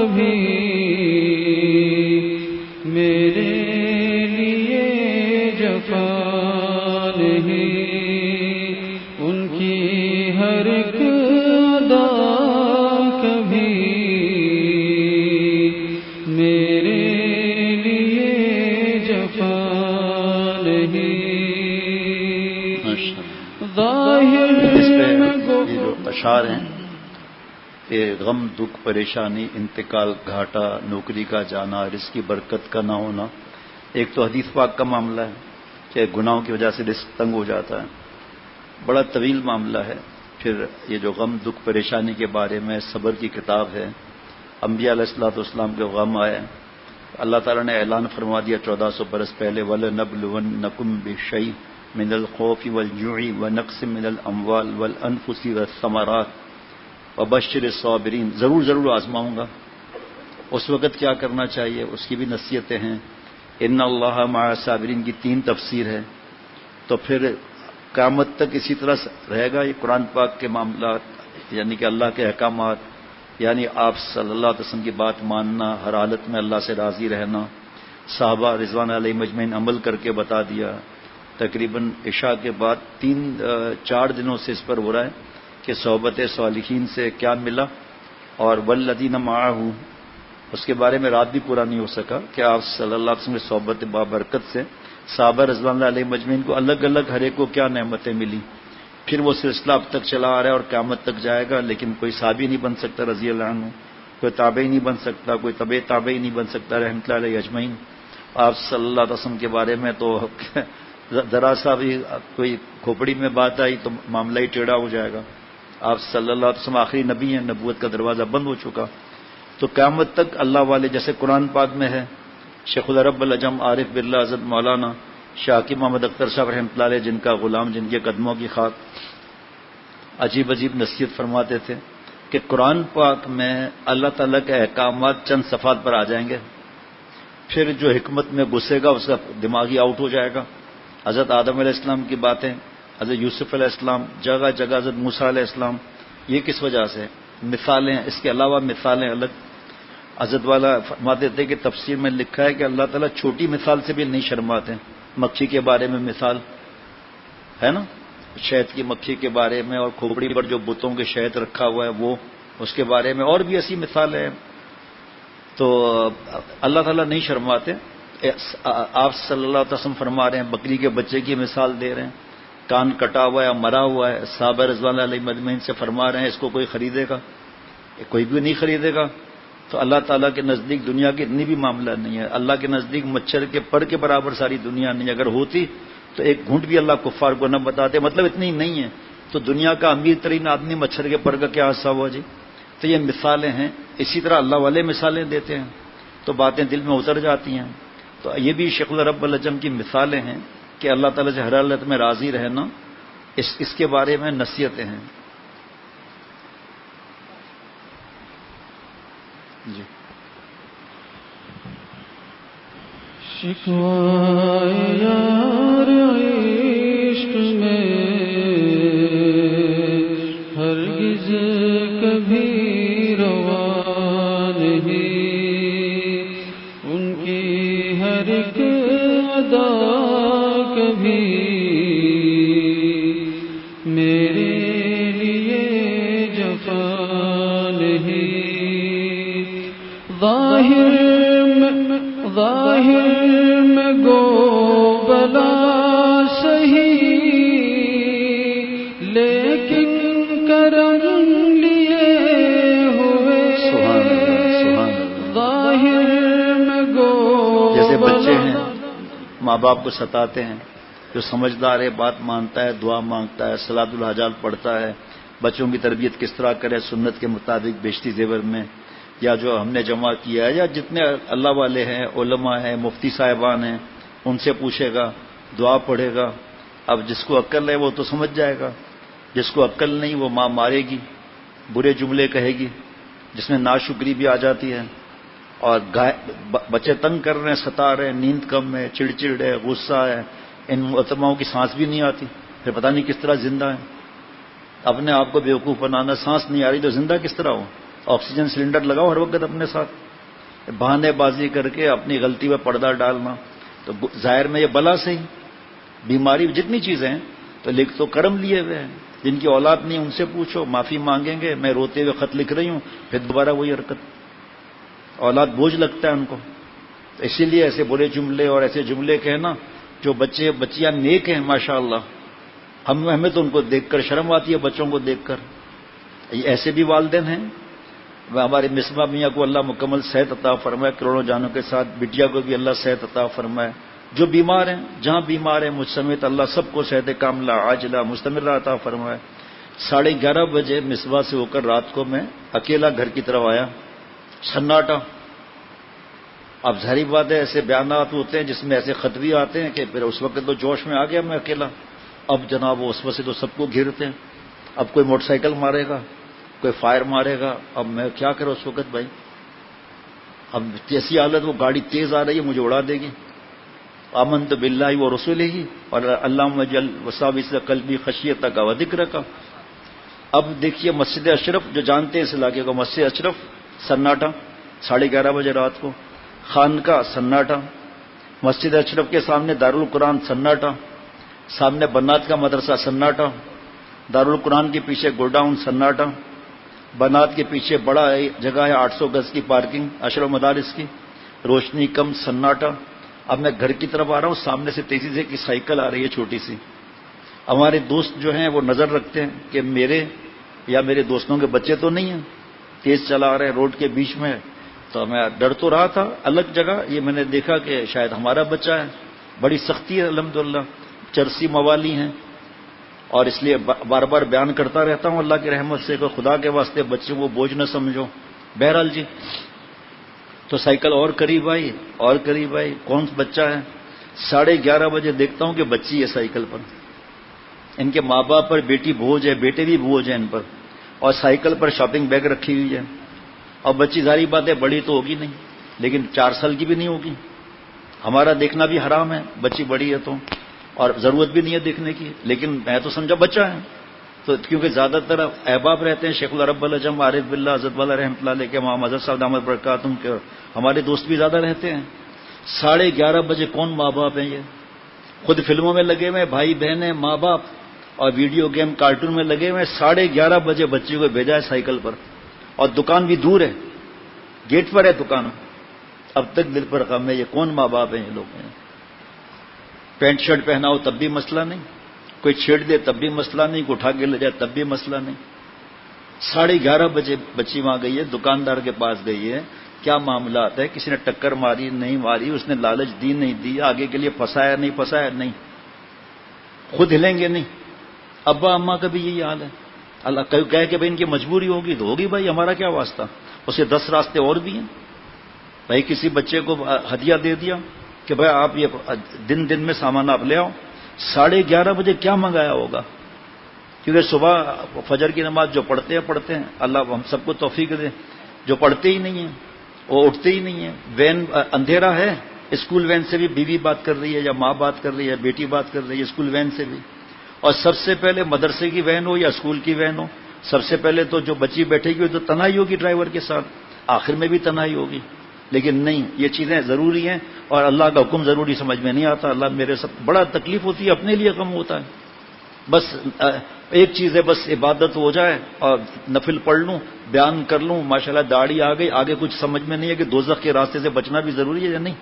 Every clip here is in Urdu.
کبھی میرے لیے جفا نہیں، ان کی ہر ایک ادا کبھی میرے لیے جفا نہیں۔ ظاہر میں یہ جو اشعار ہیں کہ غم دکھ پریشانی انتقال گھاٹا نوکری کا جانا رزق کی برکت کا نہ ہونا، ایک تو حدیث پاک کا معاملہ ہے کہ گناہوں کی وجہ سے رزق تنگ ہو جاتا ہے، بڑا طویل معاملہ ہے۔ پھر یہ جو غم دکھ پریشانی کے بارے میں صبر کی کتاب ہے، انبیاء علیہ الصلوۃ والسلام کے غم آئے، اللہ تعالیٰ نے اعلان فرما دیا 1400 برس پہلے وَلَنَبْلُوَنَّكُمْ بِشَيْءٍ مِنَ الْخَوْفِ وَالْجُوعِ وَنَقْصٍ مِنَ الْأَمْوَالِ وَالْأَنفُسِ وَالثَّمَرَاتِ وَبَشِّرِ الصَّابِرِينَ، ضرور آزماؤں گا۔ اس وقت کیا کرنا چاہیے اس کی بھی نصیحتیں ہیں۔ ان اللہ مع الصابرین کی 3 تفسیر ہے، تو پھر قیامت تک اسی طرح رہے گا یہ قرآن پاک کے معاملات، یعنی کہ اللہ کے احکامات، یعنی آپ صلی اللہ علیہ وسلم کی بات ماننا، ہر حالت میں اللہ سے راضی رہنا، صحابہ رضوان علیہ مجمعین عمل کر کے بتا دیا۔ تقریباً عشاء کے بعد 4 دنوں سے اس پر ہو رہا ہے کہ صحبت صالحین سے کیا ملا، اور والذین معہ اس کے بارے میں رات بھی پورا نہیں ہو سکا کہ آپ صلی اللہ علیہ وسلم کی صحبت بابرکت سے صحابہ رضوان اللہ علیہ مجمعین کو الگ الگ ہر ایک کو کیا نعمتیں ملی۔ پھر وہ سلسلہ اب تک چلا آ رہا ہے اور قیامت تک جائے گا، لیکن کوئی صحابی نہیں بن سکتا رضی اللہ عنہ، کوئی تابعی نہیں بن سکتا، کوئی تابعی نہیں بن سکتا رحمۃ اللہ علیہ اجمعین۔ آپ صلی اللہ علیہ وسلم کے بارے میں تو ذرا سا بھی کوئی کھوپڑی میں بات آئی تو معاملہ ہی ٹیڑھا ہو جائے گا۔ آپ صلی اللہ علیہ وسلم آخری نبی ہیں، نبوت کا دروازہ بند ہو چکا، تو قیامت تک اللہ والے جیسے قرآن پاک میں ہے، شیخ العرب العجم عارف باللہ حضرت مولانا شاکی محمد اختر صاحب رحمۃ اللہ علیہ، جن کا غلام، جن کے قدموں کی خاک، عجیب نصیحت فرماتے تھے کہ قرآن پاک میں اللہ تعالیٰ کے احکامات چند صفحات پر آ جائیں گے، پھر جو حکمت میں گھسے گا اس کا دماغی آؤٹ ہو جائے گا۔ حضرت آدم علیہ السلام کی باتیں، حضرت یوسف علیہ السلام، جگہ جگہ حضرت موسیٰ علیہ السلام، یہ کس وجہ سے؟ مثالیں، اس کے علاوہ مثالیں الگ۔ حضرت والا فرماتے تھے کہ تفسیر میں لکھا ہے کہ اللہ تعالیٰ چھوٹی مثال سے بھی نہیں شرماتے۔ مکھی کے بارے میں مثال ہے نا، شہد کی مکھی کے بارے میں، اور کھوپڑی پر جو بتوں کے شہد رکھا ہوا ہے وہ، اس کے بارے میں، اور بھی ایسی مثالیں ہیں۔ تو اللہ تعالیٰ نہیں شرماتے۔ آپ صلی اللہ علیہ وسلم فرما رہے ہیں، بکری کے بچے کی مثال دے رہے ہیں، کان کٹا ہوا ہے، مرا ہوا ہے، صحابہ رضوان اللہ علیہ مجمعین سے فرما رہے ہیں اس کو کوئی خریدے گا؟ کوئی بھی نہیں خریدے گا۔ تو اللہ تعالیٰ کے نزدیک دنیا کی اتنی بھی معاملہ نہیں ہے، اللہ کے نزدیک مچھر کے پر کے برابر ساری دنیا نہیں ہے، اگر ہوتی تو ایک گھونٹ بھی اللہ کفار کو نہ بتاتے، مطلب اتنی نہیں ہے۔ تو دنیا کا امیر ترین آدمی مچھر کے پر کا کیا حصہ ہوا جی؟ تو یہ مثالیں ہیں، اسی طرح اللہ والے مثالیں دیتے ہیں تو باتیں دل میں اتر جاتی ہیں۔ تو یہ بھی شیخ العرب العجم کی مثالیں ہیں کہ اللہ تعالیٰ سے ہر حالت میں راضی رہنا، اس کے بارے میں نصیحتیں ہیں۔ جی شکوائے یار عشق میں ہرگز کبھی روا نہیں، ان کی ہر ایک ادا کبھی میرے لیے جفا نہیں۔ ظاہر میں گو بلا سہی، لیکن کرم لیے ہوئے ظاہر میں گو۔ جیسے بچے ہیں ماں باپ کو ستاتے ہیں، جو سمجھدار ہے بات مانتا ہے، دعا مانگتا ہے، صلاۃ الحاجات پڑھتا ہے، بچوں کی تربیت کس طرح کرے سنت کے مطابق بیشتی زیور میں، یا جو ہم نے جمع کیا ہے، یا جتنے اللہ والے ہیں، علماء ہیں، مفتی صاحبان ہیں، ان سے پوچھے گا، دعا پڑھے گا۔ اب جس کو عقل ہے وہ تو سمجھ جائے گا، جس کو عقل نہیں وہ ماں مارے گی، برے جملے کہے گی، جس میں ناشکری بھی آ جاتی ہے، اور بچے تنگ کر رہے ہیں، ستا رہے ہیں، نیند کم ہے، چڑچڑ ہے، غصہ ہے، ان محترماؤں کی سانس بھی نہیں آتی، پھر پتہ نہیں کس طرح زندہ ہے۔ اپنے آپ کو بیوقوف بنانا، سانس نہیں آ رہی تو زندہ کس طرح ہو؟ آکسیجن سلنڈر لگاؤ ہر وقت اپنے ساتھ، بہانے بازی کر کے اپنی غلطی پہ پردہ ڈالنا، تو ظاہر میں یہ بلا سے ہی بیماری جتنی چیزیں ہیں تو لکھ تو کرم لیے ہوئے ہیں، جن کی اولاد نہیں ان سے پوچھو، معافی مانگیں گے، میں روتے ہوئے خط لکھ رہی ہوں، پھر دوبارہ وہی حرکت، اولاد بوجھ لگتا ہے ان کو. تو اسی لیے ایسے برے جملے اور ایسے جملے کہنا، جو بچے بچیاں نیک ہیں ماشاءاللہ، ہمیں تو ان کو دیکھ کر شرم آتی ہے، بچوں کو دیکھ کر. ایسے بھی والدین ہیں. ہمارے مصباح میاں کو اللہ مکمل صحت عطا فرمائے، کروڑوں جانوں کے ساتھ بٹیا کو بھی اللہ صحت عطا فرمائے. جو بیمار ہیں، جہاں بیمار ہیں، مجھ سمیت اللہ سب کو صحت کاملہ عاجلہ مستمرہ عطا فرمائے. 11:30 بجے مصباح سے ہو کر رات کو میں اکیلا گھر کی طرف آیا، سناٹا. اب ظاہری بات ہے ایسے بیانات ہوتے ہیں جس میں ایسے خط بھی آتے ہیں کہ پھر اس وقت تو جوش میں آ گیا میں اکیلا. اب جناب اس وقت سے تو سب کو گھیرتے ہیں، اب کوئی موٹر سائیکل مارے گا، کوئی فائر مارے گا. اب میں کیا کروں اس وقت بھائی؟ اب ایسی حالت، وہ گاڑی تیز آ رہی ہے، مجھے اڑا دے گی. آمنت باللہ و رسولہ اور اللہم اجعل وساوس قلبی خشیتک و ذکرک. اب دیکھیے مسجد اشرف، جو جانتے ہیں اس علاقے کو، مسجد اشرف سناٹا، 11:30 بجے رات کو. خانقاہ سناٹا، مسجد اشرف کے سامنے دارالقرآن سناٹا، سامنے بنات کا مدرسہ سناٹا، دارالقرآن کے پیچھے گوڈاؤن سناٹا، بنات کے پیچھے بڑا جگہ ہے 800 گز کی پارکنگ اشرف مدارس کی، روشنی کم سناٹا. اب میں گھر کی طرف آ رہا ہوں، سامنے سے تیزی سے کی سائیکل آ رہی ہے چھوٹی سی. ہمارے دوست جو ہیں وہ نظر رکھتے ہیں کہ میرے یا میرے دوستوں کے بچے تو نہیں ہیں، تیز چلا رہے ہیں روڈ کے بیچ میں. تو میں ڈر تو رہا تھا، الگ جگہ یہ میں نے دیکھا کہ شاید ہمارا بچہ ہے. بڑی سختی ہے الحمدللہ، چرسی موالی ہیں، اور اس لیے بار بار بیان کرتا رہتا ہوں اللہ کی رحمت سے کہ خدا کے واسطے بچوں کو بوجھ نہ سمجھو. بہرحال جی، تو سائیکل اور قریب آئی اور قریب آئی. کون بچہ ہے؟ 11:30 بجے دیکھتا ہوں کہ بچی ہے سائیکل پر. ان کے ماں باپ پر بیٹی بوجھ ہے، بیٹے بھی بوجھ ہیں ان پر، اور سائیکل پر شاپنگ بیگ رکھی ہوئی ہے. اور بچی ظاہری بات ہے بڑی تو ہوگی نہیں، لیکن 4 سال کی بھی نہیں ہوگی. ہمارا دیکھنا بھی حرام ہے، بچی بڑی ہے تو، اور ضرورت بھی نہیں ہے دیکھنے کی، لیکن میں تو سمجھا بچہ ہے. تو کیونکہ زیادہ تر احباب رہتے ہیں، شیخ العرب العجم عارف باللہ حضرت والا رحمۃ اللہ علیہ کے امام حضرت صاحب دامت برکاتہم کے ہمارے دوست بھی زیادہ رہتے ہیں. 11:30 بجے کون ماں باپ ہیں؟ یہ خود فلموں میں لگے ہوئے بھائی بہن ہیں، ماں باپ، اور ویڈیو گیم کارٹون میں لگے ہوئے. 11:30 بجے بچے کو بھیجا ہے سائیکل پر، اور دکان بھی دور ہے، گیٹ پر ہے دکان. اب تک دل پر غم ہے، یہ کون ماں باپ ہیں یہ لوگ ہیں؟ پینٹ شرٹ پہنا ہو تب بھی مسئلہ نہیں، کوئی چھیڑ دے تب بھی مسئلہ نہیں، کوئی اٹھا کے لے جائے تب بھی مسئلہ نہیں. 11:30 بجے بچی وہاں گئی ہے، دکاندار کے پاس گئی ہے. کیا معاملات ہے؟ کسی نے ٹکر ماری نہیں ماری، اس نے لالچ دی نہیں دی، آگے کے لیے پھنسایا نہیں پھنسایا نہیں، خود ہلیں گے نہیں. ابا اماں کا بھی یہی حال ہے. اللہ کہے کہ بھائی ان کی مجبوری ہوگی تو ہوگی بھائی، ہمارا کیا واسطہ. اسے 10 راستے اور بھی ہیں. بھائی کسی بچے کو ہدیہ دے دیا کہ بھائی آپ یہ دن میں سامان آپ لے آؤ. 11:30 بجے کیا منگایا ہوگا؟ کیونکہ صبح فجر کی نماز جو پڑھتے ہیں، اللہ ہم سب کو توفیق دے. جو پڑھتے ہی نہیں ہیں وہ اٹھتے ہی نہیں ہیں. وین اندھیرا ہے، اسکول وین سے بھی بیوی بات کر رہی ہے یا ماں بات کر رہی ہے، بیٹی بات کر رہی ہے اسکول وین سے بھی. اور سب سے پہلے مدرسے کی وین ہو یا اسکول کی وین ہو، سب سے پہلے تو جو بچی بیٹھے گی تو تنہائی ہوگی ڈرائیور کے ساتھ، آخر میں بھی تنہائی ہوگی. لیکن نہیں، یہ چیزیں ضروری ہیں، اور اللہ کا حکم ضروری سمجھ میں نہیں آتا. اللہ میرے سب بڑا تکلیف ہوتی ہے، اپنے لیے غم ہوتا ہے. بس ایک چیز ہے، بس عبادت ہو جائے اور نفل پڑھ لوں، بیان کر لوں، ماشاءاللہ داڑھی آ گئی، آگے کچھ سمجھ میں نہیں ہے کہ دوزخ کے راستے سے بچنا بھی ضروری ہے یا نہیں.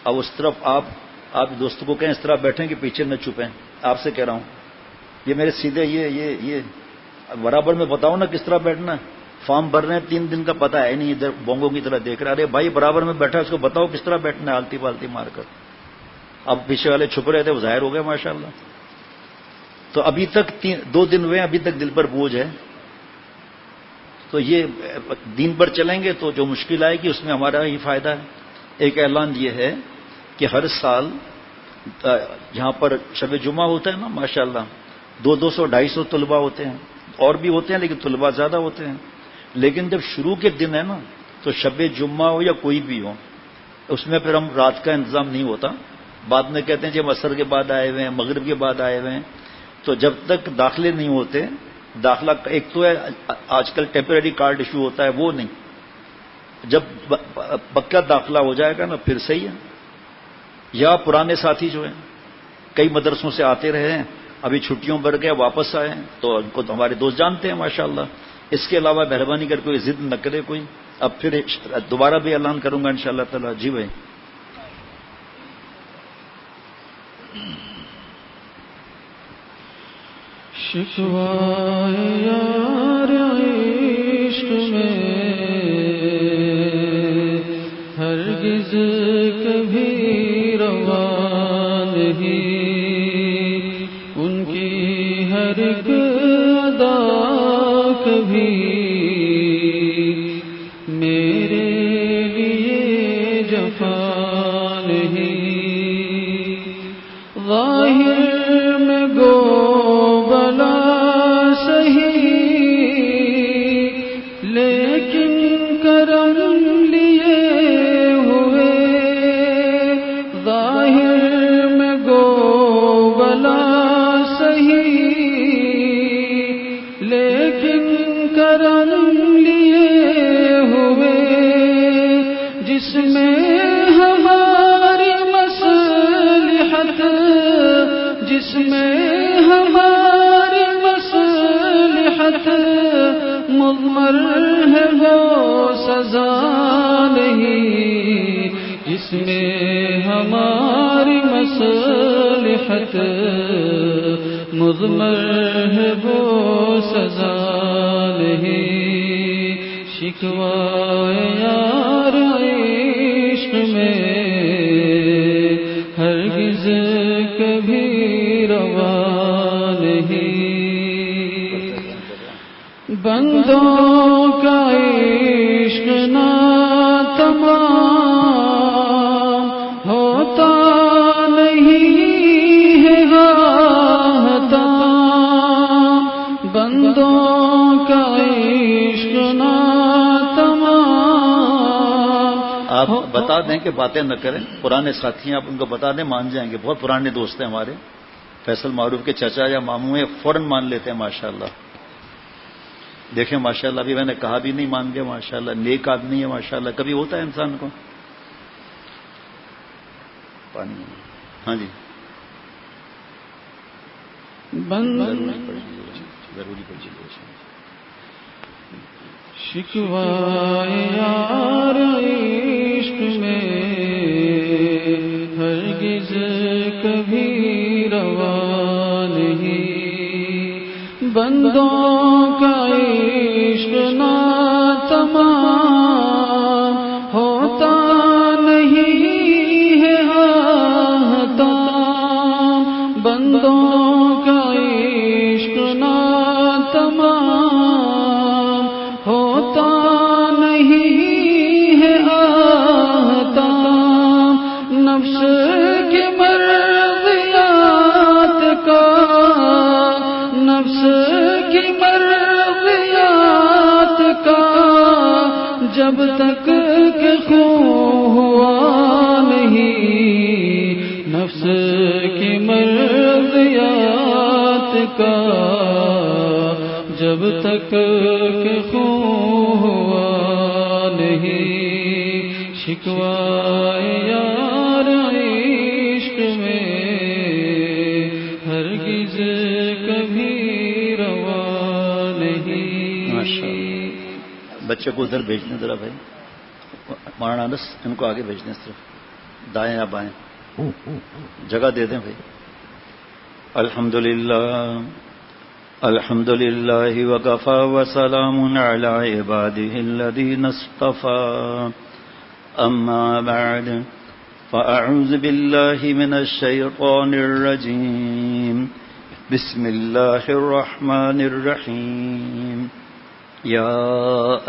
اب اس طرف آپ دوستوں کو کہیں اس طرح بیٹھیں کہ پیچھے نہ چھپیں. آپ سے کہہ رہا ہوں، یہ میرے سیدھے یہ برابر میں بتاؤ نا کس طرح بیٹھنا ہے. فارم بھر رہے ہیں 3 دن کا پتہ ہے نہیں، ادھر بونگوں کی طرح دیکھ رہا. ارے بھائی برابر میں بیٹھا، اس کو بتاؤ کس طرح بیٹھنا ہے، آلتی پالتی مار کر. اب پیچھے والے چھپ رہے تھے، وہ ظاہر ہو گئے ماشاءاللہ. تو ابھی تک 2 دن ہوئے، ابھی تک دل پر بوجھ ہے. تو یہ دین پر چلیں گے تو جو مشکل آئے گی اس میں ہمارا ہی فائدہ ہے. ایک اعلان یہ ہے کہ ہر سال جہاں پر شب جمعہ ہوتا ہے نا، ماشاءاللہ 200-250 طلباء ہوتے ہیں، اور بھی ہوتے ہیں لیکن طلباء زیادہ ہوتے ہیں. لیکن جب شروع کے دن ہے نا، تو شب جمعہ ہو یا کوئی بھی ہو، اس میں پھر ہم رات کا انتظام نہیں ہوتا. بعد میں کہتے ہیں جب عصر کے بعد آئے ہوئے ہیں، مغرب کے بعد آئے ہوئے ہیں، تو جب تک داخلے نہیں ہوتے داخلہ ایک تو ہے آج کل ٹیمپرری کارڈ ایشو ہوتا ہے، وہ نہیں، جب پکا داخلہ ہو جائے گا نا پھر صحیح ہے. یا پرانے ساتھی جو ہیں کئی مدرسوں سے آتے رہے ہیں، ابھی چھٹیوں بڑھ گئے واپس آئے ہیں، تو ان کو تو ہمارے دوست جانتے ہیں ماشاءاللہ. اس کے علاوہ مہربانی کر کوئی ضد نہ کرے کوئی. اب پھر دوبارہ بھی اعلان کروں گا انشاءاللہ تعالی. جی بھائی. شکوائے یار عشق میں ہرگز کبھی روا نہیں، ان کی ہر ایک ادا کبھی میرے لیے جفا نہیں. ظاہر میں گو بلا سہی لیکن کرم لیے ہوئے. ظاہر میں گو بلا سہی لیکن کرم لیے ہوئے. جس میں ہماری مصلحت، جس میں ہماری مصلحت مضمر ہے وہ سزا نہیں. جس میں ہماری مصلحت مضمر ہے وہ سزا نہیں. شکوائے یار عشق میں ہرگز کبھی روا نہیں. بندوں کا عشق نہ تمام ہوتا نہیں ہے گاہ تام. بندوں کا عشق نہ تمام. آپ بتا دیں کہ باتیں نہ کریں، پرانے ساتھی ہیں، آپ ان کو بتا دیں مان جائیں گے. بہت پرانے دوست ہیں ہمارے، فیصل معروف کے چچا یا ماموں ہیں، فوراً مان لیتے ہیں ماشاءاللہ. دیکھیں ماشاءاللہ، ابھی میں نے کہا بھی نہیں مان گیا ماشاءاللہ. نیک آدمی ہے ماشاءاللہ. کبھی ہوتا ہے انسان کو. پانی. ہاں جی ضروری پڑ جائے. شکوائے یار عشق میں ہرگز کبھی روا نہیں. بندوں کا عشق نہ تمام ہوتا نہیں ہے آہتا. بندوں کا عشق نہ تمام ہوتا نہیں ہے آہتا. نفس کی مرضیات کا، نفس کی مرضیات کا جب تک کہ خون ہوا نہیں. نفس کی مرضیات کا جب تک کہ خون ہوا نہیں. شکوائے یار عشق میں ہرگز کبھی روا نہیں. بچے کو ادھر بھیجنے ذرا بھائی. مولانا انس ان کو آگے بھیجنے، صرف دائیں یا بائیں جگہ دے دیں بھائی. الحمد للہ وکفی وسلام علی عباده الذین اصطفى. اما بعد فاعوذ باللہ من الشیطان الرجیم. بسم اللہ الرحمن الرحیم. یا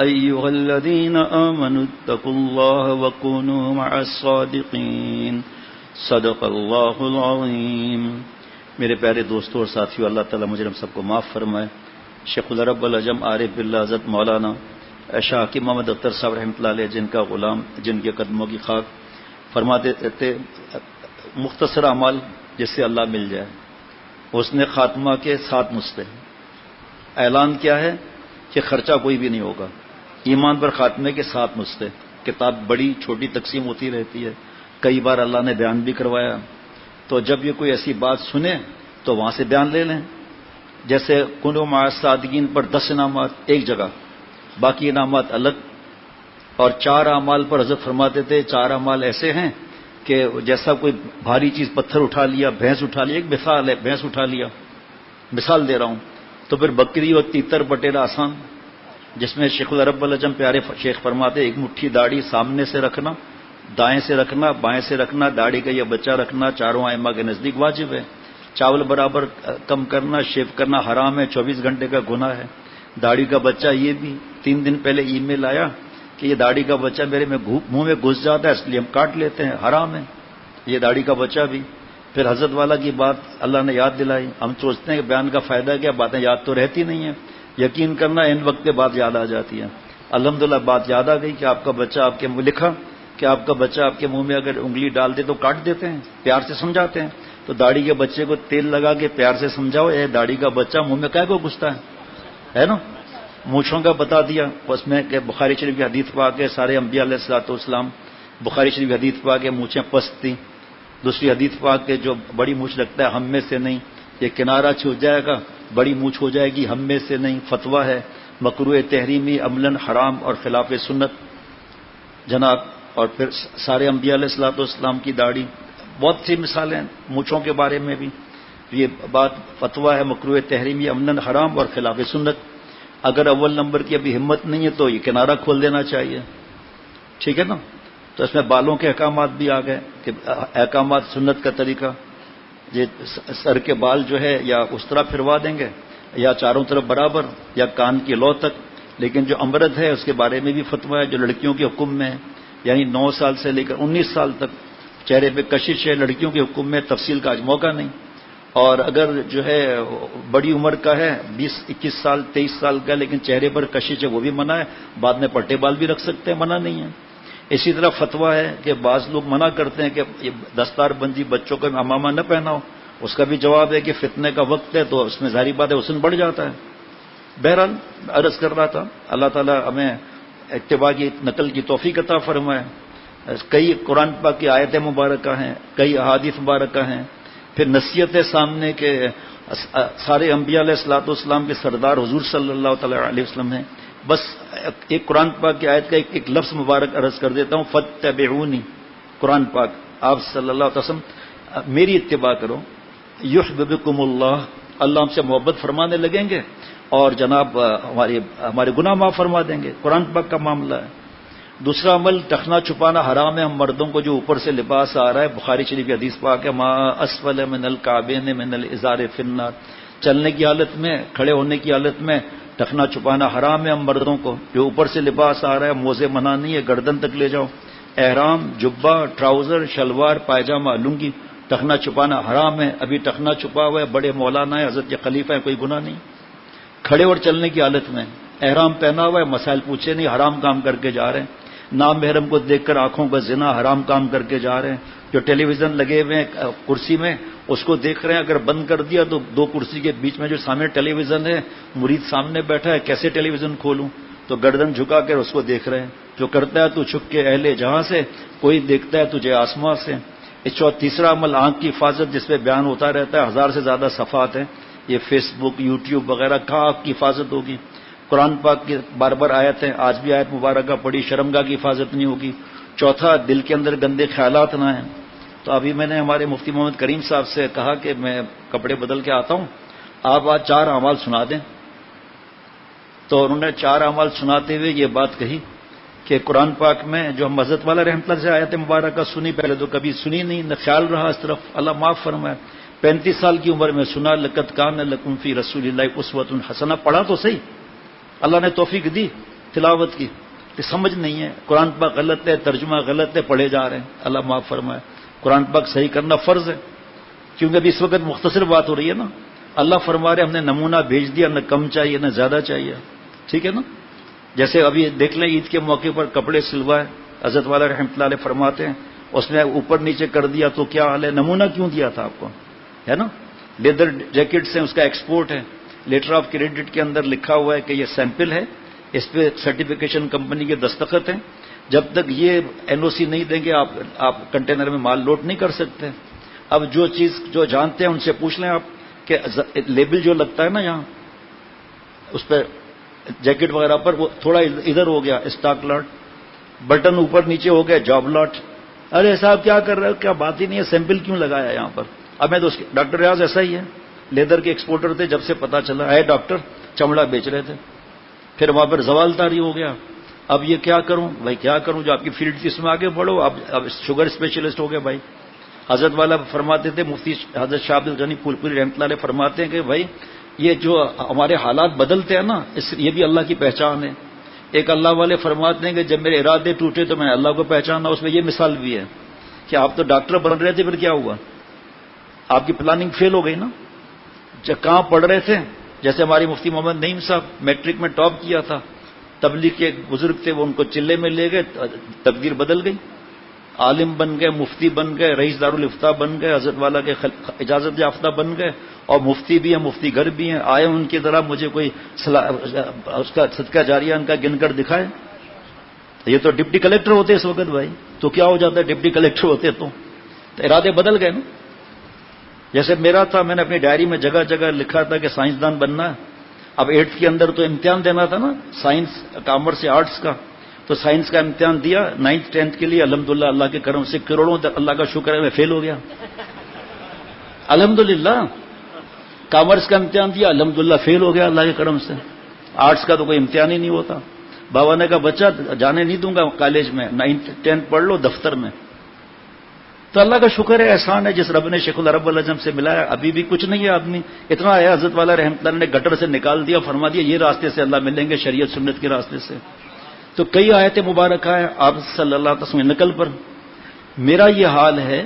ایھا الذین آمنوا اتقوا اللہ وکونوا مع الصادقین. صدق اللہ العظیم. میرے پیارے دوستوں اور ساتھیوں، اللہ تعالیٰ مجھے ہم سب کو معاف فرمائے. شیخ العرب العجم عارف باللہ حضرت مولانا شاہ حکیم محمد اختر صاحب رحمۃ اللہ علیہ، جن کا غلام، جن کے قدموں کی خاک، فرماتے تھے مختصر اعمال جس سے اللہ مل جائے، حسن خاتمہ کے 7 نسخے. اعلان کیا ہے کہ خرچہ کوئی بھی نہیں ہوگا. ایمان پر خاتمے کے 7 نسخے. کتاب بڑی چھوٹی تقسیم ہوتی رہتی ہے. کئی بار اللہ نے بیان بھی کروایا. تو جب یہ کوئی ایسی بات سنے تو وہاں سے بیان لے لیں. جیسے کنو مع الصادقین پر 10 انعامات ایک جگہ، باقی انعامات الگ. اور 4 اعمال پر حضرت فرماتے تھے 4 اعمال ایسے ہیں کہ جیسا کوئی بھاری چیز پتھر اٹھا لیا، بھینس اٹھا لیا. ایک مثال ہے، بھینس اٹھا لیا، مثال دے رہا ہوں. تو پھر بکری اور تیتر بٹیرا آسان، جس میں شیخ العرب العجم پیارے شیخ فرماتے ایک مٹھی داڑھی سامنے سے رکھنا، دائیں سے رکھنا، بائیں سے رکھنا، داڑھی کا یہ بچہ رکھنا 4 ائمہ کے نزدیک واجب ہے. چاول برابر کم کرنا، شیو کرنا حرام ہے، 24 گھنٹے کا گناہ ہے. داڑھی کا بچہ یہ بھی 3 دن پہلے ای میل آیا کہ یہ داڑھی کا بچہ میرے منہ میں گھس جاتا ہے، اس لیے ہم کاٹ لیتے ہیں، حرام ہے یہ داڑھی کا بچہ بھی. پھر حضرت والا کی بات اللہ نے یاد دلائی. ہم سوچتے ہیں کہ بیان کا فائدہ کیا، باتیں یاد تو رہتی نہیں ہیں. یقین کرنا ان وقت پہ بات یاد آ جاتی ہے. الحمدللہ بات یاد آ گئی کہ آپ کا بچہ آپ کے منہ لکھا کہ آپ کا بچہ آپ کے منہ میں اگر انگلی ڈال دے تو کاٹ دیتے ہیں، پیار سے سمجھاتے ہیں. تو داڑھی کے بچے کو تیل لگا کے پیار سے سمجھاؤ، اے داڑھی کا بچہ منہ میں کیا کو گھستا ہے نا. مونچھوں کا بتا دیا اس میں کہ بخاری شریف کی حدیث پاک ہے سارے انبیاء علیہ الصلوۃ والسلام، بخاری شریف کی حدیث پاک ہے مونچھیں پست تھیں. دوسری حدیث پاک کے جو بڑی مونچھ رکھتا ہے ہم میں سے نہیں، یہ کنارہ چھوٹ جائے گا بڑی مونچھ ہو جائے گی، ہم میں سے نہیں. فتویٰ ہے مکروہ تحریمی عملاً حرام اور خلاف سنت جناب. اور پھر سارے انبیاء علیہ الصلوۃ والسلام کی داڑھی. بہت سی مثالیں مونچھوں کے بارے میں بھی. یہ بات فتویٰ ہے مکروہ تحریمی عملاً حرام اور خلاف سنت. اگر اول نمبر کی ابھی ہمت نہیں ہے تو یہ کنارہ کھول دینا چاہیے، ٹھیک ہے نا. تو اس میں بالوں کے احکامات بھی آ گئے کہ احکامات سنت کا طریقہ، یہ سر کے بال جو ہے یا اس طرح پھروا دیں گے یا چاروں طرف برابر یا کان کی لو تک. لیکن جو امرد ہے اس کے بارے میں بھی فتویٰ ہے جو لڑکیوں کے حکم میں ہے، یعنی 9 سال سے لے کر 19 سال تک چہرے پہ کشش ہے، لڑکیوں کے حکم میں. تفصیل کا آج موقع نہیں. اور اگر جو ہے بڑی عمر کا ہے 20-21 سال 23 سال کا لیکن چہرے پر کشش ہے وہ بھی منع ہے. بعد میں پٹے بال بھی رکھ سکتے ہیں، منع نہیں ہے. اسی طرح فتویٰ ہے کہ بعض لوگ منع کرتے ہیں کہ دستار بندی بچوں کو امامہ نہ پہناؤ. اس کا بھی جواب ہے کہ فتنے کا وقت ہے تو اس میں ظاہری بات ہے حسن بڑھ جاتا ہے. بہرحال عرض کر رہا تھا اللہ تعالیٰ ہمیں اتباع کی نقل کی توفیق عطا فرمائے. کئی قرآن پاک کی آیتیں مبارکہ ہیں، کئی احادیث مبارکہ ہیں. پھر نصیحت سامنے کے سارے انبیاء علیہ الصلوۃ والسلام کے سردار حضور صلی اللہ تعالی علیہ وسلم ہیں. بس ایک قرآن پاک کی آیت کا ایک لفظ مبارک عرض کر دیتا ہوں، فاتبعونی. قرآن پاک آپ صلی اللہ علیہ وسلم میری اتباع کرو، یحببکم اللہ، اللہ ہم سے محبت فرمانے لگیں گے اور جناب ہمارے گناہ معاف فرما دیں گے. قرآن پاک کا معاملہ ہے. دوسرا عمل ٹخنا چھپانا حرام ہے. ہم مردوں کو جو اوپر سے لباس آ رہا ہے بخاری شریف کی حدیث پاک ہے ما اسفل من الکعبین من الازار فی النار. چلنے کی حالت میں، کھڑے ہونے کی حالت میں ٹخنا چھپانا حرام ہے. ہم مردوں کو جو اوپر سے لباس آ رہا ہے موزے منع نہیں ہے، گردن تک لے جاؤ. احرام، جبہ، ٹراؤزر، شلوار، پائجامہ، لنگی، ٹخنا چھپانا حرام ہے. ابھی ٹخنا چھپا ہوا ہے، بڑے مولانا ہے، حضرت کے خلیفہ ہے، کوئی گناہ نہیں. کھڑے اور چلنے کی حالت میں احرام پہنا ہوا ہے، مسائل پوچھے نہیں، حرام کام کر کے جا رہے ہیں. نام محرم کو دیکھ کر آنکھوں کا زنا، حرام کام کر کے جا رہے ہیں. جو ٹیلی ویژن لگے ہوئے ہیں کرسی میں اس کو دیکھ رہے ہیں، اگر بند کر دیا تو 2 کرسی کے بیچ میں جو سامنے ٹیلی ویژن ہے مرید سامنے بیٹھا ہے، کیسے ٹیلی ویژن کھولوں؟ تو گردن جھکا کر اس کو دیکھ رہے ہیں. جو کرتا ہے تو چھپ کے اہل جہاں سے، کوئی دیکھتا ہے تجھے آسمان سے. تیسرا عمل آنکھ کی حفاظت، جس پہ بیان ہوتا رہتا ہے، 1000 سے زیادہ صفحات ہیں. یہ فیس بک، یوٹیوب وغیرہ کہاں آپ کی حفاظت ہوگی؟ قرآن پاک کی بار بار آیت ہیں، آج بھی آیت مبارکہ پڑھی، شرمگاہ کی حفاظت نہیں ہوگی. چوتھا دل کے اندر گندے خیالات نہ ہیں. تو ابھی میں نے ہمارے مفتی محمد کریم صاحب سے کہا کہ میں کپڑے بدل کے آتا ہوں، آپ آج 4 اعمال سنا دیں. تو انہوں نے 4 اعمال سناتے ہوئے یہ بات کہی کہ قرآن پاک میں جو ہم حضرت والا رحمۃ اللہ سے آیت مبارکہ سنی، پہلے تو کبھی سنی نہیں، نہ خیال رہا اس طرف، اللہ معاف فرمائے. 35 سال کی عمر میں سنا، لقد کان لکم فی رسول اللہ اسوۃ حسنہ. پڑھا تو صحیح، اللہ نے توفیق دی تلاوت کی، کہ سمجھ نہیں ہے. قرآن پاک غلط ہے، ترجمہ غلط ہے، پڑھے جا رہے ہیں، اللہ معاف فرمائے. قرآن پاک صحیح کرنا فرض ہے، کیونکہ ابھی اس وقت مختصر بات ہو رہی ہے نا. اللہ فرما رہے ہم نے نمونہ بھیج دیا، نہ کم چاہیے نہ زیادہ چاہیے، ٹھیک ہے نا. جیسے ابھی دیکھ لیں عید کے موقع پر کپڑے سلوائے، حضرت والا رحمۃ اللہ علیہ فرماتے ہیں اس نے اوپر نیچے کر دیا تو کیا حال ہے؟ نمونہ کیوں دیا تھا آپ کو، ہے نا. لیدر جیکٹس ہیں، اس کا ایکسپورٹ ہے. لیٹر آف کریڈٹ کے اندر لکھا ہوا ہے کہ یہ سیمپل ہے، اس پہ سرٹیفکیشن کمپنی کے دستخط ہیں، جب تک یہ این او سی نہیں دیں گے آپ کنٹینر میں مال لوڈ نہیں کر سکتے۔ اب جو چیز جو جانتے ہیں ان سے پوچھ لیں آپ کہ لیبل جو لگتا ہے نا یہاں اس پہ جیکٹ وغیرہ پر، وہ تھوڑا ادھر ہو گیا اسٹاک لاٹ، بٹن اوپر نیچے ہو گیا جاب لاٹ۔ ارے صاحب کیا کر رہے ہو، کیا بات ہی نہیں ہے، سیمپل کیوں لگایا یہاں پر؟ اب میں تو ڈاکٹر ریاض ایسا ہی ہے، لیدر کے ایکسپورٹر تھے، جب سے پتا چلا ہے ڈاکٹر چمڑا بیچ رہے تھے، پھر وہاں پر زوال طاری ہو گیا۔ اب یہ کیا کروں بھائی، کیا کروں، جو آپ کی فیلڈ تھی اس میں آگے بڑھو، اب شوگر اسپیشلسٹ ہو گئے بھائی۔ حضرت والا فرماتے تھے، مفتی حضرت شاہ عبد الغنی پھول پوری رحمۃ اللہ علیہ فرماتے ہیں کہ بھائی یہ جو ہمارے حالات بدلتے ہیں نا، یہ بھی اللہ کی پہچان ہے۔ ایک اللہ والے فرماتے ہیں کہ جب میرے ارادے ٹوٹے تو میں نے اللہ کو پہچانا، اس میں یہ مثال بھی ہے کہ آپ تو ڈاکٹر بن رہے تھے، پھر کیا ہوا؟ آپ کی پلاننگ فیل ہو گئی نا۔ کہاں پڑھ رہے تھے؟ جیسے ہماری مفتی محمد نعیم صاحب میٹرک میں ٹاپ کیا تھا، تبلیغ کے بزرگ تھے، وہ ان کو چلے میں لے گئے، تقدیر بدل گئی، عالم بن گئے، مفتی بن گئے، رئیس دارالفتہ بن گئے، حضرت والا کے اجازت یافتہ بن گئے، اور مفتی بھی ہیں، مفتی گھر بھی ہیں۔ آئے ان کی طرح مجھے کوئی اس کا صدقہ جاریہ ان کا گن کر دکھائے۔ یہ تو ڈپٹی کلیکٹر ہوتے اس وقت بھائی، تو کیا ہو جاتا ہے ڈپٹی کلیکٹر ہوتے تو ارادے بدل گئے نا۔ جیسے میرا تھا، میں نے اپنی ڈائری میں جگہ جگہ لکھا تھا کہ سائنسدان بننا ہے۔ اب 8th کے اندر تو امتحان دینا تھا نا، سائنس کامرس یا آرٹس کا، تو سائنس کا امتحان دیا 9th 10th کے لیے، الحمدللہ اللہ کے کرم سے کروڑوں اللہ کا شکر ہے میں فیل ہو گیا، الحمدللہ۔ کامرس کا امتحان دیا، الحمدللہ فیل ہو گیا اللہ کے کرم سے۔ آرٹس کا تو کوئی امتحان ہی نہیں ہوتا۔ بابا نے کہا بچہ جانے نہیں دوں گا کالج میں، 9th 10th پڑھ لو دفتر میں۔ تو اللہ کا شکر ہے، احسان ہے جس رب نے شیخ العرب العجم سے ملایا۔ ابھی بھی کچھ نہیں ہے آدمی، اتنا ہے حضرت والا رحمۃ اللہ نے گٹر سے نکال دیا، فرما دیا یہ راستے سے اللہ ملیں گے، شریعت سنت کے راستے سے۔ تو کئی آیتیں مبارکہ ہیں آپ صلی اللہ علیہ وسلم نقل پر۔ میرا یہ حال ہے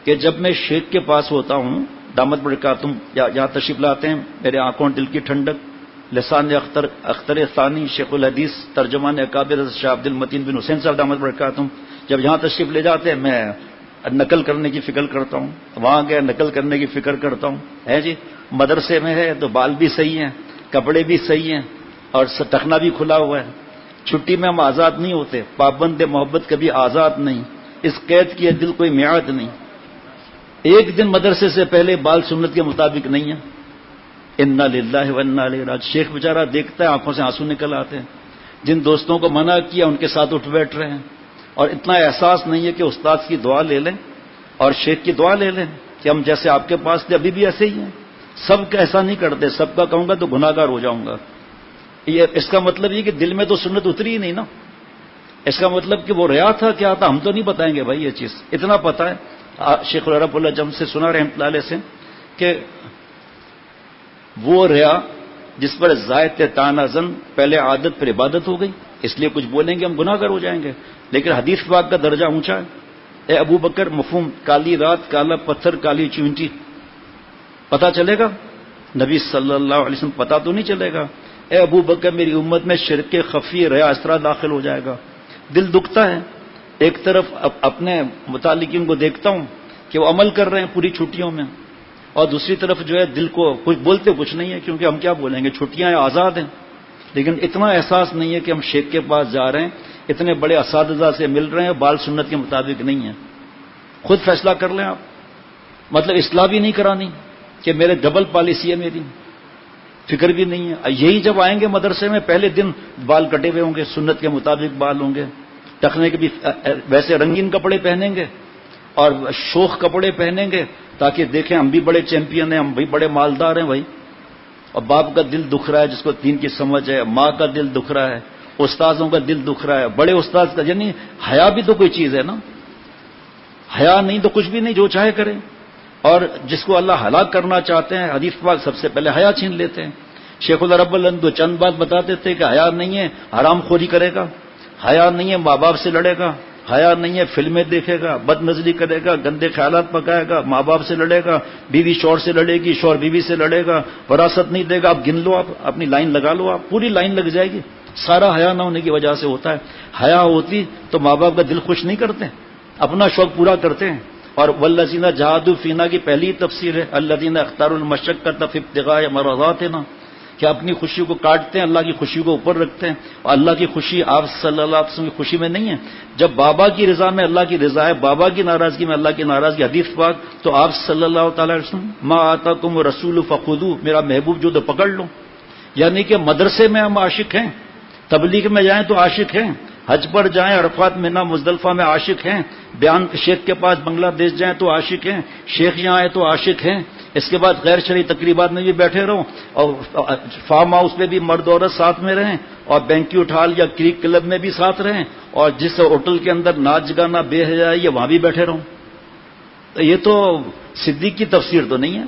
کہ جب میں شیخ کے پاس ہوتا ہوں، دامت برکاتہم یہاں تشریف لاتے ہیں، میرے آنکھوں دل کی ٹھنڈک، لسان اختر ثانی شیخ الحدیث ترجمان اکابر حضرت شاہ عبد المتین بن حسین صاحب دامت برکاتہم جب یہاں تشریف لے جاتے ہیں، میں نقل کرنے کی فکر کرتا ہوں، وہاں گئے نقل کرنے کی فکر کرتا ہوں، ہے جی۔ مدرسے میں ہے تو بال بھی صحیح ہیں، کپڑے بھی صحیح ہیں، اور ٹخنا بھی کھلا ہوا ہے۔ چھٹی میں ہم آزاد نہیں ہوتے، پابند محبت کبھی آزاد نہیں، اس قید کی دل کوئی میعاد نہیں۔ ایک دن مدرسے سے پہلے بال سنت کے مطابق نہیں ہے، انا للہ و انا الیہ راجعون۔ شیخ بیچارہ دیکھتا ہے، آنکھوں سے آنسو نکل آتے ہیں، جن دوستوں کو منع کیا ان کے ساتھ اٹھ بیٹھ رہے ہیں، اور اتنا احساس نہیں ہے کہ استاد کی دعا لے لیں اور شیخ کی دعا لے لیں کہ ہم جیسے آپ کے پاس تھے ابھی بھی ایسے ہی ہیں۔ سب کا ایسا نہیں کرتے، سب کا کہوں گا تو گناہ گار ہو جاؤں گا۔ یہ اس کا مطلب یہ کہ دل میں تو سنت اتری ہی نہیں نا۔ اس کا مطلب کہ وہ ریا تھا، کیا تھا، ہم تو نہیں بتائیں گے بھائی یہ چیز۔ اتنا پتہ ہے شیخ العرب العجم سے سنا رحمۃ اللہ علیہ سے کہ وہ ریا جس پر زائد تانا زن پہلے عادت پھر عبادت ہو گئی، اس لیے کچھ بولیں گے ہم گناہ گار ہو جائیں گے، لیکن حدیث پاک کا درجہ اونچا ہے۔ اے ابو بکر مفہوم کالی رات کالا پتھر کالی چونٹی پتہ چلے گا؟ نبی صلی اللہ علیہ وسلم پتہ تو نہیں چلے گا۔ اے ابو بکر میری امت میں شرک خفی ریا اس طرح داخل ہو جائے گا۔ دل دکھتا ہے، ایک طرف اپنے متعلقین کو دیکھتا ہوں کہ وہ عمل کر رہے ہیں پوری چھٹیوں میں، اور دوسری طرف جو ہے دل کو کچھ بولتے کچھ نہیں ہے، کیونکہ ہم کیا بولیں گے، چھٹیاں ہیں، آزاد ہیں، لیکن اتنا احساس نہیں ہے کہ ہم شیخ کے پاس جا رہے ہیں، اتنے بڑے اساتذہ سے مل رہے ہیں، بال سنت کے مطابق نہیں ہے۔ خود فیصلہ کر لیں آپ، مطلب اصلاح بھی نہیں کرانی کہ میرے ڈبل پالیسی ہے، میری فکر بھی نہیں ہے۔ یہی جب آئیں گے مدرسے میں پہلے دن بال کٹے ہوئے ہوں گے، سنت کے مطابق بال ہوں گے، ٹخنے کے بھی ویسے رنگین کپڑے پہنیں گے اور شوخ کپڑے پہنیں گے تاکہ دیکھیں ہم بھی بڑے چیمپئن ہیں، ہم بھی بڑے مالدار ہیں بھائی۔ اور باپ کا دل دکھ رہا ہے جس کو دین کی سمجھ ہے، ماں کا دل دکھ رہا ہے، استاذوں کا دل دکھ رہا ہے، بڑے استاذ کا، یعنی حیا بھی تو کوئی چیز ہے نا۔ حیا نہیں تو کچھ بھی نہیں، جو چاہے کرے۔ اور جس کو اللہ ہلاک کرنا چاہتے ہیں، حدیث پاک سب سے پہلے حیا چھین لیتے ہیں۔ شیخ العرب العجم چند بات بتاتے تھے کہ حیا نہیں ہے حرام خوری کرے گا، حیا نہیں ہے ماں باپ سے لڑے گا، حیا نہیں ہے فلمیں دیکھے گا، بد نظری کرے گا، گندے خیالات پکائے گا، ماں باپ سے لڑے گا، بیوی شوہر سے لڑے گی، شوہر بیوی سے لڑے گا، وراثت نہیں دے گا۔ آپ گن لو، آپ اپنی لائن لگا لو، آپ پوری لائن لگ جائے گی۔ سارا حیا نہ ہونے کی وجہ سے ہوتا ہے۔ حیا ہوتی تو ماں باپ کا دل خوش نہیں کرتے، اپنا شوق پورا کرتے ہیں۔ اور والذین جاہدوا فینا کی پہلی تفسیر ہے الذین اختاروا المشقۃ فی ابتغاء مرضاتنا، کہ اپنی خوشی کو کاٹتے ہیں، اللہ کی خوشی کو اوپر رکھتے ہیں، اور اللہ کی خوشی آپ صلی اللہ علیہ وسلم کی خوشی میں نہیں ہے۔ جب بابا کی رضا میں اللہ کی رضا ہے، بابا کی ناراضگی میں اللہ کی ناراضگی، حدیث پاک، تو آپ صلی اللہ تعالی علیہ وسلم ما آتاکم الرسول فخذوہ، میرا محبوب جو تو پکڑ لو۔ یعنی کہ مدرسے میں ہم عاشق ہیں، تبلیغ میں جائیں تو عاشق ہیں، حج پر جائیں، عرفات مینا مزدلفہ میں عاشق ہیں، بیان شیخ کے پاس بنگلہ دیش جائیں تو عاشق ہیں، شیخ یہاں آئے تو عاشق ہیں، اس کے بعد غیر شرعی تقریبات میں بھی بیٹھے رہو، اور فارم ہاؤس میں بھی مرد عورت ساتھ میں رہیں، اور بینکیوٹ ہال یا کریک کلب میں بھی ساتھ رہیں، اور جس ہوٹل کے اندر ناچ گانا بے حیائی ہے وہاں بھی بیٹھے رہو۔ تو یہ تو صدیق کی تفسیر تو نہیں ہے،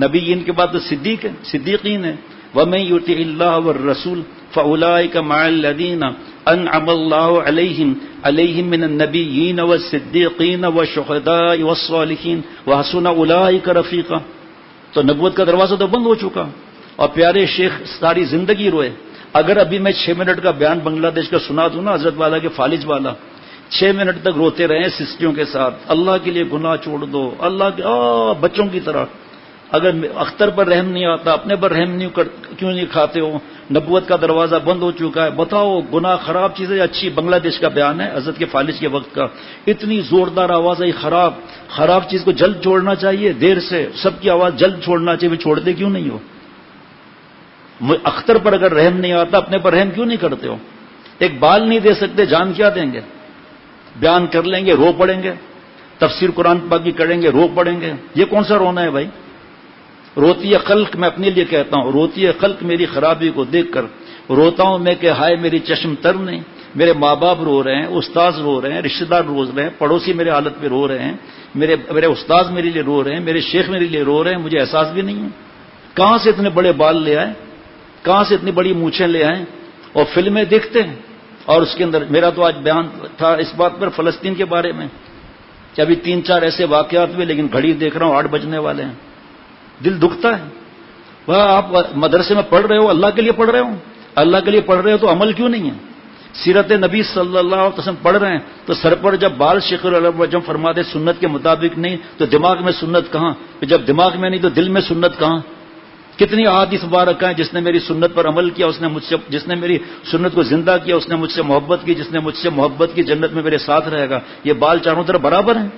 نبیین کے بعد تو صدیق ہے، صدیقین ہے۔ وَمَن يُطِعِ اللَّهَ وَالرَّسُولَ فَأُولَٰئِكَ مَعَ الَّذِينَ أَنْعَمَ اللَّهُ عَلَيْهِم مِّنَ النَّبِيِّينَ وَالصِّدِّيقِينَ وَالشُّهَدَاءِ وَالصَّالِحِينَ وَحَسُنَ أُولَٰئِكَ رَفِيقًا۔ تو نبوت کا دروازہ تو بند ہو چکا، اور پیارے شیخ ساری زندگی روئے۔ اگر ابھی میں 6 منٹ کا بیان بنگلہ دیش کا سنا دوں نا، حضرت والا کے فالج والا 6 منٹ تک روتے رہے سسٹیوں کے ساتھ، اللہ کے لیے گناہ چھوڑ دو، اللہ کے بچوں کی طرح۔ اگر اختر پر رحم نہیں آتا، اپنے پر رحم کیوں نہیں کھاتے ہو؟ نبوت کا دروازہ بند ہو چکا ہے، بتاؤ گناہ خراب چیز ہے اچھی؟ بنگلہ دیش کا بیان ہے حضرت کے فالج کے وقت کا، اتنی زوردار آواز ہے، خراب چیز کو جلد چھوڑنا چاہیے، دیر سے، سب کی آواز جلد چھوڑنا چاہیے، چھوڑتے کیوں نہیں ہو؟ اختر پر اگر رحم نہیں آتا، اپنے پر رحم کیوں نہیں کرتے ہو؟ ایک بال نہیں دے سکتے، جان کیا دیں گے؟ بیان کر لیں گے، رو پڑیں گے، تفسیر قرآن پاک کی کریں گے، رو پڑیں گے، یہ کون سا رونا ہے بھائی؟ روتی ہے خلق، میں اپنے لیے کہتا ہوں، روتی ہے خلق میری خرابی کو دیکھ کر، روتا ہوں میں کہ ہائے میری چشم تر نہیں۔ میرے ماں باپ رو رہے ہیں، استاذ رو رہے ہیں، رشتہ دار رو رہے ہیں، پڑوسی میرے حالت پہ رو رہے ہیں، میرے استاذ میرے لیے رو رہے ہیں، میرے شیخ میرے لیے رو رہے ہیں، مجھے احساس بھی نہیں ہے۔ کہاں سے اتنے بڑے بال لے آئے، کہاں سے اتنی بڑی مونچھیں لے آئے؟ اور فلمیں دیکھتے ہیں، اور اس کے اندر میرا تو آج بیان تھا اس بات پر فلسطین کے بارے میں کہ ابھی 3-4 ایسے واقعات ہوئے، لیکن گھڑی دیکھ رہا ہوں 8 بجنے والے ہیں، دل دکھتا ہے۔ وہ آپ مدرسے میں پڑھ رہے ہو، اللہ کے لیے پڑھ رہے ہو، اللہ کے لیے پڑھ رہے ہو تو عمل کیوں نہیں ہے؟ سیرت نبی صلی اللہ علیہ وسلم پڑھ رہے ہیں تو سر پر جب بال شیخ العلم فرماتے سنت کے مطابق نہیں تو دماغ میں سنت کہاں؟ جب دماغ میں نہیں تو دل میں سنت کہاں؟ کتنی احادیث مبارک ہیں، جس نے میری سنت پر عمل کیا جس نے میری سنت کو زندہ کیا، اس نے مجھ سے محبت کی، جس نے مجھ سے محبت کی جنت میں میرے ساتھ رہے گا۔ یہ بال چاروں طرف برابر ہیں۔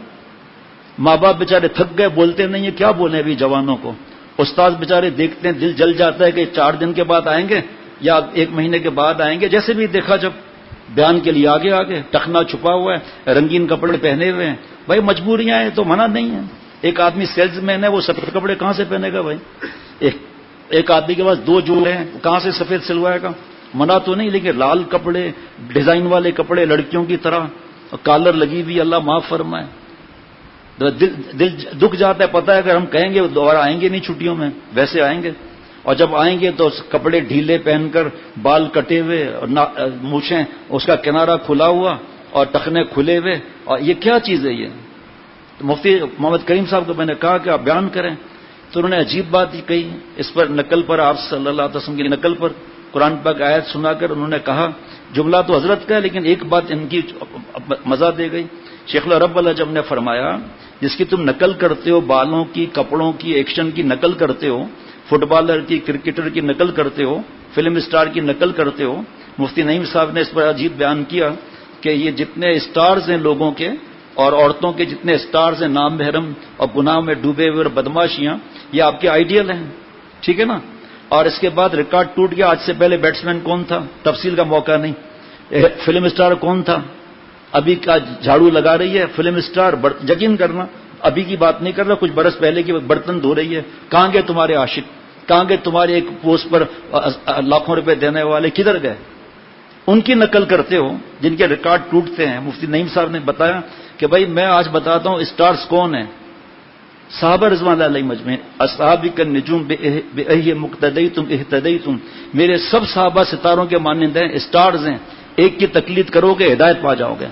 ماں باپ بیچارے تھک گئے، بولتے نہیں ہیں، کیا بولیں ابھی جوانوں کو؟ استاد بیچارے دیکھتے ہیں، دل جل جاتا ہے کہ 4 دن کے بعد آئیں گے یا 1 مہینے کے بعد آئیں گے، جیسے بھی دیکھا جب بیان کے لیے آگے ٹخنا چھپا ہوا ہے، رنگین کپڑے پہنے ہوئے ہیں۔ بھائی مجبوریاں ہیں تو منع نہیں ہے۔ ایک آدمی سیلز مین ہے، وہ سفید کپڑے کہاں سے پہنے گا بھائی؟ ایک آدمی کے پاس 2 جوڑے ہیں، کہاں سے سفید سلوائے گا؟ منع تو نہیں، لیکن لال کپڑے، ڈیزائن والے کپڑے لڑکیوں کی طرح، کالر لگی ہوئی، اللہ معاف فرمائے۔ دل دکھ جاتا ہے، پتہ ہے اگر ہم کہیں گے دوبارہ آئیں گے نہیں چھٹیوں میں، ویسے آئیں گے، اور جب آئیں گے تو کپڑے ڈھیلے پہن کر، بال کٹے ہوئے، مونچھیں اس کا کنارہ کھلا ہوا اور ٹخنے کھلے ہوئے، اور یہ کیا چیز ہے؟ یہ تو مفتی محمد کریم صاحب کو میں نے کہا کہ آپ بیان کریں، تو انہوں نے عجیب بات ہی کہی، اس پر نقل پر، آپ صلی اللہ علیہ وسلم کی نقل پر قرآن پاک آیت سنا کر انہوں نے کہا، جملہ تو حضرت کا ہے لیکن ایک بات ان کی مزہ دے گئی۔ شیخ رب العجب نے فرمایا، جس کی تم نقل کرتے ہو، بالوں کی، کپڑوں کی، ایکشن کی نقل کرتے ہو، فٹ بالر کی، کرکٹر کی نقل کرتے ہو، فلم اسٹار کی نقل کرتے ہو، مفتی نعیم صاحب نے اس پر عجیب بیان کیا کہ یہ جتنے اسٹارز ہیں لوگوں کے اور عورتوں کے جتنے اسٹارز ہیں نام محرم اور گناہ میں ڈوبے ہوئے اور بدماشیاں، یہ آپ کے آئیڈیل ہیں، ٹھیک ہے نا؟ اور اس کے بعد ریکارڈ ٹوٹ گیا، آج سے پہلے بیٹسمین کون تھا؟ تفصیل کا موقع نہیں۔ فلم اسٹار کون تھا؟ ابھی کا جھاڑو لگا رہی ہے فلم اسٹار، یقین کرنا ابھی کی بات نہیں کر رہا، کچھ برس پہلے کی برتن دھو رہی ہے۔ کہاں گئے تمہارے عاشق؟ کہاں گئے تمہارے ایک پوسٹ پر لاکھوں روپے دینے والے؟ کدھر گئے؟ ان کی نقل کرتے ہو جن کے ریکارڈ ٹوٹتے ہیں۔ مفتی نعیم صاحب نے بتایا کہ بھائی میں آج بتاتا ہوں اسٹارز کون ہیں۔ صحابہ رضوان اللہ علیہم اجمعین، اصحابک النجوم بأیہم مقتدیتم اہتدیتم، میرے سب صحابہ ستاروں کے مانند ہیں، اسٹارز ہیں، ایک کی تقلید کرو گے ہدایت پا جاؤ گے۔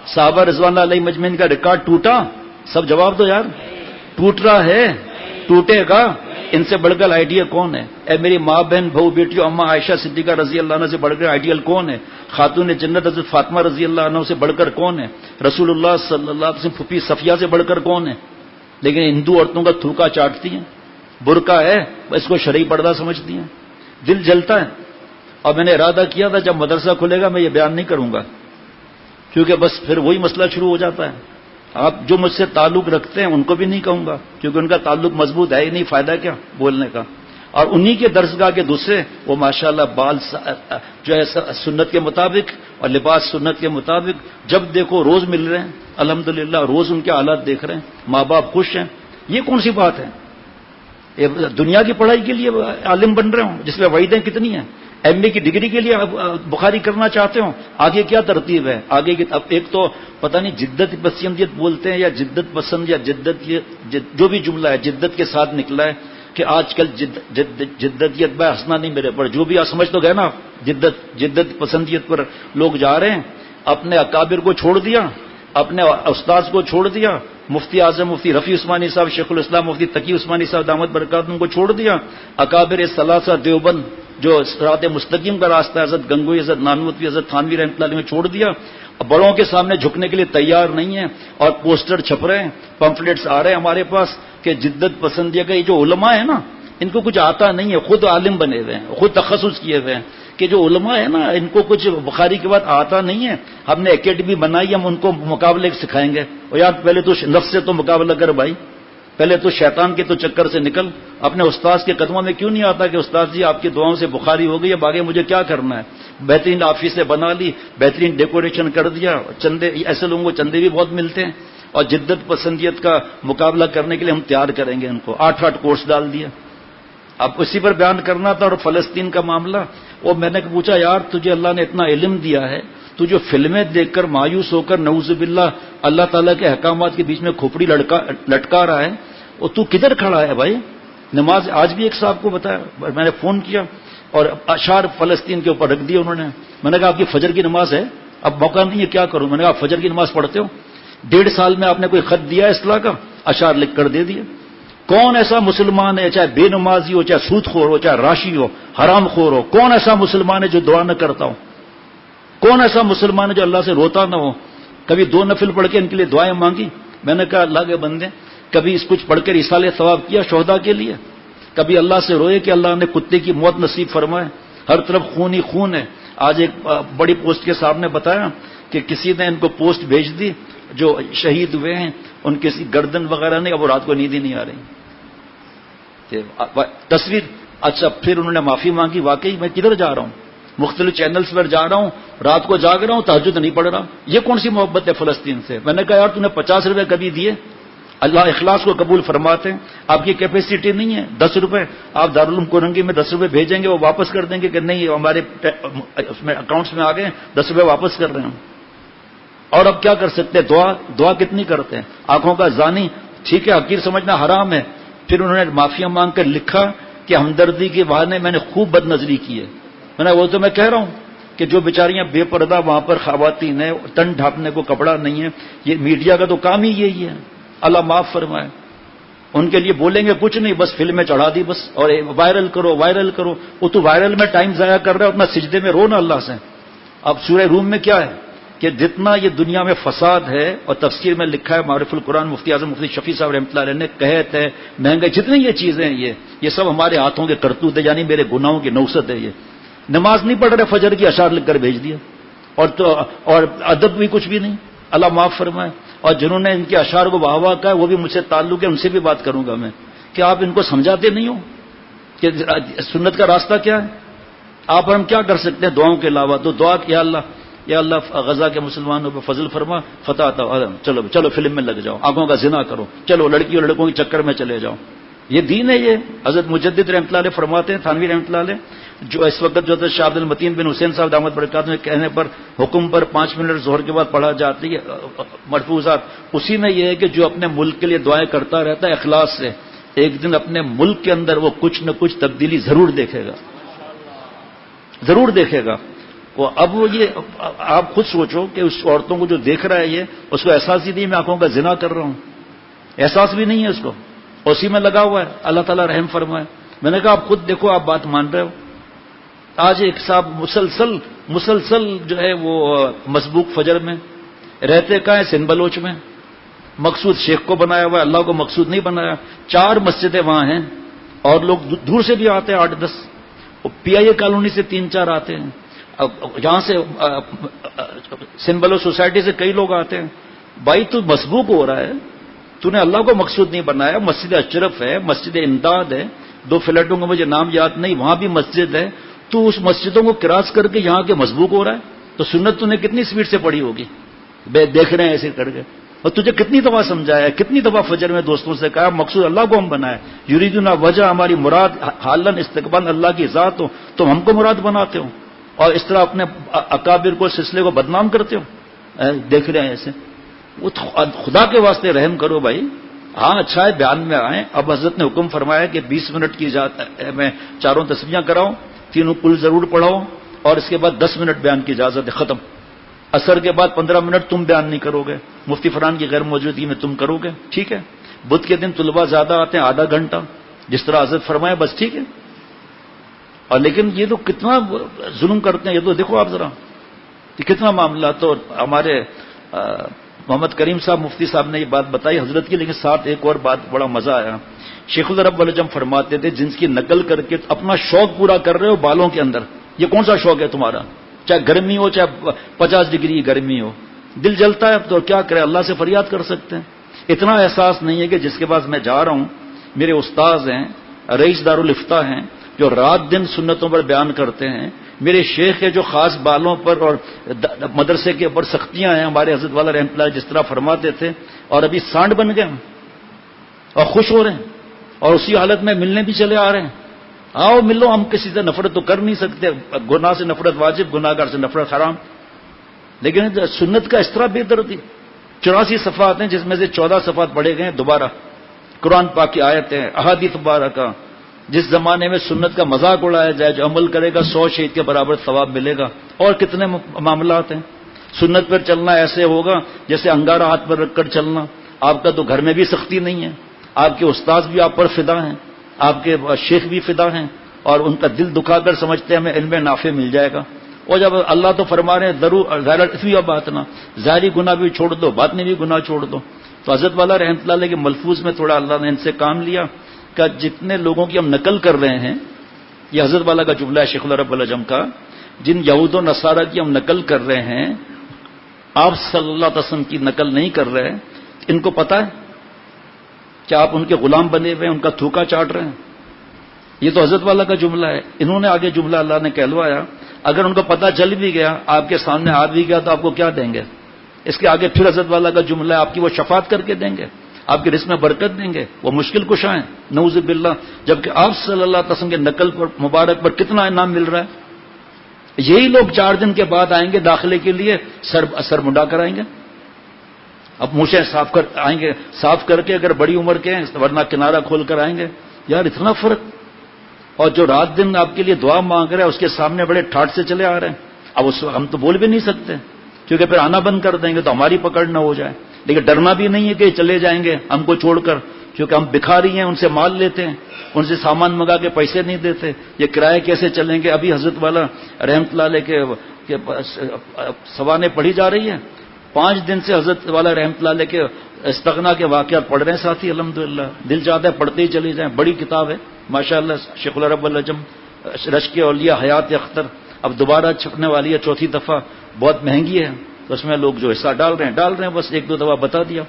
صحابہ رضوان اللہ علیہم اجمعین کا ریکارڈ ٹوٹا؟ سب جواب دو یار، ٹوٹ رہا ہے، ٹوٹے گا۔ ان سے بڑھ کر آئیڈیل کون ہے؟ اے میری ماں بہن بہو بیٹیوں، اما عائشہ صدیقہ رضی اللہ عنہ سے بڑھ کر آئیڈیل کون ہے؟ خاتون جنت حضرت فاطمہ رضی اللہ عنہ سے بڑھ کر کون ہے؟ رسول اللہ صلی اللہ علیہ وسلم پھوپھی صفیہ سے بڑھ کر کون ہے؟ لیکن ہندو عورتوں کا تھوکا چاٹتی ہیں، برقع ہے اس کو شرعی پردہ سمجھتی ہیں، دل جلتا ہے. اور میں نے ارادہ کیا تھا جب مدرسہ کھلے گا میں یہ بیان نہیں کروں گا، کیونکہ بس پھر وہی مسئلہ شروع ہو جاتا ہے. آپ جو مجھ سے تعلق رکھتے ہیں ان کو بھی نہیں کہوں گا، کیونکہ ان کا تعلق مضبوط ہے ہی نہیں، فائدہ کیا بولنے کا. اور انہی کے درسگاہ کے دوسرے وہ ماشاءاللہ بال جو ہے سنت کے مطابق اور لباس سنت کے مطابق، جب دیکھو روز مل رہے ہیں الحمدللہ، روز ان کے حالات دیکھ رہے ہیں، ماں باپ خوش ہیں. یہ کون سی بات ہے؟ دنیا کی پڑھائی کے لیے عالم بن رہے ہوں جس میں وعیدیں کتنی ہیں. ایم اے کی ڈگری کے لیے بخاری کرنا چاہتے ہوں، آگے کیا ترتیب ہے؟ آگے کی اب ایک تو پتہ نہیں جدت پسندیت بولتے ہیں یا جدت پسند یا جدت، جو بھی جملہ ہے جدت کے ساتھ نکلا ہے کہ آج کل جدتیت بھائی ہنسنا نہیں میرے پر، جو بھی آپ سمجھ تو گئے نا، جدت پسندیت پر لوگ جا رہے ہیں. اپنے اکابر کو چھوڑ دیا، اپنے استاذ کو چھوڑ دیا، مفتی اعظم مفتی رفیع عثمانی صاحب، شیخ الاسلام مفتی تقی عثمانی صاحب دامت برکاتہم کو چھوڑ دیا. اکابر ثلاثہ دیوبند جو صراط مستقیم کا راستہ ہے، حضرت گنگوئی، حضرت نانوتوی، حضرت تھانوی رحمۃ اللہ علیہ میں چھوڑ دیا. بڑوں کے سامنے جھکنے کے لیے تیار نہیں ہیں، اور پوسٹر چھپ رہے ہیں، پمفلیٹس آ رہے ہیں ہمارے پاس کہ جدت پسندیہ کا یہ جو علماء ہیں نا ان کو کچھ آتا نہیں ہے، خود عالم بنے ہوئے ہیں، خود تخصص کیے ہوئے ہیں، کہ جو علماء ہیں نا ان کو کچھ بخاری کے بعد آتا نہیں ہے. ہم نے اکیڈمی بنائی، ہم ان کو مقابلے سکھائیں گے. اور یار پہلے تو نفس سے تو مقابلہ کر بھائی، پہلے تو شیطان کے تو چکر سے نکل. اپنے استاذ کے قدموں میں کیوں نہیں آتا کہ استاد جی آپ کی دعاؤں سے بخاری ہو گئی، اب آگے مجھے کیا کرنا ہے؟ بہترین آفیسیں بنا لی، بہترین ڈیکوریشن کر دیا، چندے ایسے لوگوں کو چندے بھی بہت ملتے ہیں، اور جدت پسندیت کا مقابلہ کرنے کے لیے ہم تیار کریں گے ان کو. 8 کورس ڈال دیا. اب اسی پر بیان کرنا تھا. اور فلسطین کا معاملہ، وہ میں نے پوچھا یار تجھے اللہ نے اتنا علم دیا ہے، تو جو فلمیں دیکھ کر مایوس ہو کر نعوذ باللہ اللہ تعالیٰ کے احکامات کے بیچ میں کھوپڑی لٹکا رہا ہے، اور تو کدھر کھڑا ہے بھائی؟ نماز آج بھی ایک صاحب کو بتایا، میں نے فون کیا اور اشعار فلسطین کے اوپر رکھ دیے انہوں نے. میں نے کہا آپ کی فجر کی نماز ہے؟ اب موقع نہیں ہے کیا کروں؟ میں نے کہا آپ فجر کی نماز پڑھتے ہو؟ 1.5 سال میں آپ نے کوئی خط دیا اصلاح کا؟ اشعار لکھ کر دے دیے. کون ایسا مسلمان ہے، چاہے بے نمازی ہو، چاہے سود خور ہو، چاہے راشی ہو، حرام خور ہو، کون ایسا مسلمان ہے جو دعا نہ کرتا ہو؟ کون ایسا مسلمان ہے جو اللہ سے روتا نہ ہو؟ کبھی 2 نفل پڑھ کے ان کے لیے دعائیں مانگی؟ میں نے کہا اللہ کے بندے کبھی اس کچھ پڑھ کر اصالہ ثواب کیا شہداء کے لیے؟ کبھی اللہ سے روئے کہ اللہ نے کتے کی موت نصیب فرمائے؟ ہر طرف خون ہی خون ہے. آج ایک بڑی پوسٹ کے صاحب نے بتایا کہ کسی نے ان کو پوسٹ بھیج دی جو شہید ہوئے ہیں، ان کی گردن وغیرہ نہیں، اب وہ رات کو نیند ہی نہیں آ رہی تصویر. اچھا پھر انہوں نے معافی مانگی. واقعی میں کدھر جا رہا ہوں؟ مختلف چینلز پر جا رہا ہوں، رات کو جاگ رہا ہوں، تہجد نہیں پڑھ رہا. یہ کون سی محبت ہے فلسطین سے؟ میں نے کہا یار تو نے 50 روپے کبھی دیے؟ اللہ اخلاص کو قبول فرماتے ہیں. آپ کی کیپیسٹی نہیں ہے 10 روپے، آپ دارالعلوم کورنگی میں 10 روپے بھیجیں گے، وہ واپس کر دیں گے کہ نہیں ہمارے اکاؤنٹس میں آ گئے، 10 روپے واپس کر رہے ہیں. اور اب کیا کر سکتے ہیں؟ دعا کتنی کرتے ہیں؟ آنکھوں کا زانی ٹھیک ہے، حقیر سمجھنا حرام ہے. پھر انہوں نے معافیا مانگ کر لکھا کہ ہمدردی کے بہانے میں نے خوب بد نظری کی ہے. میں نے وہ تو میں کہہ رہا ہوں کہ جو بیچاریاں بے پردہ وہاں پر خواتین ہیں، تن ڈھانپنے کو کپڑا نہیں ہے، یہ میڈیا کا تو کام ہی یہی ہے. اللہ معاف فرمائے. ان کے لیے بولیں گے کچھ نہیں، بس فلمیں چڑھا دی بس، اور وائرل کرو وائرل کرو. وہ تو وائرل میں ٹائم ضائع کر رہا ہے، اپنا سجدے میں رو نا اللہ سے. اب سورہ روم میں کیا ہے کہ جتنا یہ دنیا میں فساد ہے، اور تفسیر میں لکھا ہے معرف القرآن مفتی اعظم مفتی شفیع صاحب رحمۃ اللہ علیہ نے، قحط ہے، مہنگائی، جتنی یہ چیزیں ہیں یہ سب ہمارے ہاتھوں کے کرتوت ہے، یعنی میرے گناہوں کی نوست ہے. یہ نماز نہیں پڑھ رہے، فجر کی اشعار لکھ کر بھیج دیا، اور ادب بھی کچھ بھی نہیں. اللہ معاف فرمائے. اور جنہوں نے ان کے اشعار کو واہ واہ کہا وہ بھی مجھ سے تعلق ہے، ان سے بھی بات کروں گا میں کہ آپ ان کو سمجھاتے نہیں ہو کہ سنت کا راستہ کیا ہے. آپ اور ہم کیا کر سکتے ہیں دعاؤں کے علاوہ؟ تو دعا کہ یا اللہ غزہ کے مسلمانوں پہ فضل فرما، فتح عطا. چلو فلم میں لگ جاؤ، آنکھوں کا زنا کرو، چلو لڑکی اور لڑکوں کے چکر میں چلے جاؤ. یہ دین ہے. یہ حضرت مجدد رحمۃ اللہ علیہ فرماتے ہیں، تھانوی رحمۃ اللہ علیہ، جو اس وقت جو شاہ عبد المتین بن حسین صاحب دامت برکاتہم کے کہنے پر حکم پر 5 منٹ ظہر کے بعد پڑھا جاتی ہے مرفوعات، اسی میں یہ ہے کہ جو اپنے ملک کے لیے دعائیں کرتا رہتا ہے اخلاص سے، ایک دن اپنے ملک کے اندر وہ کچھ نہ کچھ تبدیلی ضرور دیکھے گا، ضرور دیکھے گا. اب وہ یہ آپ خود سوچو کہ اس عورتوں کو جو دیکھ رہا ہے یہ، اس کو احساس ہی نہیں میں آنکھوں کا زنا کر رہا ہوں، احساس بھی نہیں ہے اس کو، اسی میں لگا ہوا ہے. اللہ تعالیٰ رحم فرمائے. میں نے کہا آپ خود دیکھو، آپ بات مان رہے ہو. آج ایک صاحب مسلسل جو ہے وہ مسبوق فجر میں رہتے کہاں ہے؟ سندھ بلوچ میں. مقصود شیخ کو بنایا ہوا ہے، اللہ کو مقصود نہیں بنایا. 4 مسجدیں وہاں ہیں، اور لوگ دور سے بھی آتے ہیں 8-10. وہ پی آئی اے کالونی سے 3-4 آتے ہیں، یہاں سے سمبل سوسائٹی سے کئی لوگ آتے ہیں. بھائی تو مسبوق ہو رہا ہے، تو نے اللہ کو مقصود نہیں بنایا. مسجد اشرف ہے، مسجد امداد ہے، 2 فلیٹوں کا مجھے نام یاد نہیں، وہاں بھی مسجد ہے. تو اس مسجدوں کو کراس کر کے یہاں کے مسبوق ہو رہا ہے. تو سنت تو نے کتنی سپیڈ سے پڑھی ہوگی، دیکھ رہے ہیں ایسے کر کے. اور تجھے کتنی دفعہ سمجھایا ہے، کتنی دفعہ فجر میں دوستوں سے کہا مقصود اللہ کو ہم بنائے. یریدنا وجہ، ہماری مراد حالن استقبال اللہ کی ذات ہو، تم ہم کو مراد بناتے ہو اور اس طرح اپنے اکابر کو سلسلے کو بدنام کرتے ہو. دیکھ رہے ہیں ایسے. وہ خدا کے واسطے رحم کرو بھائی. ہاں اچھا ہے بیان میں آئیں. اب حضرت نے حکم فرمایا کہ 20 منٹ کی میں 4 تسبیحاں کراؤں، 3 کل ضرور پڑھاؤ اور اس کے بعد 10 منٹ بیان کی اجازت ہے، ختم. عصر کے بعد 15 منٹ تم بیان نہیں کرو گے، مفتی فرحان کی غیر موجودگی میں تم کرو گے، ٹھیک ہے. بدھ کے دن طلباء زیادہ آتے ہیں، آدھا گھنٹہ جس طرح حضرت فرمایا، بس ٹھیک ہے. اور لیکن یہ تو کتنا ظلم کرتے ہیں، یہ تو دیکھو آپ ذرا کتنا معاملہ. تو ہمارے محمد کریم صاحب مفتی صاحب نے یہ بات بتائی حضرت کی، لیکن ساتھ ایک اور بات بڑا مزہ آیا. شیخ العرب والجم فرماتے تھے جنس کی نقل کر کے اپنا شوق پورا کر رہے ہو بالوں کے اندر. یہ کون سا شوق ہے تمہارا؟ چاہے گرمی ہو، چاہے 50 ڈگری گرمی ہو، دل جلتا ہے تو کیا کرے، اللہ سے فریاد کر سکتے ہیں. اتنا احساس نہیں ہے کہ جس کے پاس میں جا رہا ہوں میرے استاذ ہیں، رئیس دارالفتاء ہیں جو رات دن سنتوں پر بیان کرتے ہیں، میرے شیخ ہے جو خاص بالوں پر اور مدرسے کے اوپر سختیاں ہیں. ہمارے حضرت والا رحمۃ اللہ جس طرح فرماتے تھے، اور ابھی سانڈ بن گئے اور خوش ہو رہے ہیں اور اسی حالت میں ملنے بھی چلے آ رہے ہیں. آؤ ملو، ہم کسی سے نفرت تو کر نہیں سکتے، گناہ سے نفرت واجب، گناہ گار سے نفرت حرام. لیکن سنت کا اس طرح بے دردی. 84 صفحات ہیں جس میں سے 14 صفحات پڑھے گئے ہیں دوبارہ. قرآن پاک کی آیتیں، احادیث مبارکہ. جس زمانے میں سنت کا مذاق اڑایا جائے، جو عمل کرے گا 100 شہید کے برابر ثواب ملے گا. اور کتنے معاملات ہیں. سنت پر چلنا ایسے ہوگا جیسے انگارہ ہاتھ پر رکھ کر چلنا. آپ کا تو گھر میں بھی سختی نہیں ہے، آپ کے استاذ بھی آپ پر فدا ہیں، آپ کے شیخ بھی فدا ہیں اور ان کا دل دکھا کر سمجھتے ہیں ہمیں علم نافع مل جائے گا. اور جب اللہ تو فرما رہے ہیں ضرور ظاہر اسوی بات نہ، ظاہری گناہ بھی چھوڑ دو، باطنی بھی گناہ چھوڑ دو. تو حضرت والا رحمۃ اللہ علیہ کے ملفوظ میں تھوڑا اللہ نے ان سے کام لیا کہ جتنے لوگوں کی ہم نقل کر رہے ہیں، یہ حضرت والا کا جملہ ہے شیخ العرب والجم کا، جن یہود و نصارہ کی ہم نقل کر رہے ہیں، آپ صلی اللہ علیہ وسلم کی نقل نہیں کر رہے. ان کو پتہ ہے کہ آپ ان کے غلام بنے ہوئے ہیں، ان کا تھوکا چاٹ رہے ہیں. یہ تو حضرت والا کا جملہ ہے. انہوں نے آگے جملہ اللہ نے کہلوایا. اگر ان کو پتہ چل بھی گیا، آپ کے سامنے آ بھی گیا، تو آپ کو کیا دیں گے؟ اس کے آگے پھر حضرت والا کا جملہ ہے، آپ کی وہ شفاعت کر کے دیں گے، آپ کے رزق میں برکت دیں گے، وہ مشکل کشا ہیں نعوذ باللہ. جبکہ آپ صلی اللہ علیہ وسلم کے نقل پر مبارک پر کتنا انعام مل رہا ہے. یہی لوگ 4 دن کے بعد آئیں گے داخلے کے لیے، سر منڈا کر آئیں گے، اب مونچھیں صاف کر آئیں گے، صاف کر کے اگر بڑی عمر کے ہیں، ورنہ کنارہ کھول کر آئیں گے. یار اتنا فرق. اور جو رات دن آپ کے لیے دعا مانگ رہے ہیں اس کے سامنے بڑے ٹھاٹ سے چلے آ رہے ہیں. اب ہم تو بول بھی نہیں سکتے کیونکہ پھر آنا بند کر دیں گے تو ہماری پکڑ نہ ہو جائے. لیکن ڈرنا بھی نہیں ہے کہ چلے جائیں گے ہم کو چھوڑ کر، کیونکہ ہم بکھاری ہیں، ان سے مال لیتے ہیں، ان سے سامان منگا کے پیسے نہیں دیتے. یہ کرایہ کیسے چلیں گے؟ ابھی حضرت والا رحمۃ اللہ علیہ کے سوانح پڑھی جا رہی ہے. 5 دن سے حضرت والا رحمۃ اللہ علیہ کے استغنا کے واقعات پڑھ رہے ہیں ساتھی. الحمدللہ دل چاہتا ہے پڑھتے ہی چلی جائیں. بڑی کتاب ہے ماشاءاللہ، شیخ العرب والجم رشک اولیاء حیات اختر. اب دوبارہ چھپنے والی ہے 4تھی دفعہ، بہت مہنگی ہے، تو اس میں لوگ جو حصہ ڈال رہے ہیں بس 1-2 دفعہ بتا دیا.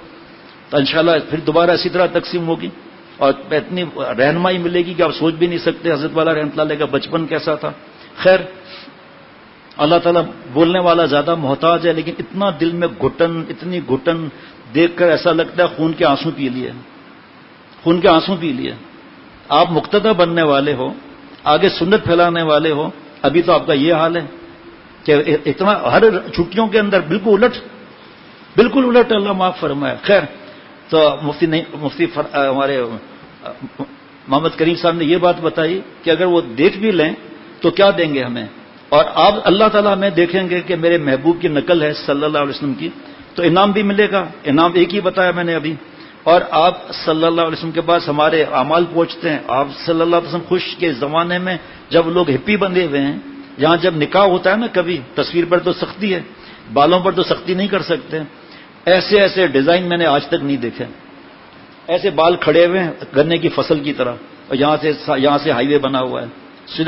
تو انشاءاللہ پھر دوبارہ اسی طرح تقسیم ہوگی اور اتنی رہنمائی ملے گی کہ آپ سوچ بھی نہیں سکتے حضرت والا رحمۃ اللہ علیہ کا بچپن کیسا تھا. خیر اللہ تعالیٰ بولنے والا زیادہ محتاج ہے، لیکن اتنا دل میں گھٹن، اتنی گھٹن دیکھ کر ایسا لگتا ہے خون کے آنسو پی لیے، خون کے آنسو پی لیے. آپ مقتدی بننے والے ہو، آگے سنت پھیلانے والے ہو، ابھی تو آپ کا یہ حال ہے کہ اتنا ہر چھٹیوں کے اندر بالکل الٹ اللہ معاف فرمائے. خیر تو مفتی ہمارے محمد کریم صاحب نے یہ بات بتائی کہ اگر وہ دیکھ بھی لیں تو کیا دیں گے ہمیں، اور آپ اللہ تعالیٰ ہمیں دیکھیں گے کہ میرے محبوب کی نقل ہے صلی اللہ علیہ وسلم کی، تو انعام بھی ملے گا. انعام ایک ہی بتایا میں نے ابھی. اور آپ صلی اللہ علیہ وسلم کے پاس ہمارے اعمال پہنچتے ہیں. آپ صلی اللہ علیہ وسلم خوش کے زمانے میں جب لوگ ہپی بندھے ہوئے ہیں، یہاں جب نکاح ہوتا ہے نا، کبھی تصویر پر تو سختی ہے، بالوں پر تو سختی نہیں کر سکتے، ایسے ایسے ڈیزائن میں نے آج تک نہیں دیکھے. ایسے بال کھڑے ہوئے ہیں گنے کی فصل کی طرح، اور یہاں سے ہائی وے بنا ہوا ہے،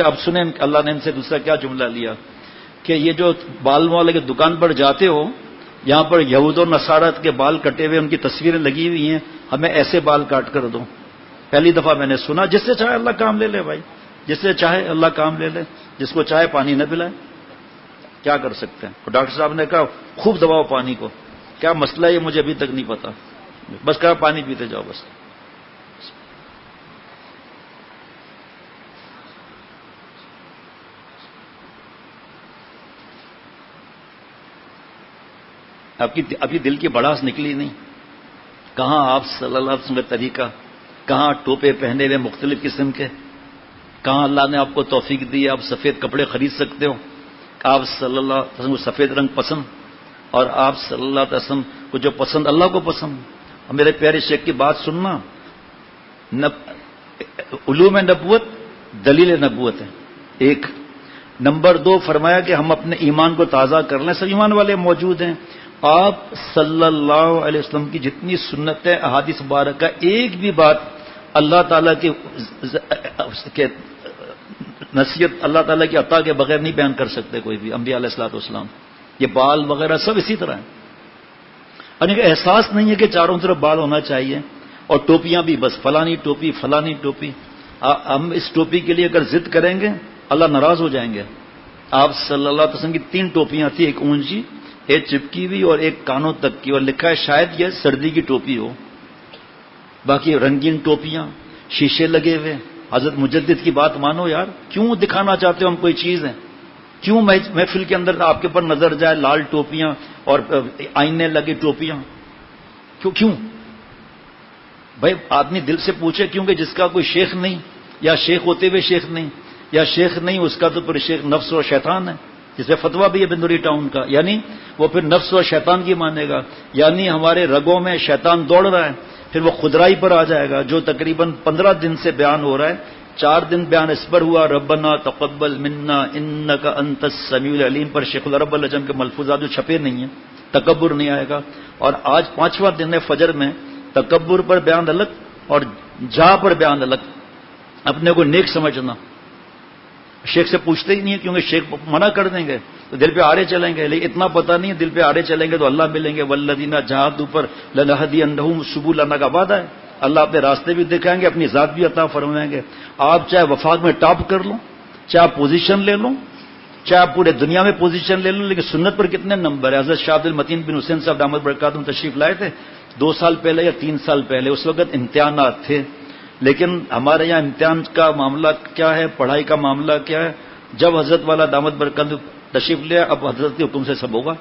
اب سنیں اللہ نے ان سے دوسرا کیا جملہ لیا کہ یہ جو بال والے کی دکان پر جاتے ہو، یہاں پر یہود و نصارت کے بال کٹے ہوئے ان کی تصویریں لگی ہوئی ہیں، ہمیں ایسے بال کاٹ کر دو۔ پہلی دفعہ میں نے سنا، جس سے چاہے اللہ کام لے لے بھائی، جس سے چاہے اللہ کام لے لے، جس کو چاہے پانی نہ پلائے، کیا کر سکتے ہیں؟ تو ڈاکٹر صاحب نے کہا خوب دباؤ پانی کو، کیا مسئلہ ہے یہ مجھے ابھی تک نہیں پتا، بس کہا پانی پیتے جاؤ بس۔ ابھی دل کی بڑاس نکلی نہیں، کہاں آپ صلی اللہ علیہ وسلم کا طریقہ، کہاں ٹوپے پہنے ہوئے مختلف قسم کے، کہاں اللہ نے آپ کو توفیق دی آپ سفید کپڑے خرید سکتے ہو، آپ صلی اللہ علیہ وسلم کو سفید رنگ پسند، اور آپ صلی اللہ علیہ وسلم کو جو پسند اللہ کو پسند۔ اور میرے پیارے شیخ کی بات سننا، علوم نبوت دلیل نبوت ہے ایک، نمبر 2 فرمایا کہ ہم اپنے ایمان کو تازہ کر لیں، سب ایمان والے موجود ہیں۔ آپ صلی اللہ علیہ وسلم کی جتنی سنتیں احادیث مبارکہ، ایک بھی بات اللہ تعالیٰ کی نصیحت، اللہ تعالیٰ کی عطا کے بغیر نہیں بیان کر سکتے کوئی بھی انبیاء علیہ الصلوۃ والسلام۔ یہ بال وغیرہ سب اسی طرح ہیں، اور ان کا احساس نہیں ہے کہ چاروں طرف بال ہونا چاہیے، اور ٹوپیاں بھی بس فلانی ٹوپی فلانی ٹوپی۔ ہم اس ٹوپی کے لیے اگر ضد کریں گے اللہ ناراض ہو جائیں گے۔ آپ صلی اللہ علیہ وسلم کی 3 ٹوپیاں تھیں، ایک اونچی، ایک چپکی ہوئی اور ایک کانوں تک کی، اور لکھا ہے شاید یہ سردی کی ٹوپی ہو۔ باقی رنگین ٹوپیاں، شیشے لگے ہوئے۔ حضرت مجدد کی بات مانو یار، کیوں دکھانا چاہتے ہو ہم کوئی چیز ہے؟ کیوں محفل کے اندر آپ کے پر نظر جائے لال ٹوپیاں اور آئینے لگے ٹوپیاں؟ کیوں بھائی؟ آدمی دل سے پوچھے، کیونکہ جس کا کوئی شیخ نہیں، یا شیخ ہوتے ہوئے شیخ نہیں، یا شیخ نہیں اس کا تو پھر شیخ نفس اور شیطان ہے، جس پہ فتویٰ بھی ہے بندوری ٹاؤن کا، یعنی وہ پھر نفس اور شیطان کی مانے گا، یعنی ہمارے رگوں میں شیطان دوڑ رہا ہے، پھر وہ خدرائی پر آ جائے گا، جو تقریباً 15 دن سے بیان ہو رہا ہے۔ 4 دن بیان اس پر ہوا، ربنا تقبل منا انک انت السمیع العلیم پر شیخ العرب العجم کے ملفوظات جو چھپے نہیں ہیں، تکبر نہیں آئے گا۔ اور آج 5واں دن ہے، فجر میں تکبر پر بیان الگ اور جا پر بیان الگ، اپنے کو نیک سمجھنا۔ شیخ سے پوچھتے ہی نہیں ہے، کیونکہ شیخ منع کر دیں گے تو دل پہ آڑے چلیں گے، لیکن اتنا پتہ نہیں ہے دل پہ آڑے چلیں گے تو اللہ ملیں گے، والذین جاہدوا پر لنہدینہم سبلنا کا وعدہ ہے، اللہ اپنے راستے بھی دکھائیں گے، اپنی ذات بھی عطا فرمائیں گے۔ آپ چاہے وفاق میں ٹاپ کر لو، چاہے آپ پوزیشن لے لو، چاہے آپ پورے دنیا میں پوزیشن لے لو، لیکن سنت پر کتنے نمبر ہے؟ حضرت شاہ عبد المتین بن حسین صاحب دامت برکاتہم تشریف لائے تھے 2 سال پہلے یا 3 سال پہلے، اس وقت امتحانات تھے، لیکن ہمارے یہاں امتحان کا معاملہ کیا ہے، پڑھائی کا معاملہ کیا ہے؟ جب حضرت والا دامت برکاتہم تشریف لیا، اب حضرت کے حکم سے سب ہوگا۔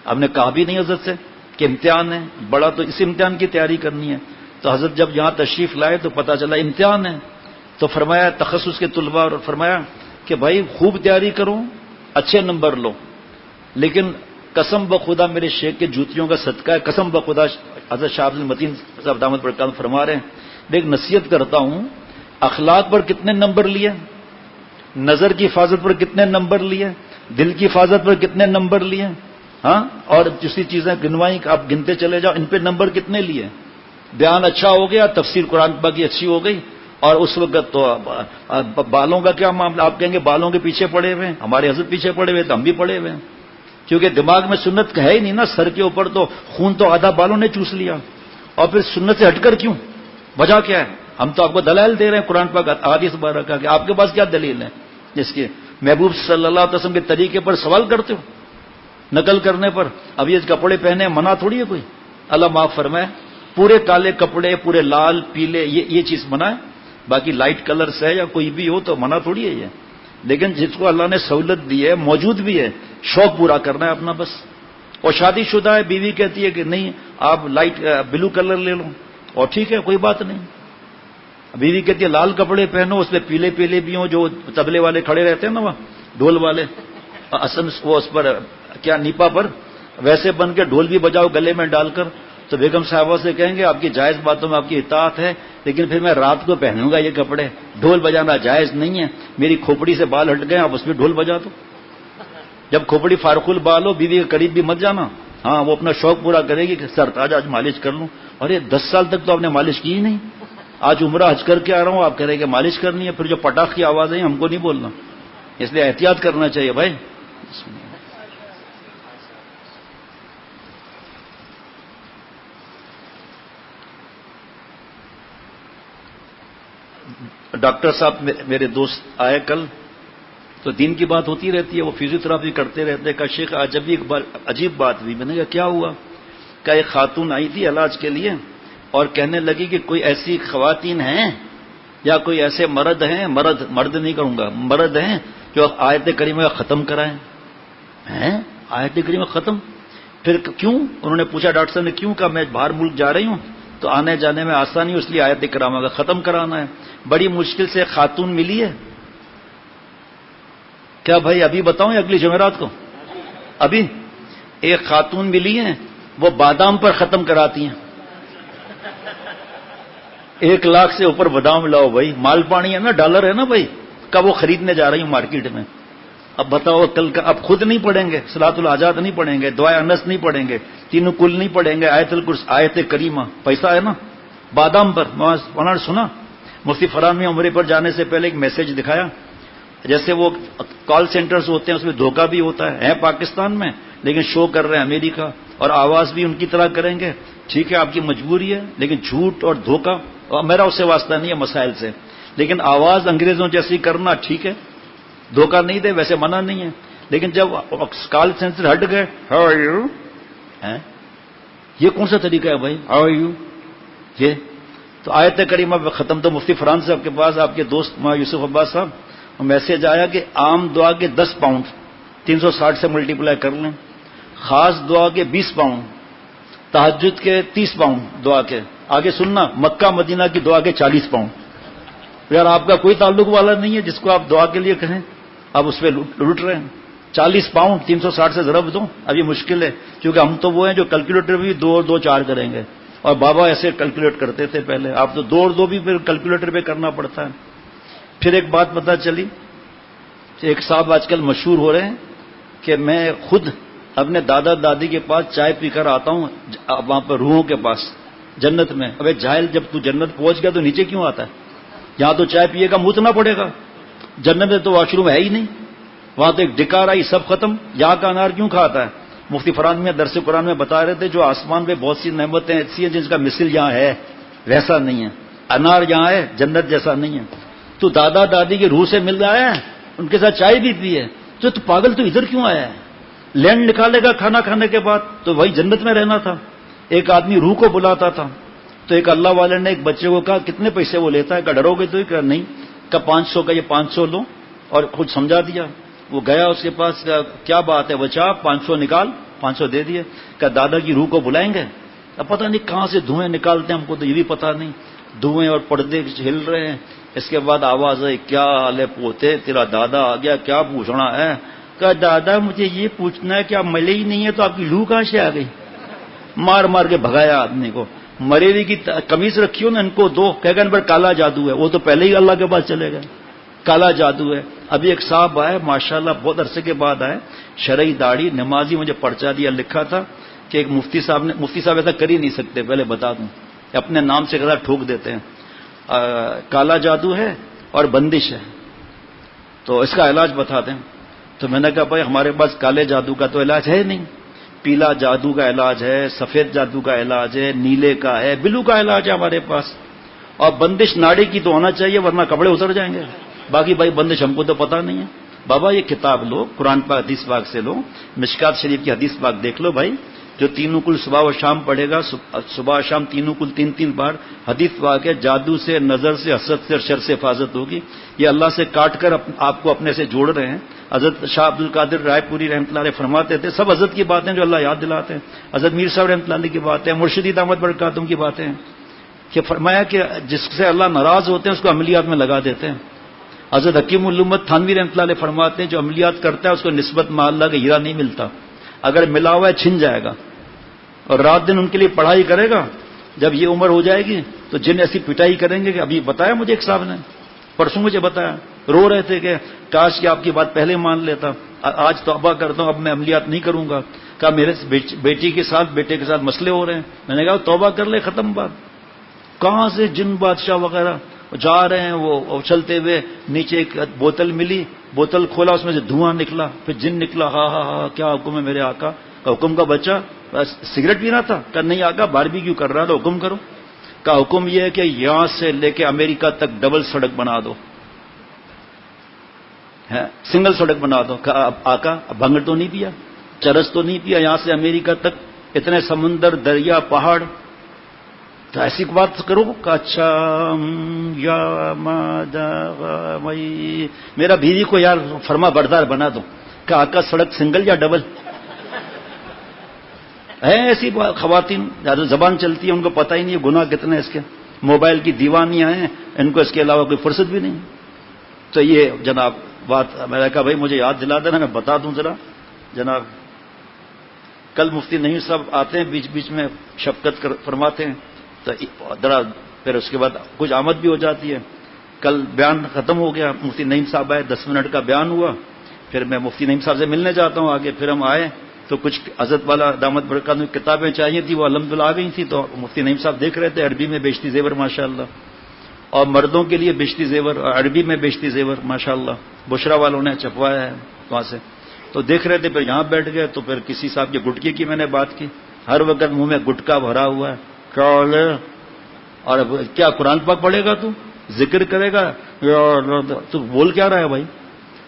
ہم نے کہا بھی نہیں حضرت سے کہ امتحان ہے بڑا، تو اس امتحان کی تیاری کرنی ہے۔ تو حضرت جب یہاں تشریف لائے تو پتہ چلا امتحان ہے، تو فرمایا تخصص کے طلباء، اور فرمایا کہ بھائی خوب تیاری کرو، اچھے نمبر لو، لیکن قسم بخدا میرے شیخ کے جوتیوں کا صدقہ ہے، قسم بخدا حضرت شاہ عبد المتین صاحب دامت برکاتہم فرما رہے ہیں، میں ایک نصیحت کرتا ہوں، اخلاق پر کتنے نمبر لیے، نظر کی حفاظت پر کتنے نمبر لیے، دل کی حفاظت پر کتنے نمبر لیے، ہاں، اور دوسری چیزیں گنوائی آپ گنتے چلے جاؤ، ان پہ نمبر کتنے لیے؟ بیان اچھا ہو گیا، تفسیر قرآن پاک کی اچھی ہو گئی، اور اس وقت تو بالوں کا کیا معاملہ؟ آپ کہیں گے بالوں کے پیچھے پڑے ہوئے ہیں، ہمارے حضرت پیچھے پڑے ہوئے تو ہم بھی پڑے ہوئے ہیں، کیونکہ دماغ میں سنت ہے ہی نہیں نا، سر کے اوپر تو خون تو آدھا بالوں نے چوس لیا، اور پھر سنت سے ہٹ کر کیوں؟ وجہ کیا ہے؟ ہم تو آپ کو دلائل دے رہے ہیں قرآن پاک احادیث مبارکہ کہ آپ کے پاس کیا دلیل ہے جس کے محبوب صلی اللہ علیہ وسلم کے طریقے پر سوال کرتے ہو نقل کرنے پر؟ اب یہ کپڑے پہنے منع تھوڑی ہے کوئی، اللہ معاف فرمائے، پورے کالے کپڑے، پورے لال پیلے، یہ چیز منع ہے، باقی لائٹ کلرز ہے یا کوئی بھی ہو تو منع تھوڑی ہے یہ، لیکن جس کو اللہ نے سہولت دی ہے، موجود بھی ہے، شوق پورا کرنا ہے اپنا بس۔ اور شادی شدہ ہے، بیوی کہتی ہے کہ نہیں آپ لائٹ بلو کلر لے لو، اور ٹھیک ہے کوئی بات نہیں، بیوی کہتی ہے لال کپڑے پہنو، اس میں پیلے پیلے بھی ہوں، جو تبلے والے کھڑے رہتے ہیں نا وہاں ڈھول والے، اصل وہ اس پر کیا نیپا پر ویسے بن کے ڈھول بھی بجاؤ گلے میں ڈال کر، تو بیگم صاحبہ سے کہیں گے آپ کی جائز باتوں میں آپ کی اطاعت ہے، لیکن پھر میں رات کو پہنوں گا یہ کپڑے، ڈھول بجانا جائز نہیں ہے، میری کھوپڑی سے بال ہٹ گئے آپ اس میں ڈھول بجا دو، جب کھوپڑی فارغ البال ہو بیوی کے قریب بھی مت جانا، ہاں وہ اپنا شوق پورا کرے گی کہ سر تاج آج مالش کر لوں، اور یہ 10 سال تک تو آپ نے مالش کی ہی نہیں، آج عمرہ حج کر کے آ رہا ہوں، آپ کہہ رہے ہیں کہ مالش کرنی ہے، پھر جو پٹاخ کی آوازیں ہم کو نہیں بولنا، اس لیے احتیاط کرنا چاہیے بھائی. ڈاکٹر صاحب میرے دوست آئے کل، تو دین کی بات ہوتی رہتی ہے، وہ فزیو تھراپی کرتے رہتے. کہا شیخ آج ابھی ایک بار عجیب بات ہوئی. میں نے کہا کیا ہوا؟ کہ ایک خاتون آئی تھی علاج کے لیے اور کہنے لگی کہ کوئی ایسی خواتین ہیں یا کوئی ایسے مرد ہیں، مرد نہیں کہوں گا، مرد ہیں جو آیت کریمہ ختم کرائیں. ہیں آیت کریمہ ختم؟ پھر کیوں؟ انہوں نے پوچھا ڈاکٹر صاحب نے کیوں؟ کہا میں باہر ملک جا رہی ہوں تو آنے جانے میں آسانی اس لیے آیت کریمہ کا ختم کرانا ہے. بڑی مشکل سے خاتون ملی ہے. کیا بھائی ابھی بتاؤں یا اگلی جمعرات کو؟ ابھی ایک خاتون ملی ہے، وہ بادام پر ختم کراتی ہیں. 1,00,000 سے اوپر بادام لاؤ بھائی، مال پانی ہے نا، ڈالر ہے نا بھائی. کب وہ خریدنے جا رہی ہوں مارکیٹ میں. اب بتاؤ کل کا اب خود نہیں پڑھیں گے، صلاۃ الحاجات نہیں پڑھیں گے، دعائے انس نہیں پڑھیں گے، تینوں کل نہیں پڑھیں گے، آیت الکرسی آیت کریمہ، پیسہ ہے نا بادام پر. وہاں سنا مفتی فرحان میں عمرے پر جانے سے پہلے ایک میسج دکھایا، جیسے وہ کال سینٹرز ہوتے ہیں اس میں دھوکہ بھی ہوتا ہے پاکستان میں، لیکن شو کر رہے ہیں امریکہ، اور آواز بھی ان کی طرح کریں گے. ٹھیک ہے آپ کی مجبوری ہے، لیکن جھوٹ اور دھوکہ میرا اس سے واسطہ نہیں ہے مسائل سے، لیکن آواز انگریزوں جیسی کرنا ٹھیک ہے، دھوکہ نہیں دے ویسے منع نہیں ہے. لیکن جب کال سینٹر ہٹ گئے ہاؤ آر یو، یہ کون سا طریقہ ہے بھائی ہاؤ آر یو؟ یہ تو آیت کریمہ ختم. تو مفتی فرحان صاحب کے پاس آپ کے دوست مولانا یوسف عباس صاحب میسج آیا کہ عام دعا کے 10 پاؤنڈ 360 سے ملٹیپلائی کر لیں، خاص دعا کے 20 پاؤنڈ، تہجد کے 30 پاؤنڈ دعا کے. آگے سننا، مکہ مدینہ کی دعا کے 40 پاؤنڈ. یار آپ کا کوئی تعلق والا نہیں ہے جس کو آپ دعا کے لیے کہیں، آپ اس پہ لوٹ رہے ہیں. 40 پاؤنڈ 360 سے ضرب دو. اب یہ مشکل ہے کیونکہ ہم تو وہ ہیں جو کیلکولیٹر بھی 2 اور 2 4 کریں گے، اور بابا ایسے کیلکولیٹ کرتے تھے پہلے. آپ تو 2 اور 2 بھی پھر کیلکولیٹر پہ کرنا پڑتا ہے. پھر ایک بات پتہ چلی، ایک صاحب آج کل مشہور ہو رہے ہیں کہ میں خود اپنے دادا دادی کے پاس چائے پی کر آتا ہوں، وہاں پر روحوں کے پاس جنت میں. ابے جاہل، جب تو جنت پہنچ گیا تو نیچے کیوں آتا ہے؟ یہاں تو چائے پیے گا موتنا پڑے گا، جنت میں تو واش روم ہے ہی نہیں، وہاں تو ایک ڈکار آئی سب ختم. یہاں کا انار کیوں کھاتا ہے؟ مفتی فرحان میں درس قرآن میں بتا رہے تھے جو آسمان پہ بہت سی نعمتیں ایسی ہیں جن کا مثل یہاں ہے ویسا نہیں ہے. انار یہاں ہے، جنت جیسا نہیں ہے. تو دادا دادی کی روح سے مل رہا ہے، ان کے ساتھ چائے بھی پی ہے، تو پاگل تو ادھر کیوں آیا ہے؟ لینڈ نکالے گا کھانا کھانے کے بعد، تو وہی جنت میں رہنا تھا. ایک آدمی روح کو بلاتا تھا، تو ایک اللہ والے نے ایک بچے کو کہا کتنے پیسے وہ لیتا ہے؟ کہ ڈرو گے تو ہی؟ کہ نہیں. کہ 500 کا، یہ 500 لو، اور خود سمجھا دیا. وہ گیا اس کے پاس، کیا بات ہے بچہ 500 نکال، 500 دے دیے. کہ دادا کی روح کو بلائیں گے. اب پتہ نہیں کہاں سے دھوئیں نکالتے ہیں، ہم کو تو یہ بھی پتہ نہیں. دھوئیں اور پردے ہل رہے ہیں. اس کے بعد آواز ہے، کیا حال ہے پوتے، تیرا دادا آ گیا، کیا پوچھنا ہے؟ کہ دادا مجھے یہ پوچھنا ہے کہ آپ ملے ہی نہیں ہے تو آپ کی روح کہاں سے آ گئی؟ مار مار کے بھگایا آدمی کو. مریوی کی قمیص رکھی ہو نا، ان کو دو. کہہ گئے ان پر کالا جادو ہے. وہ تو پہلے ہی اللہ کے پاس چلے گئے، کالا جادو ہے. ابھی ایک صاحب آئے ماشاءاللہ بہت عرصے کے بعد آئے، شرعی داڑھی، نمازی، مجھے پرچہ دیا، لکھا تھا کہ ایک مفتی صاحب ایسا کر ہی نہیں سکتے، پہلے بتا دوں، اپنے نام سے غلط ٹھوک دیتے ہیں. کالا جادو ہے اور بندش ہے، تو اس کا علاج بتا دیں. تو میں نے کہا بھائی ہمارے پاس کالے جادو کا تو علاج ہے نہیں، پیلا جادو کا علاج ہے، سفید جادو کا علاج ہے، نیلے کا ہے، بلو کا علاج ہے ہمارے پاس. اور بندش ناڑی کی تو ہونا چاہیے ورنہ کپڑے اتر جائیں گے. باقی بھائی بندش ہم کو تو پتہ نہیں ہے. بابا یہ کتاب لو، قرآن پاک حدیث پاک سے لو، مشکات شریف کی حدیث پاک دیکھ لو بھائی، جو تینوں کل صبح و شام پڑھے گا، صبح شام تینوں کل 3 بار حدیث پاک ہے. جادو سے، نظر سے، حسد سے اور شر سے حفاظت ہوگی. یہ اللہ سے کاٹ کر آپ کو اپنے سے جوڑ رہے ہیں. حضرت شاہ عبد القادر رائے پوری رحمۃ اللہ علیہ فرماتے تھے، سب حضرت کی باتیں جو اللہ یاد دلاتے ہیں. حضرت میر صاحب رحمۃ اللہ علیہ کی باتیں، مرشدی دامت برکاتہم کی باتیں، کہ فرمایا کہ جس سے اللہ ناراض ہوتے ہیں اس کو عملیات میں لگا دیتے ہیں. حضرت حکیم الامت تھانوی رحمۃ اللہ علیہ فرماتے ہیں جو عملیات کرتا ہے اس کو نسبت میں اللہ کا ہیرا نہیں ملتا، اگر ملا ہوا ہے چھن جائے گا. اور رات دن ان کے لیے پڑھائی کرے گا. جب یہ عمر ہو جائے گی تو جن ایسی پٹائی کریں گے کہ ابھی بتایا مجھے ایک صاحب نے، پرسوں مجھے بتایا، رو رہے تھے کہ کاش کہ آپ کی بات پہلے مان لیتا، آج توبہ کرتا ہوں، اب میں عملیات نہیں کروں گا. کہا میرے بیٹی کے ساتھ، بیٹے کے ساتھ مسئلے ہو رہے ہیں. میں نے کہا توبہ کر لے، ختم بات. کہاں سے جن بادشاہ وغیرہ جا رہے ہیں، وہ چلتے ہوئے نیچے ایک بوتل ملی، بوتل کھولا، اس میں سے دھواں نکلا، پھر جن نکلا، ہاں ہاں ہاں کیا حکم ہے میرے آقا؟ حکم کا بچہ سگریٹ پینا تھا؟ کہ نہیں آقا باربیکیو کر رہا تو حکم کرو۔ کا حکم یہ ہے کہ یہاں سے لے کے امریکہ تک ڈبل سڑک بنا دو، سنگل سڑک بنا دو۔ آقا بھنگ تو نہیں پیا، چرس تو نہیں پیا؟ یہاں سے امریکہ تک اتنے سمندر، دریا، پہاڑ، تو ایسی بات کرو کہ اچھا یا میرا بیوی کو یار فرما بردار بنا دو کہ آقا سڑک سنگل یا ڈبل ہے؟ ایسی خواتین زبان چلتی ہے، ان کو پتہ ہی نہیں ہے گناہ کتنے اس کے، موبائل کی دیوانیاں ہیں، ان کو اس کے علاوہ کوئی فرصت بھی نہیں۔ تو یہ جناب بات میں نے کہا بھائی مجھے یاد دلا دینا، میں بتا دوں ذرا جناب۔ کل مفتی نعیم صاحب آتے ہیں، بیچ بیچ میں شفقت فرماتے ہیں، تو ذرا پھر اس کے بعد کچھ آمد بھی ہو جاتی ہے۔ کل بیان ختم ہو گیا، مفتی نعیم صاحب آئے، 10 منٹ کا بیان ہوا، پھر میں مفتی نعیم صاحب سے ملنے جاتا ہوں آگے، پھر ہم آئے تو کچھ حضرت والا دامت برکات میں کتابیں چاہیے تھی، وہ الحمدللہ آ گئی تھی، تو مفتی نعیم صاحب دیکھ رہے تھے عربی میں بیشتی زیور ماشاءاللہ، اور مردوں کے لیے بیشتی زیور، اور عربی میں بیشتی زیور ماشاءاللہ بشرا والوں نے چھپوایا ہے وہاں سے، تو دیکھ رہے تھے، پھر یہاں بیٹھ گئے، تو پھر کسی صاحب کے گٹکے کی میں نے بات کی، ہر وقت منہ میں گٹکا بھرا ہوا ہے، کیا اور کیا قرآن پاک پڑھے گا تو، ذکر کرے گا، تو بول کیا رہا ہے بھائی؟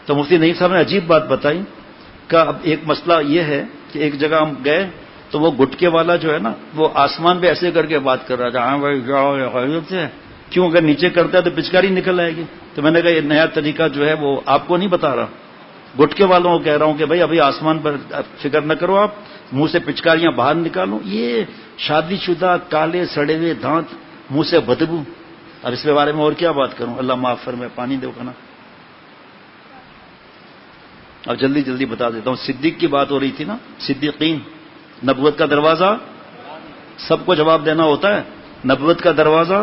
تو مفتی نعیم صاحب نے عجیب بات بتائی کہ اب ایک مسئلہ یہ ہے کہ ایک جگہ ہم گئے تو وہ گٹکے والا جو ہے نا، وہ آسمان پہ ایسے کر کے بات کر رہا تھا، ہاں بھائی خیریت سے، کیوں اگر نیچے کرتا ہے تو پچکاری نکل آئے گی۔ تو میں نے کہا یہ نیا طریقہ جو ہے وہ آپ کو نہیں بتا رہا، گٹکے والوں کو کہہ رہا ہوں کہ بھائی ابھی آسمان پر فکر نہ کرو، آپ منہ سے پچکاریاں باہر نکالو۔ یہ شادی شدہ کالے سڑے ہوئے دانت، منہ سے بدبو، اب اس کے بارے میں اور کیا بات کروں؟ اللہ معاف فرمائے، پانی دو کنا۔ اب جلدی جلدی بتا دیتا ہوں، صدیق کی بات ہو رہی تھی نا، صدیقین، نبوت کا دروازہ، سب کو جواب دینا ہوتا ہے، نبوت کا دروازہ،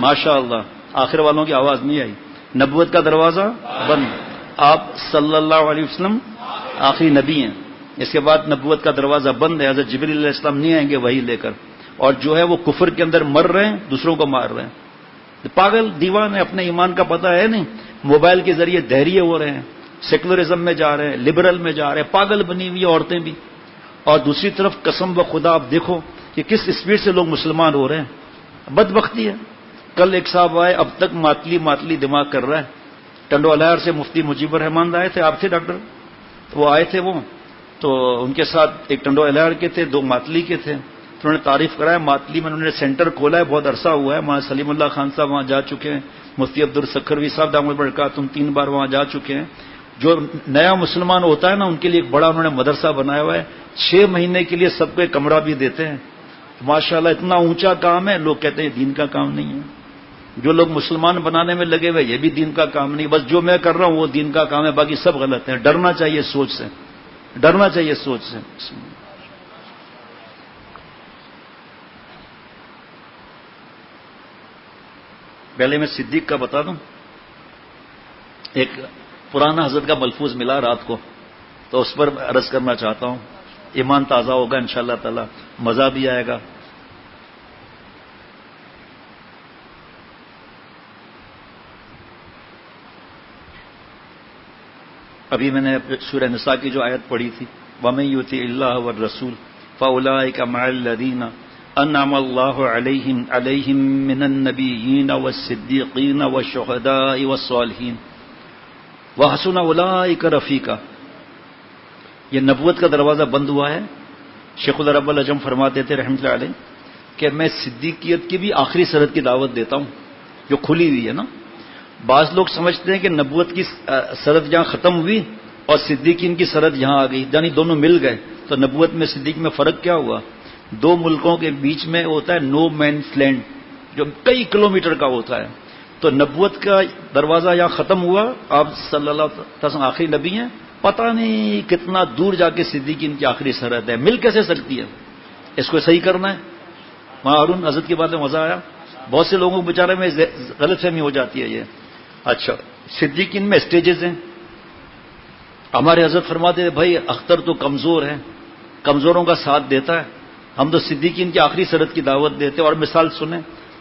ماشاءاللہ آخر والوں کی آواز نہیں آئی، نبوت کا دروازہ بند، آپ صلی اللہ علیہ وسلم آخری نبی ہیں، اس کے بعد نبوت کا دروازہ بند ہے، حضرت جبریل علیہ السلام نہیں آئیں گے وحی لے کر، اور جو ہے وہ کفر کے اندر مر رہے ہیں، دوسروں کو مار رہے ہیں، پاگل دیوان ہے، اپنے ایمان کا پتہ ہے نہیں، موبائل کے ذریعے دہریے ہو رہے ہیں، سیکولرزم میں جا رہے ہیں، لبرل میں جا رہے ہیں، پاگل بنی ہوئی عورتیں بھی، اور دوسری طرف قسم بخدا آپ دیکھو کہ کس اسپیڈ سے لوگ مسلمان ہو رہے ہیں، بدبختی ہے۔ کل ایک صاحب آئے، اب تک ماتلی دماغ کر رہا ہے، ٹنڈو الہر سے مفتی مجیب الرحمان آئے تھے، آپ تھے ڈاکٹر، وہ آئے تھے، وہ تو ان کے ساتھ ایک ٹنڈو الہر کے تھے، 2 ماتلی کے تھے، تو انہوں نے تعریف کرایا، ماتلی میں انہوں نے سینٹر کھولا ہے، بہت عرصہ ہوا ہے، وہاں سلیم اللہ خان صاحب وہاں جا چکے ہیں، مفتی عبدالسکھروی صاحب دامت برکاتہم 3 بار وہاں جا چکے ہیں۔ جو نیا مسلمان ہوتا ہے نا، ان کے لیے ایک بڑا انہوں نے مدرسہ بنایا ہوا ہے، 6 مہینے کے لیے سب کو ایک کمرہ بھی دیتے ہیں، ماشاءاللہ اتنا اونچا کام ہے، لوگ کہتے ہیں دین کا کام نہیں ہے، جو لوگ مسلمان بنانے میں لگے ہوئے یہ بھی دین کا کام نہیں، بس جو میں کر رہا ہوں وہ دین کا کام ہے، باقی سب غلط ہے۔ ڈرنا چاہیے سوچ سے، ڈرنا چاہیے سوچ سے۔ پہلے میں صدیق کا بتا دوں، ایک پرانا حضرت کا ملفوظ ملا رات کو، تو اس پر عرض کرنا چاہتا ہوں، ایمان تازہ ہوگا انشاءاللہ تعالی، مزہ بھی آئے گا۔ ابھی میں نے سورہ نساء کی جو آیت پڑھی تھی، وَمَن يُطِعِ اللَّهَ وَالرَّسُولَ فَأُولَٰئِكَ مَعَ الَّذِينَ أَنْعَمَ اللَّهُ عَلَيْهِمْ مِنَ النَّبِيِّينَ وَالصِّدِّيقِينَ وَالشُّهَدَاءِ وَالصَّالِحِينَ وَحَسُنَ أُولَٰئِكَ رَفِيقًا۔ یہ نبوت کا دروازہ بند ہوا ہے۔ شیخ العرب العجم فرماتے تھے رحمۃ اللہ علیہ کہ میں صدیقیت کی بھی آخری سرحد کی دعوت دیتا ہوں جو کھلی ہوئی ہے نا۔ بعض لوگ سمجھتے ہیں کہ نبوت کی سرحد یہاں ختم ہوئی اور صدیقین کی سرحد یہاں آ گئی، یعنی دونوں مل گئے، تو نبوت میں صدیق میں فرق کیا ہوا؟ 2 ملکوں کے بیچ میں ہوتا ہے نو مینس لینڈ، جو کئی کلومیٹر کا ہوتا ہے، تو نبوت کا دروازہ یہاں ختم ہوا، آپ صلی اللہ علیہ وسلم آخری نبی ہیں، پتہ نہیں کتنا دور جا کے صدیقین کی آخری سرحد ہے، مل کیسے سکتی ہے؟ اس کو صحیح کرنا ہے۔ وہاں ہارون حضرت کی بات میں مزہ آیا، بہت سے لوگوں کو بیچارے میں غلط فہمی ہو جاتی ہے یہ۔ اچھا، صدیقین میں اسٹیجز ہیں، ہمارے حضرت فرماتے ہیں بھائی اختر تو کمزور ہے، کمزوروں کا ساتھ دیتا ہے، ہم تو صدیقین کی آخری سرحد کی دعوت دیتے ہیں۔ اور مثال سنیں،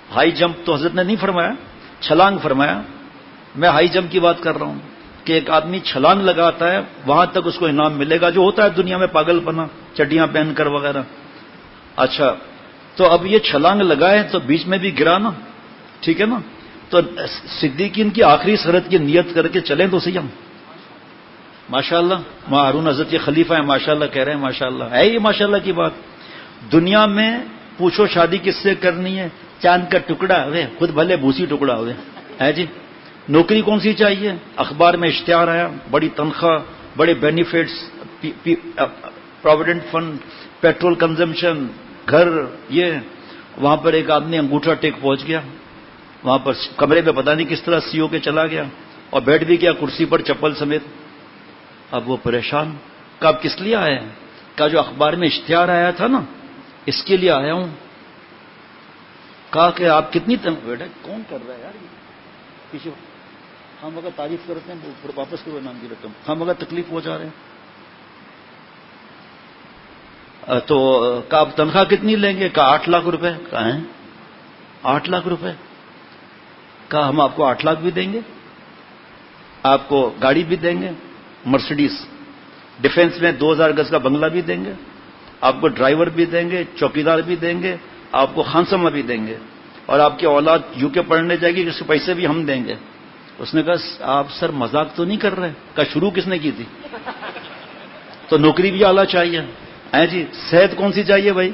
ہائی جمپ تو حضرت نے نہیں فرمایا، چھلانگ فرمایا. میں ہائی جمپ کی بات کر رہا ہوں کہ ایک آدمی چھلانگ لگاتا ہے وہاں تک اس کو انعام ملے گا، جو ہوتا ہے دنیا میں پاگل پنا، چڈیاں پہن کر وغیرہ. اچھا تو اب یہ چھلانگ لگائے تو بیچ میں بھی گرا نا، ٹھیک ہے نا، تو صدیقین کی آخری سرحد کی نیت کر کے چلیں تو صحیح. ہم ماشاءاللہ ہارون حضرت یہ خلیفہ ہیں، ماشاءاللہ کہہ رہے ہیں، ماشاءاللہ ہے یہ ماشاءاللہ کی بات. دنیا میں پوچھو شادی کس سے کرنی ہے، چاند کا ٹکڑا ہوئے خود بھلے بھوسی ٹکڑا ہوئے ہے جی. نوکری کون سی چاہیے، اخبار میں اشتہار آیا، بڑی تنخواہ، بڑے benefits, provident fund, petrol consumption, گھر، یہ وہاں پر ایک آدمی انگوٹھا ٹیک پہنچ گیا، وہاں پر کمرے میں پتہ نہیں کس طرح سی او کے چلا گیا اور بیٹھ بھی گیا کرسی پر چپل سمیت. اب وہ پریشان، کہ آپ کس لیے آئے ہیں؟ کہا جو اخبار میں اشتہار آیا تھا نا اس کے لیے آیا ہوں. کہا کہ آپ کتنی بیٹا کون کر رہا ہے یار، پیچھے ہم اگر تعریف کرتے ہیں واپس کرو نام کی رقم، ہم اگر تکلیف ہو جا رہے ہیں. تو کہا آپ تنخواہ کتنی لیں گے؟ کہا 8 لاکھ روپے. کہا ہیں 8 لاکھ روپے؟ کہا ہم آپ کو 8 لاکھ بھی دیں گے، آپ کو گاڑی بھی دیں گے مرسیڈیز، ڈیفنس میں 2000 گز کا بنگلہ بھی دیں گے، آپ کو ڈرائیور بھی دیں گے، چوکیدار بھی دیں گے، آپ کو خانسمہ بھی دیں گے، اور آپ کی اولاد یو کے پڑھنے جائے گی، اس کے پیسے بھی ہم دیں گے. اس نے کہا آپ سر مذاق تو نہیں کر رہے؟ کہا شروع کس نے کی تھی؟ تو نوکری بھی اعلیٰ چاہیے ہے جی. صحت کون سی چاہیے بھائی؟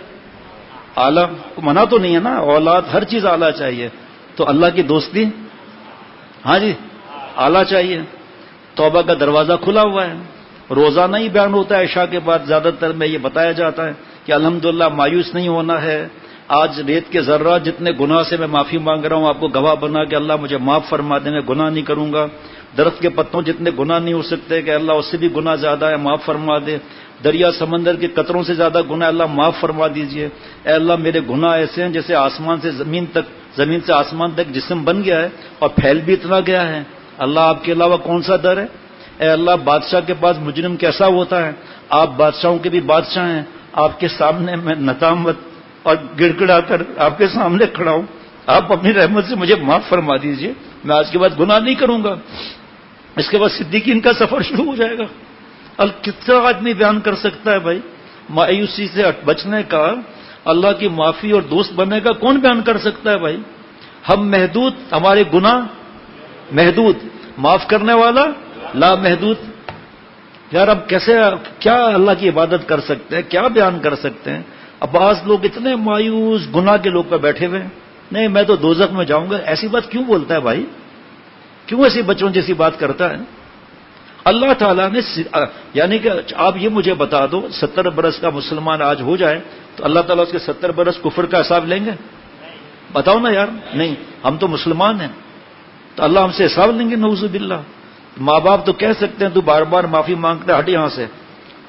اعلیٰ. منع تو نہیں ہے نا، اولاد ہر چیز اعلیٰ چاہیے. تو اللہ کی دوستی ہاں جی اعلیٰ چاہیے. توبہ کا دروازہ کھلا ہوا ہے، روزانہ ہی بیان ہوتا ہے عشاء کے بعد، زیادہ تر میں یہ بتایا جاتا ہے کہ الحمدللہ مایوس نہیں ہونا ہے. آج ریت کے ذرات جتنے گناہ سے میں معافی مانگ رہا ہوں، آپ کو گواہ بنا کہ اللہ مجھے معاف فرما دے، میں گناہ نہیں کروں گا. درخت کے پتوں جتنے گناہ نہیں ہو سکتے کہ اللہ اس سے بھی گناہ زیادہ ہے، معاف فرما دے. دریا سمندر کے قطروں سے زیادہ گناہ اللہ معاف فرما دیجئے. اے اللہ میرے گناہ ایسے ہیں جیسے آسمان سے زمین تک، زمین سے آسمان تک جسم بن گیا ہے اور پھیل بھی اتنا گیا ہے. اللہ آپ کے علاوہ کون سا در ہے؟ اے اللہ بادشاہ کے پاس مجرم کیسا ہوتا ہے؟ آپ بادشاہوں کے بھی بادشاہ ہیں. آپ کے سامنے میں نتامت اور گڑ گڑا کر آپ کے سامنے کھڑا ہوں، آپ اپنی رحمت سے مجھے معاف فرما دیجئے، میں آج کے بعد گناہ نہیں کروں گا. اس کے بعد صدیقین کا سفر شروع ہو جائے گا. کتنا آدمی بیان کر سکتا ہے بھائی مایوسی سے بچنے کا، اللہ کی معافی اور دوست بننے کا کون بیان کر سکتا ہے بھائی؟ ہم محدود، ہمارے گناہ محدود، معاف کرنے والا لا محدود. یار اب کیسے کیا اللہ کی عبادت کر سکتے ہیں، کیا بیان کر سکتے ہیں؟ اب بعض لوگ اتنے مایوس گناہ کے لوگ پہ بیٹھے ہوئے ہیں، نہیں میں تو دوزخ میں جاؤں گا. ایسی بات کیوں بولتا ہے بھائی؟ کیوں ایسی بچوں جیسی بات کرتا ہے؟ اللہ تعالیٰ نے یعنی کہ آپ یہ مجھے بتا دو 70 برس کا مسلمان آج ہو جائے تو اللہ تعالیٰ اس کے 70 برس کفر کا حساب لیں گے؟ بتاؤ نا یار. نہیں، ہم تو مسلمان ہیں تو اللہ ہم سے حساب لیں گے نعوذ باللہ. ماں باپ تو کہہ سکتے ہیں تو بار بار معافی مانگتا ہے ہٹ یہاں سے.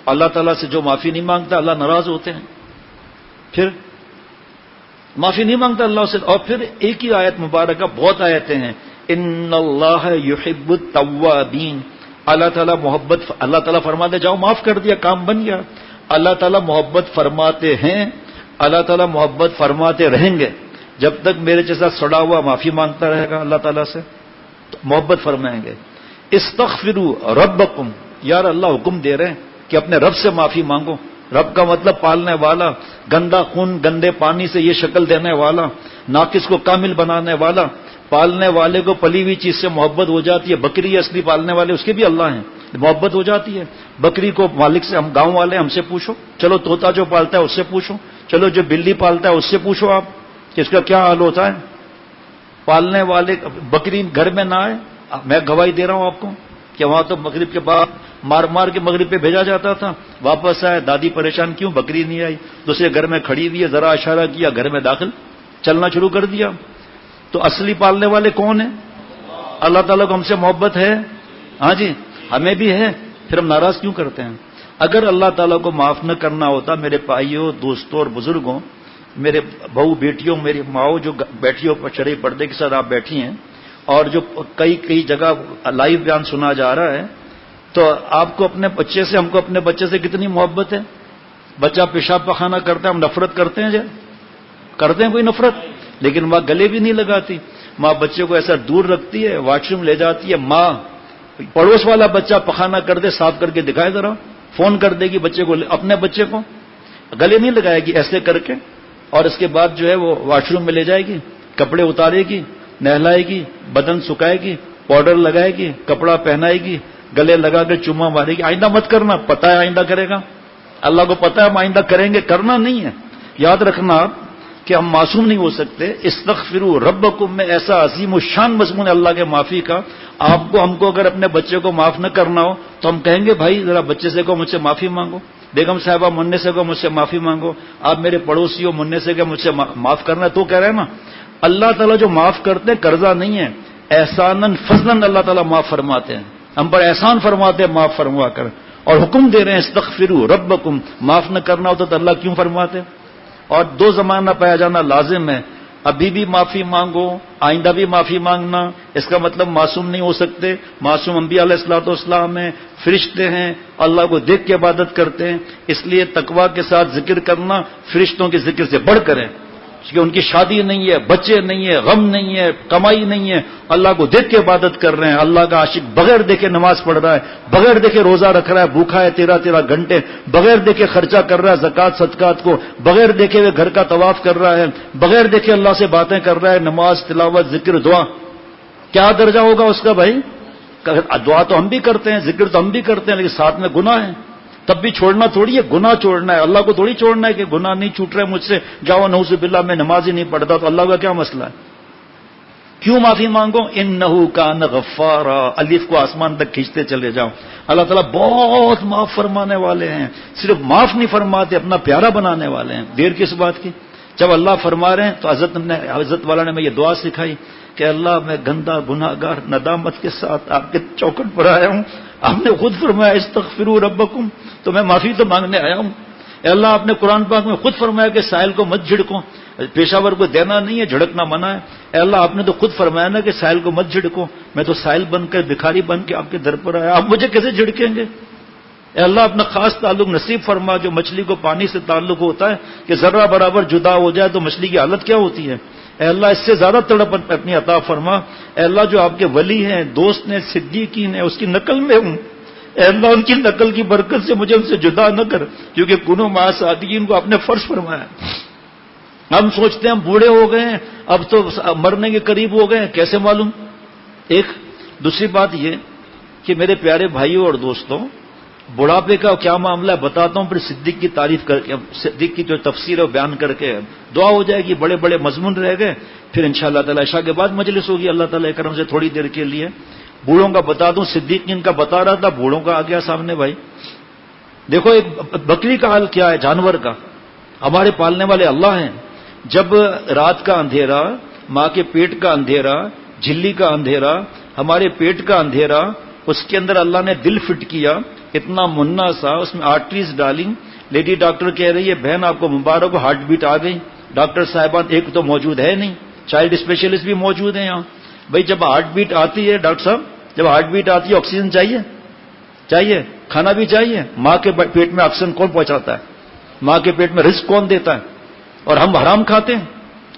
اللہ تعالیٰ سے جو معافی نہیں مانگتا اللہ ناراض ہوتے ہیں، پھر معافی نہیں مانگتا اللہ سے. اور پھر ایک ہی آیت مبارکہ، بہت آیتیں ہیں، ان اللہ یحب التوابین. اللہ تعالیٰ محبت، اللہ تعالیٰ فرماتے جاؤ معاف کر دیا کام بن گیا. اللہ تعالیٰ محبت فرماتے ہیں، اللہ تعالیٰ محبت فرماتے رہیں گے جب تک میرے جیسا سڑا ہوا معافی مانگتا رہے گا اللہ تعالیٰ سے تو محبت فرمائیں گے. استغفروا ربکم، یار اللہ حکم دے رہے ہیں کہ اپنے رب سے معافی مانگو. رب کا مطلب پالنے والا، گندا خون گندے پانی سے یہ شکل دینے والا، ناقص کو کامل بنانے والا. پالنے والے کو پلی ہوئی چیز سے محبت ہو جاتی ہے. بکری اصلی پالنے والے اس کے بھی اللہ ہیں، محبت ہو جاتی ہے. بکری کو مالک سے، ہم گاؤں والے ہم سے پوچھو، چلو طوطا جو پالتا ہے اس سے پوچھو، چلو جو بلی پالتا ہے اس سے پوچھو آپ کہ اس کا کیا حال ہوتا ہے. پالنے والے بکری گھر میں نہ آئے، میں گواہی دے رہا ہوں آپ کو کہ وہاں تو مغرب کے بعد مار مار کے مغرب پہ بھیجا جاتا تھا. واپس آئے، دادی پریشان کیوں بکری نہیں آئی، دوسرے گھر میں کھڑی ہوئی ہے، ذرا اشارہ کیا گھر میں داخل، چلنا شروع کر دیا. تو اصلی پالنے والے کون ہیں؟ اللہ تعالیٰ کو ہم سے محبت ہے، ہاں جی ہمیں بھی ہے، پھر ہم ناراض کیوں کرتے ہیں؟ اگر اللہ تعالیٰ کو معاف نہ کرنا ہوتا میرے بھائیوں، دوستوں اور بزرگوں، میرے بہو بیٹیوں، میری ماؤں جو بیٹھیوں پر شرعی پردے کے ساتھ آپ بیٹھی ہیں اور جو کئی جگہ لائیو بیان سنا جا رہا ہے، تو آپ کو اپنے بچے سے، ہم کو اپنے بچے سے کتنی محبت ہے؟ بچہ پیشاب پخانہ کرتا ہے ہم نفرت کرتے ہیں؟ کرتے ہیں کوئی نفرت؟ لیکن ماں گلے بھی نہیں لگاتی. ماں بچے کو ایسا دور رکھتی ہے, واش روم لے جاتی ہے, ماں پڑوس والا بچہ پخانہ کر دے صاف کر کے دکھائے ذرا, فون کر دے گی بچے کو, اپنے بچے کو گلے نہیں لگائے گی ایسے کر کے, اور اس کے بعد جو ہے وہ واش روم میں لے جائے گی, کپڑے اتارے گی, نہلائے گی, بدن سکھائے گی, پاؤڈر لگائے گی, کپڑا پہنائے گی, گلے لگا کے چوما مارے گی. آئندہ مت کرنا, پتہ ہے آئندہ کرے گا, اللہ کو پتہ ہے ہم آئندہ کریں گے, کرنا نہیں ہے. یاد رکھنا آپ کہ ہم معصوم نہیں ہو سکتے. استغفروا ربکم میں ایسا عظیم و شان مضمون ہے اللہ کے معافی کا. آپ کو ہم کو اگر اپنے بچے کو معاف نہ کرنا ہو تو ہم کہیں گے بھائی ذرا بچے سے کو مجھ سے معافی مانگو, بیگم صاحبہ منع سے کو مجھ سے معافی مانگو, آپ میرے پڑوسی ہو منع سے کہ مجھ سے معاف کرنا ہے. تو کہہ رہے ہیں نا اللہ تعالیٰ جو معاف کرتے ہیں قرضہ نہیں ہے, احساناً فضلاً اللہ تعالیٰ معاف فرماتے ہیں, ہم پر احسان فرماتے ہیں معاف فرما کر, اور حکم دے رہے ہیں استغفروا ربکم. معاف نہ کرنا ہوتا تو اللہ کیوں فرماتے؟ اور دو زمانہ پایا جانا لازم ہے. ابھی بھی معافی مانگو, آئندہ بھی معافی مانگنا. اس کا مطلب معصوم نہیں ہو سکتے. معصوم انبیاء علیہ الصلوۃ والسلام ہیں, فرشتے ہیں, اللہ کو دیکھ کے عبادت کرتے ہیں. اس لیے تقویٰ کے ساتھ ذکر کرنا فرشتوں کے ذکر سے بڑھ کر ہے, کہ ان کی شادی نہیں ہے, بچے نہیں ہے, غم نہیں ہے, کمائی نہیں ہے, اللہ کو دیکھ کے عبادت کر رہے ہیں. اللہ کا عاشق بغیر دیکھے نماز پڑھ رہا ہے, بغیر دیکھے روزہ رکھ رہا ہے, بھوکھا ہے 13 گھنٹے, بغیر دیکھے خرچہ کر رہا ہے زکوٰۃ صدقات کو, بغیر دیکھے وہ گھر کا طواف کر رہا ہے, بغیر دیکھے اللہ سے باتیں کر رہا ہے, نماز تلاوت ذکر دعا. کیا درجہ ہوگا اس کا بھائی؟ دعا تو ہم بھی کرتے ہیں, ذکر تو ہم بھی کرتے ہیں, لیکن ساتھ میں گناہ ہے. تب بھی چھوڑنا تھوڑی ہے, گناہ چھوڑنا ہے. اللہ کو تھوڑی چھوڑنا ہے کہ گناہ نہیں چھوٹ رہے مجھ سے, جاؤ نعوذ باللہ میں نماز ہی نہیں پڑھتا, تو اللہ کا کیا مسئلہ ہے؟ کیوں معافی مانگو؟ انہ کان غفارا, الف کو آسمان تک کھینچتے چلے جاؤ. اللہ تعالیٰ بہت معاف فرمانے والے ہیں, صرف معاف نہیں فرماتے, اپنا پیارا بنانے والے ہیں. دیر کس بات کی؟ جب اللہ فرما رہے ہیں تو حضرت والا نے میں یہ دعا سکھائی کہ اللہ میں گندا گناہ گار ندامت کے ساتھ آپ کے چوکٹ پر آیا ہوں. آپ نے خود فرمایا استغفروا ربکم, تو میں معافی تو مانگنے آیا ہوں. اے اللہ آپ نے قرآن پاک میں خود فرمایا کہ سائل کو مت جھڑکو, پیشاور کو دینا نہیں ہے, جھڑکنا منع ہے. اے اللہ آپ نے تو خود فرمایا نا کہ سائل کو مت جھڑکو, میں تو سائل بن کر بھکاری بن کے آپ کے در پر آیا, آپ مجھے کیسے جھڑکیں گے؟ اے اللہ اپنا خاص تعلق نصیب فرما, جو مچھلی کو پانی سے تعلق ہوتا ہے کہ ذرہ برابر جدا ہو جائے تو مچھلی کی حالت کیا ہوتی ہے. اے اللہ اس سے زیادہ تڑپ اپنی عطا فرما. اے اللہ جو آپ کے ولی ہیں, دوست ہیں, صدیقین ہیں, اس کی نقل میں ہوں. اے اللہ ان کی نقل کی برکت سے مجھے ان سے جدا نہ کر, کیونکہ کنو مع صادقین کو آپ نے فرض فرمایا. ہم سوچتے ہیں ہم بوڑھے ہو گئے ہیں, اب تو مرنے کے قریب ہو گئے ہیں, کیسے معلوم؟ ایک دوسری بات یہ کہ میرے پیارے بھائیوں اور دوستوں, بڑھاپے کا کیا معاملہ ہے بتاتا ہوں, پھر صدیق کی تعریف کر کے, صدیق کی جو تفسیر ہے بیان کر کے دعا ہو جائے گی. بڑے بڑے مضمون رہ گئے, پھر انشاءاللہ تعالی عشاء کے بعد مجلس ہوگی اللہ تعالی کرم سے تھوڑی دیر کے لیے. بوڑھوں کا بتا دوں, صدیقین کا بتا رہا تھا, بوڑھوں کا آ گیا سامنے. بھائی دیکھو ایک بکری کا حال کیا ہے, جانور کا. ہمارے پالنے والے اللہ ہیں. جب رات کا اندھیرا, ماں کے پیٹ کا اندھیرا, جھلی کا اندھیرا, ہمارے پیٹ کا اندھیرا, اس کے اندر اللہ نے دل فٹ کیا, اتنا منا سا, اس میں آرٹریز ڈالی. لیڈی ڈاکٹر کہہ رہی ہے بہن آپ کو مبارک ہو, ہارٹ بیٹ آ گئی. ڈاکٹر صاحبان ایک تو موجود ہے نہیں, چائلڈ اسپیشلسٹ بھی موجود ہیں یہاں. بھائی جب ہارٹ بیٹ آتی ہے ڈاکٹر صاحب, جب ہارٹ بیٹ آتی ہے آکسیجن چاہیے, کھانا بھی چاہیے. ماں کے پیٹ میں آکسیجن کون پہنچاتا ہے؟ ماں کے پیٹ میں رزق کون دیتا ہے؟ اور ہم حرام کھاتے ہیں,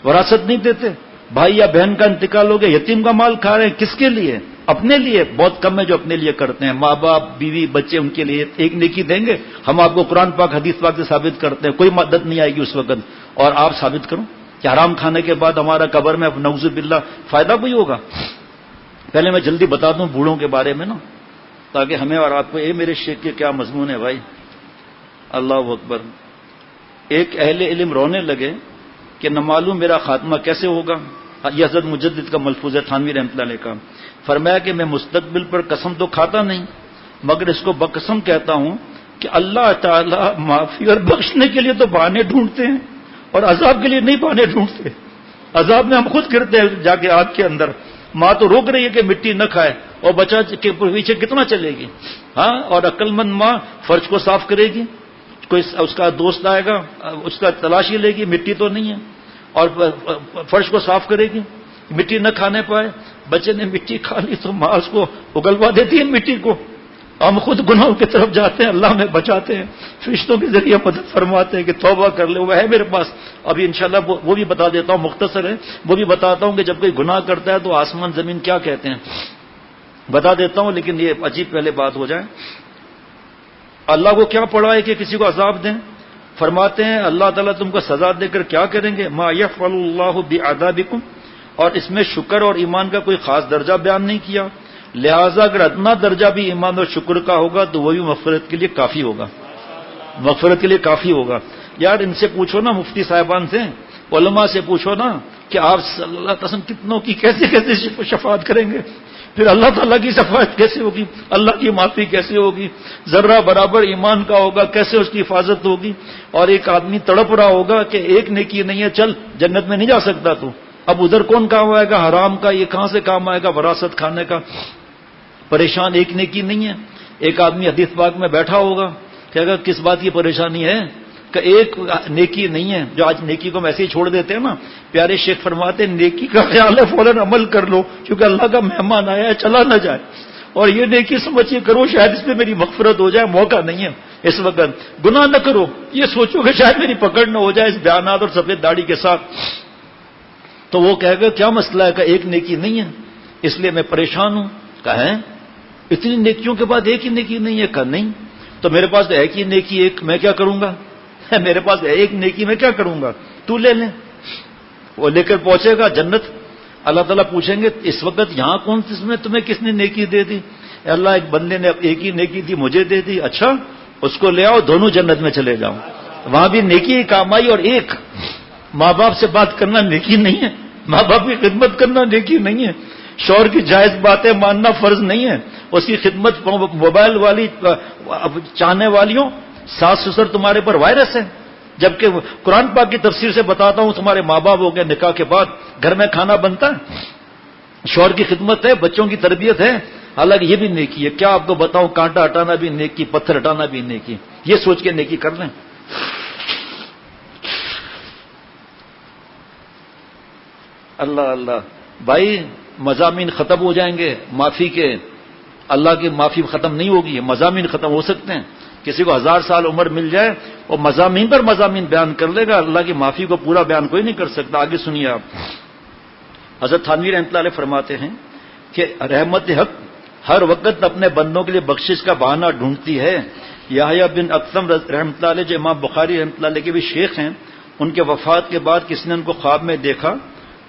وراثت نہیں دیتے. بھائی یا بہن کا انتقال ہو گیا, یتیم کا مال کھا رہے ہیں, کس کے لیے؟ اپنے لیے. بہت کم ہے جو اپنے لیے کرتے ہیں. ماں باپ, بیوی, بچے, ان کے لیے ایک نیکی دیں گے. ہم آپ کو قرآن پاک حدیث پاک سے ثابت کرتے ہیں, کوئی مدد نہیں آئے گی اس وقت. اور آپ ثابت کرو کہ حرام کھانے کے بعد ہمارا قبر میں نعوذ باللہ فائدہ کوئی ہوگا. پہلے میں جلدی بتا دوں بوڑھوں کے بارے میں نا, تاکہ ہمیں اور آپ کو, اے میرے شیخ کے کیا مضمون ہے بھائی, اللہ اکبر. ایک اہل علم رونے لگے کہ نہ معلوم میرا خاتمہ کیسے ہوگا. یہ حضرت مجدد کا ملفوظ ہے, تھانوی رحمۃ اللہ علیہ کا. فرمایا کہ میں مستقبل پر قسم تو کھاتا نہیں, مگر اس کو بقسم کہتا ہوں کہ اللہ تعالیٰ معافی اور بخشنے کے لیے تو بہانے ڈھونڈتے ہیں, اور عذاب کے لیے نہیں بہانے ڈھونڈتے. عذاب میں ہم خود گرتے ہیں جا کے آگ کے اندر. ماں تو روک رہی ہے کہ مٹی نہ کھائے, اور بچہ کے پیچھے کتنا چلے گی. ہاں, اور عقل مند ماں فرش کو صاف کرے گی. کوئی اس کا دوست آئے گا, اس کا تلاشی لے گی, مٹی تو نہیں ہے, اور فرش کو صاف کرے گی, مٹی نہ کھانے پائے. بچے نے مٹی کھا لی تو ماں اس کو اگلوا دیتی ہے مٹی کو, ہم خود گناہوں کی طرف جاتے ہیں، اللہ ہمیں بچاتے ہیں، فرشتوں کے ذریعے مدد فرماتے ہیں کہ توبہ کر لے. وہ ہے میرے پاس، ابھی انشاءاللہ وہ بھی بتا دیتا ہوں، مختصر ہے، وہ بھی بتاتا ہوں کہ جب کوئی گناہ کرتا ہے تو آسمان زمین کیا کہتے ہیں، بتا دیتا ہوں، لیکن یہ عجیب پہلے بات ہو جائے. اللہ کو کیا پڑا ہے کہ کسی کو عذاب دیں؟ فرماتے ہیں اللہ تعالیٰ تم کو سزا دے کر کیا کریں گے؟ ما یفعل اللہ بعذابکم، اور اس میں شکر اور ایمان کا کوئی خاص درجہ بیان نہیں کیا. لہذا اگر ادنا درجہ بھی ایمان اور شکر کا ہوگا تو وہ بھی مغفرت کے لیے کافی ہوگا، مغفرت کے لیے کافی ہوگا. یار ان سے پوچھو نا، مفتی صاحبان سے، علماء سے پوچھو نا کہ آپ صلی اللہ علیہ وسلم کتنوں کی کیسے کیسے شفاعت کریں گے، پھر اللہ تعالیٰ کی شفاعت کیسے ہوگی، اللہ کی معافی کیسے ہوگی، ذرہ برابر ایمان کا ہوگا کیسے اس کی حفاظت ہوگی. اور ایک آدمی تڑپ رہا ہوگا کہ ایک نیکی نہیں ہے، چل جنت میں نہیں جا سکتا تو، اب ادھر کون کام آئے گا، حرام کا، یہ کہاں سے کام آئے گا، وراثت کھانے کا. پریشان ایک نیکی نہیں ہے. ایک آدمی حدیث پاک میں بیٹھا ہوگا کہ اگر کس بات کی پریشانی ہے کہ ایک نیکی نہیں ہے، جو آج نیکی کو ہم ایسے ہی چھوڑ دیتے ہیں نا. پیارے شیخ فرماتے ہیں نیکی کا خیال ہے فوراً عمل کر لو، کیونکہ اللہ کا مہمان آیا ہے، چلا نہ جائے. اور یہ نیکی سمجھ کے کرو شاید اس پہ میری مغفرت ہو جائے، موقع نہیں ہے اس وقت. گناہ نہ کرو، یہ سوچو کہ شاید میری پکڑ نہ ہو جائے اس بیانات اور سفید داڑھی کے ساتھ. تو وہ کہے گا کیا مسئلہ ہے کہ ایک نیکی نہیں ہے اس لیے میں پریشان ہوں. کہیں اتنی نیکیوں کے بعد ایک ہی نیکی نہیں ہے؟ کہ نہیں، تو میرے پاس تو ایک ہی نیکی، ایک میں کیا کروں گا، میرے پاس ایک نیکی میں کیا کروں گا، تو لے لیں. وہ لے کر پہنچے گا جنت. اللہ تعالیٰ پوچھیں گے اس وقت یہاں کون سی میں تمہیں کس نے نیکی دے دی؟ اللہ ایک بندے نے ایک ہی نیکی دی، مجھے دے دی. اچھا اس کو لے آؤ، دونوں جنت میں چلے جاؤ. وہاں بھی نیکی ہی کام آئی. اور ایک ماں باپ سے بات کرنا نیکی نہیں ہے، ماں باپ کی خدمت کرنا نیکی نہیں ہے، شوہر کی جائز باتیں ماننا فرض نہیں ہے، اس کی خدمت موبائل والی چاہنے والیوں، ساس سسر تمہارے پر وائرس ہے. جبکہ قرآن پاک کی تفسیر سے بتاتا ہوں تمہارے ماں باپ ہو گئے نکاح کے بعد، گھر میں کھانا بنتا ہے، شوہر کی خدمت ہے، بچوں کی تربیت ہے. حالانکہ یہ بھی نیکی ہے. کیا آپ کو بتاؤں، کانٹا ہٹانا بھی نیکی، پتھر ہٹانا بھی نیکی. یہ سوچ کے نیکی کر لیں. اللہ اللہ بھائی، مضامین ختم ہو جائیں گے معافی کے. اللہ کی معافی ختم نہیں ہوگی، مضامین ختم ہو سکتے ہیں. کسی کو 1000 سال عمر مل جائے اور مضامین پر مضامین بیان کر لے گا، اللہ کی معافی کو پورا بیان کوئی نہیں کر سکتا. آگے سنیے آپ. حضرت تھانوی رحمۃ اللہ علیہ فرماتے ہیں کہ رحمت حق ہر وقت اپنے بندوں کے لیے بخشش کا بہانہ ڈھونڈتی ہے. یحییٰ بن اقسم رحمۃ اللہ علیہ جو امام بخاری رحمۃ اللہ علیہ کے بھی شیخ ہیں، ان کے وفات کے بعد کسی نے ان کو خواب میں دیکھا.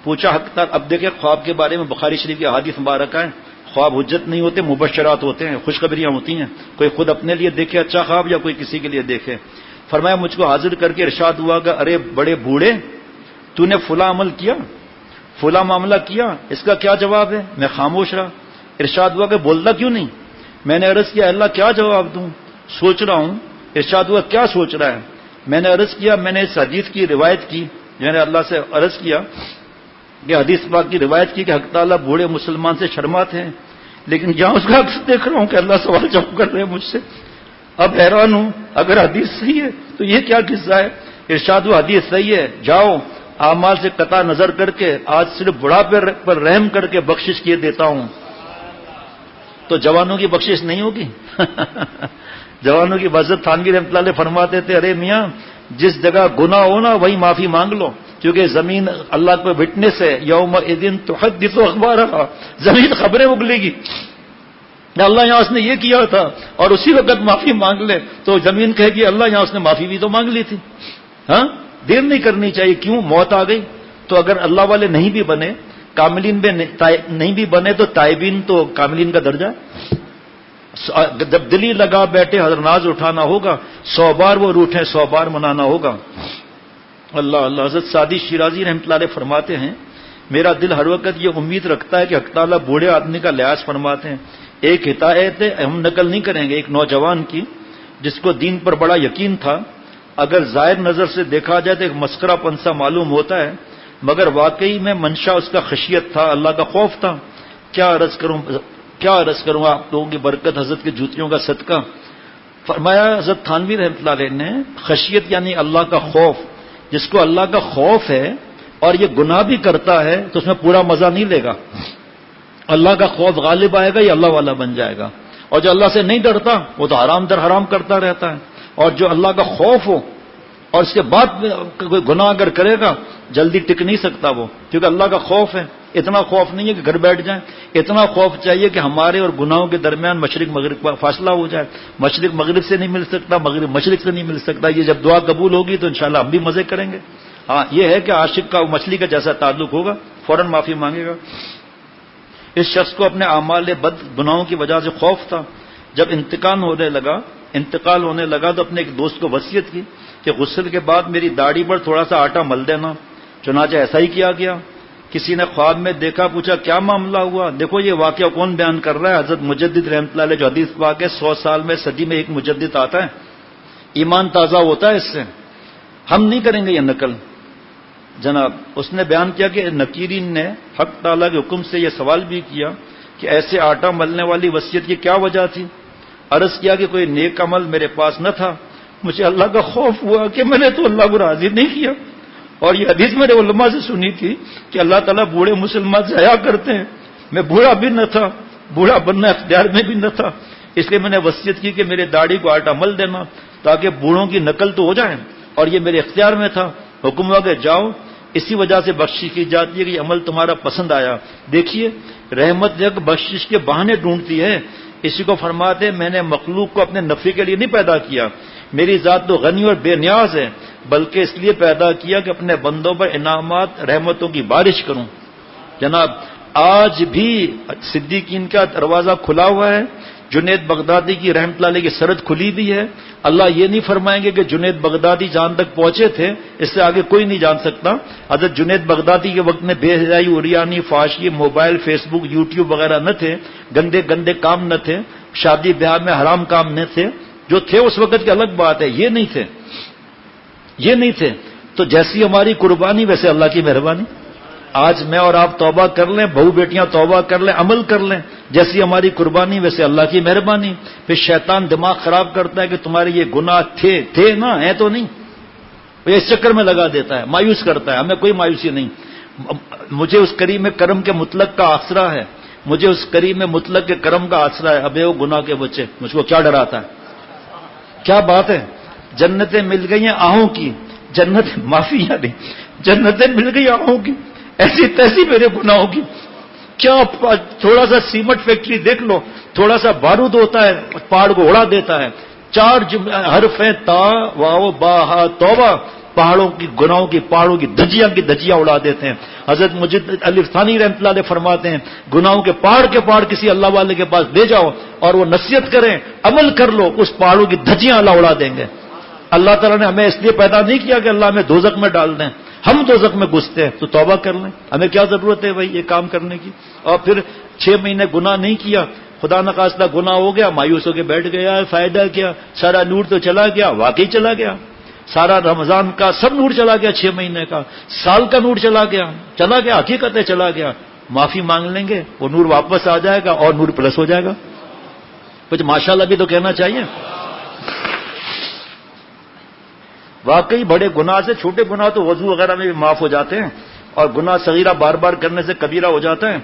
پوچھا حق تک. اب دیکھیں خواب کے بارے میں بخاری شریف کی احادیث مبارکہ ہے. خواب حجت نہیں ہوتے، مبشرات ہوتے ہیں، خوشخبریاں ہوتی ہیں. کوئی خود اپنے لیے دیکھے اچھا خواب یا کوئی کسی کے لیے دیکھے. فرمایا مجھ کو حاضر کر کے ارشاد ہوا کہ ارے بڑے بوڑھے، تو نے فلاں عمل کیا، فلاں معاملہ کیا، اس کا کیا جواب ہے؟ میں خاموش رہا. ارشاد ہوا کہ بولتا کیوں نہیں؟ میں نے عرض کیا اللہ کیا جواب دوں، سوچ رہا ہوں. ارشاد ہوا کیا سوچ رہا ہے؟ میں نے عرض کیا میں نے اس حدیث کی روایت کی، میں نے اللہ سے عرض کیا کہ حدیث پاک کی روایت کی کہ حق تعالیٰ بوڑھے مسلمان سے شرماتے ہیں، لیکن جہاں اس کا عکس دیکھ رہا ہوں کہ اللہ سوال جواب کر رہے ہیں مجھ سے. اب حیران ہوں، اگر حدیث صحیح ہے تو یہ کیا قصہ ہے؟ ارشاد ہوا حدیث صحیح ہے، جاؤ اعمال سے قطع نظر کر کے آج صرف بڑھاپے پر رحم کر کے بخشش کیے دیتا ہوں. تو جوانوں کی بخشش نہیں ہوگی؟ جوانوں کی حضرت تھانوی رحمۃ اللہ علیہ فرماتے تھے ارے میاں جس جگہ گناہ ہو نا وہی معافی مانگ لو، کیونکہ زمین اللہ کو وٹنس ہے. یوم اذن تحدث اخبارها، زمین خبریں اگلے گی. اللہ یہاں اس نے یہ کیا تھا اور اسی وقت معافی مانگ لے تو زمین کہے گی اللہ یہاں اس نے معافی بھی تو مانگ لی تھی. ہاں دیر نہیں کرنی چاہیے. کیوں؟ موت آ گئی. تو اگر اللہ والے نہیں بھی بنے، کاملین میں نہیں بھی بنے تو تائبین تو کاملین کا درجہ. جب دلی لگا بیٹھے حضرناز اٹھانا ہوگا، 100 بار وہ روٹھیں 100 بار منانا ہوگا. اللہ اللہ. حضرت سعدی شیرازی رحمۃ اللہ علیہ فرماتے ہیں میرا دل ہر وقت یہ امید رکھتا ہے کہ حق تعالیٰ بوڑھے آدمی کا لحاظ فرماتے ہیں. ایک ہدایت ہم نقل نہیں کریں گے ایک نوجوان کی جس کو دین پر بڑا یقین تھا. اگر ظاہر نظر سے دیکھا جائے تو ایک مسخرہ پنسا معلوم ہوتا ہے، مگر واقعی میں منشا اس کا خشیت تھا، اللہ کا خوف تھا. کیا عرض کروں آپ لوگوں کی برکت حضرت کے جوتیوں کا صدقہ. فرمایا حضرت تھانوی رحمۃ اللہ علیہ نے خشیت یعنی اللہ کا خوف. جس کو اللہ کا خوف ہے اور یہ گناہ بھی کرتا ہے تو اس میں پورا مزہ نہیں لے گا. اللہ کا خوف غالب آئے گا یہ اللہ والا بن جائے گا. اور جو اللہ سے نہیں ڈرتا وہ تو حرام در حرام کرتا رہتا ہے. اور جو اللہ کا خوف ہو اور اس کے بعد کوئی گناہ اگر کرے گا جلدی ٹک نہیں سکتا وہ، کیونکہ اللہ کا خوف ہے. اتنا خوف نہیں ہے کہ گھر بیٹھ جائیں، اتنا خوف چاہیے کہ ہمارے اور گناہوں کے درمیان مشرق مغرب کا فاصلہ ہو جائے. مشرق مغرب سے نہیں مل سکتا، مغرب مشرق سے نہیں مل سکتا. یہ جب دعا قبول ہوگی تو انشاءاللہ ہم بھی مزے کریں گے. ہاں یہ ہے کہ عاشق کا مچھلی کا جیسا تعلق ہوگا فوراً معافی مانگے گا. اس شخص کو اپنے اعمال بد گناہوں کی وجہ سے خوف تھا. جب انتقال ہونے لگا تو اپنے ایک دوست کو وصیت کی کہ غسل کے بعد میری داڑھی پر تھوڑا سا آٹا مل دینا. چنانچہ ایسا ہی کیا گیا. کسی نے خواب میں دیکھا، پوچھا کیا معاملہ ہوا؟ دیکھو یہ واقعہ کون بیان کر رہا ہے؟ حضرت مجدد رحمۃ اللہ علیہ جو حدیث پاک ہے 100 سال میں صدی میں ایک مجدد آتا ہے، ایمان تازہ ہوتا ہے اس سے. ہم نہیں کریں گے یہ نقل. جناب اس نے بیان کیا کہ نکیرین نے حق تعالیٰ کے حکم سے یہ سوال بھی کیا کہ ایسے آٹا ملنے والی وصیت کی کیا وجہ تھی؟ عرض کیا کہ کوئی نیک عمل میرے پاس نہ تھا، مجھے اللہ کا خوف ہوا کہ میں نے تو اللہ کو راضی نہیں کیا. اور یہ حدیث میرے علماء سے سنی تھی کہ اللہ تعالیٰ بوڑھے مسلمان سے حیا کرتے ہیں. میں بوڑھا بھی نہ تھا، بوڑھا بننا اختیار میں بھی نہ تھا، اس لیے میں نے وصیت کی کہ میرے داڑھی کو آٹا مل دینا تاکہ بوڑھوں کی نقل تو ہو جائے، اور یہ میرے اختیار میں تھا. حکم ہوا کہ جاؤ، اسی وجہ سے بخشش کی جاتی ہے کہ یہ عمل تمہارا پسند آیا. دیکھیے رحمت یک بخشش کے بہانے ڈھونڈتی ہے. اسی کو فرماتے میں نے مخلوق کو اپنے نفع کے لیے نہیں پیدا کیا، میری ذات تو غنی اور بے نیاز ہے، بلکہ اس لیے پیدا کیا کہ اپنے بندوں پر انعامات رحمتوں کی بارش کروں. جناب آج بھی صدیقین کا دروازہ کھلا ہوا ہے. جنید بغدادی کی رحمت اللہ علیہ کی سرحد کھلی بھی ہے. اللہ یہ نہیں فرمائیں گے کہ جنید بغدادی جان تک پہنچے تھے اس سے آگے کوئی نہیں جان سکتا. حضرت جنید بغدادی کے وقت میں بے حیائی، عریانی، فحاشی، موبائل، فیس بک، یوٹیوب وغیرہ نہ تھے، گندے گندے کام نہ تھے، شادی بیاہ میں حرام کام نہ تھے. جو تھے اس وقت کی الگ بات ہے، یہ نہیں تھے. تو جیسی ہماری قربانی ویسے اللہ کی مہربانی. آج میں اور آپ توبہ کر لیں، بہو بیٹیاں توبہ کر لیں، عمل کر لیں، جیسی ہماری قربانی ویسے اللہ کی مہربانی. پھر شیطان دماغ خراب کرتا ہے کہ تمہارے یہ گناہ تھے نا، ہیں تو نہیں، وہ اس چکر میں لگا دیتا ہے، مایوس کرتا ہے. ہمیں کوئی مایوسی نہیں. مجھے اس کریم کرم کے مطلق کا آسرا ہے، مجھے اس کریم مطلق کے کرم کا آسرا ہے. ابے وہ گناہ کے بچے، مجھ کو کیا ڈراتا ہے؟ کیا بات ہے. جنتیں مل گئی ہیں آہوں کی، جنت معافی یاد، جنتیں مل گئی آہوں کی، ایسی تیسی میرے گناہوں کی. کیا تھوڑا سا سیمنٹ فیکٹری دیکھ لو، تھوڑا سا بارود ہوتا ہے پہاڑ کو اڑا دیتا ہے. 4 حرف ہیں تا واو با ہا توبہ، پہاڑوں کی گناہوں کی پہاڑوں کی دھجیاں اڑا دیتے ہیں. حضرت مجدد علی ثانی رحمۃ اللہ علیہ فرماتے ہیں گناہوں کے پہاڑ کسی اللہ والے کے پاس لے جاؤ اور وہ نصیحت کریں، عمل کر لو، اس پہاڑوں کی دھجیاں اللہ اڑا دیں گے. اللہ تعالیٰ نے ہمیں اس لیے پیدا نہیں کیا کہ اللہ ہمیں دوزخ میں ڈال دیں، ہم دوزخ میں گھستے ہیں. تو توبہ کر لیں. ہمیں کیا ضرورت ہے بھائی یہ کام کرنے کی؟ اور پھر 6 مہینے گناہ نہیں کیا، خدا نخواستہ گناہ ہو گیا، مایوس ہو کے بیٹھ گیا، فائدہ کیا؟ سارا نور تو چلا گیا، واقعی چلا گیا. سارا رمضان کا سب نور چلا گیا، 6 مہینے کا، سال کا نور چلا گیا، حقیقت ہے چلا گیا. معافی مانگ لیں گے، وہ نور واپس آ جائے گا اور نور پلس ہو جائے گا. کچھ ماشاءاللہ بھی تو کہنا چاہیے. واقعی بڑے گناہ سے چھوٹے گناہ تو وضو وغیرہ میں بھی معاف ہو جاتے ہیں، اور گناہ صغیرہ بار بار کرنے سے کبیرہ ہو جاتا ہے.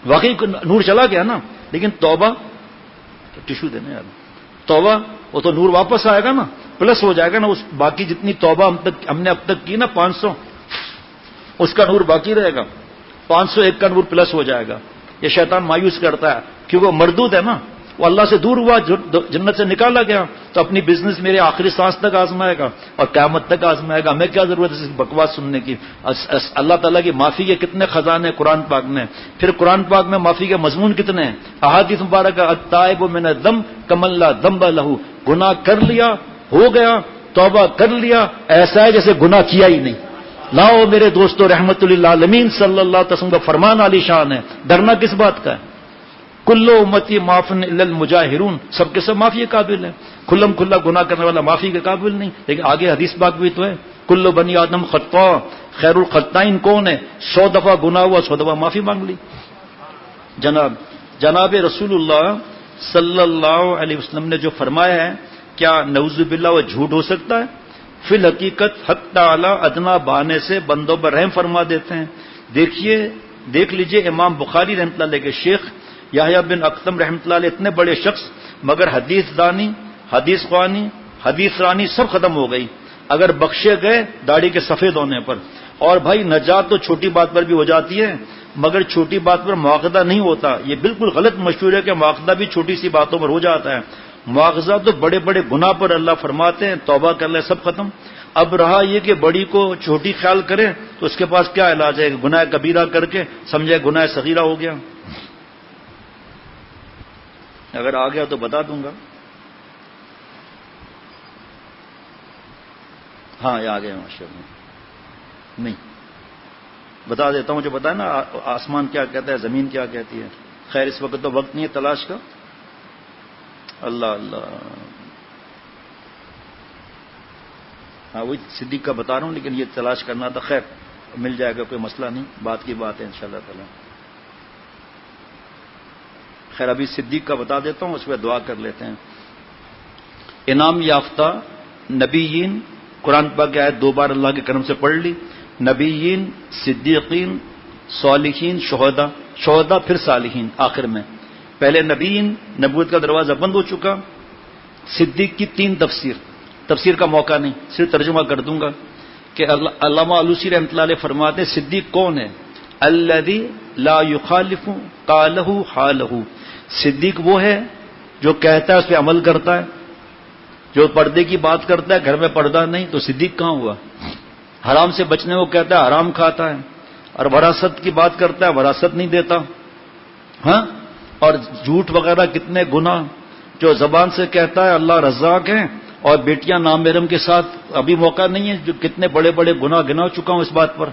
واقعی نور چلا گیا نا. لیکن توبہ، ٹشو دینا یار، توبہ وہ تو نور واپس آئے گا نا، پلس ہو جائے گا نا. اس باقی جتنی توبہ ہم نے اب تک کی نا 500، اس کا نور باقی رہے گا، 501 کا نور پلس ہو جائے گا. یہ شیطان مایوس کرتا ہے کیونکہ وہ مردود ہے نا، وہ اللہ سے دور ہوا، جنت سے نکالا گیا، تو اپنی بزنس میرے آخری سانس تک آزمائے گا اور قیامت تک آزمائے گا. ہمیں کیا ضرورت ہے بکواس سننے کی؟ اللہ تعالیٰ کی معافی کے کتنے خزانے قرآن پاک میں. پھر قرآن پاک میں معافی کے مضمون کتنے ہیں. احادیث مبارکہ التائب من الذنب کمن لا ذنب لہ، گناہ کر لیا ہو گیا، توبہ کر لیا ایسا ہے جیسے گناہ کیا ہی نہیں. لاؤ میرے دوستو، رحمت للعالمین صلی اللہ علیہ وسلم کا فرمان عالی شان ہے. ڈرنا کس بات کا ہے؟ کلو امتی معافن الا المجاہرون، سب کے سب معافی کے قابل ہیں. کھلم کھلا گناہ کرنے والا معافی کے قابل نہیں. لیکن آگے حدیث پاک بھی تو ہے کلو بنی آدم خطاء، خیر الخطائین کون ہے؟ 100 دفعہ گناہ ہوا، 100 دفعہ معافی مانگ لی. جناب رسول اللہ صلی اللہ علیہ وسلم نے جو فرمایا ہے، کیا نعوذ باللہ وہ جھوٹ ہو سکتا ہے؟ فی الحقیقت حق تعالی ادنا بہانے سے بندوں پر رحم فرما دیتے ہیں. دیکھ لیجئے امام بخاری رحمۃ اللہ علیہ کے شیخ یحییٰ بن اقدم رحمۃ اللہ علیہ اتنے بڑے شخص، مگر حدیث دانی، حدیث خوانی، حدیث رانی سب ختم ہو گئی اگر بخشے گئے داڑھی کے سفید ہونے پر۔ اور بھائی نجات تو چھوٹی بات پر بھی ہو جاتی ہے، مگر چھوٹی بات پر مواخذہ نہیں ہوتا۔ یہ بالکل غلط مشہور ہے کہ مواخذہ بھی چھوٹی سی باتوں پر ہو جاتا ہے۔ مواخذہ تو بڑے بڑے گناہ پر اللہ فرماتے ہیں توبہ کر لے سب ختم۔ اب رہا یہ کہ بڑی کو چھوٹی خیال کرے تو اس کے پاس کیا علاج ہے؟ گناہ کبیرہ کر کے سمجھے گناہ صغیرہ ہو گیا۔ اگر آ گیا تو بتا دوں گا۔ ہاں یہ آ گیا ماشاء اللہ۔ نہیں بتا دیتا ہوں، جو بتا ہے نا آسمان کیا کہتا ہے، زمین کیا کہتی ہے۔ خیر اس وقت تو وقت نہیں ہے تلاش کا۔ اللہ اللہ، ہاں وہی صدیق کا بتا رہا ہوں، لیکن یہ تلاش کرنا تھا۔ خیر مل جائے گا، کوئی مسئلہ نہیں، بات کی بات ہے انشاءاللہ تعالی۔ خیر ابھی صدیق کا بتا دیتا ہوں، اس پہ دعا کر لیتے ہیں۔ انعام یافتہ نبیین، قرآن پاک کی آیت 2 بار اللہ کے کرم سے پڑھ لی۔ نبیین، صدیقین، صالحین، شہداء پھر صالحین آخر میں۔ پہلے نبیین، نبوت کا دروازہ بند ہو چکا۔ صدیق کی 3 تفسیر کا موقع نہیں، صرف ترجمہ کر دوں گا کہ علامہ علوسی رحمۃ اللہ علیہ فرماتے ہیں صدیق کون ہے؟ الذی لا یخالف قالہ حالہ، صدیق وہ ہے جو کہتا ہے اس پہ عمل کرتا ہے، جو پردے کی بات کرتا ہے گھر میں پردہ نہیں، تو صدیق کہاں ہوا؟ حرام سے بچنے کو کہتا ہے حرام کھاتا ہے، اور وراثت کی بات کرتا ہے وراثت نہیں دیتا، ہاں، اور جھوٹ وغیرہ کتنے گناہ جو زبان سے کہتا ہے اللہ رزاق ہے، اور بیٹیاں نامحرم کے ساتھ ابھی موقع نہیں ہے، جو کتنے بڑے بڑے گناہ گنا چکا ہوں اس بات پر،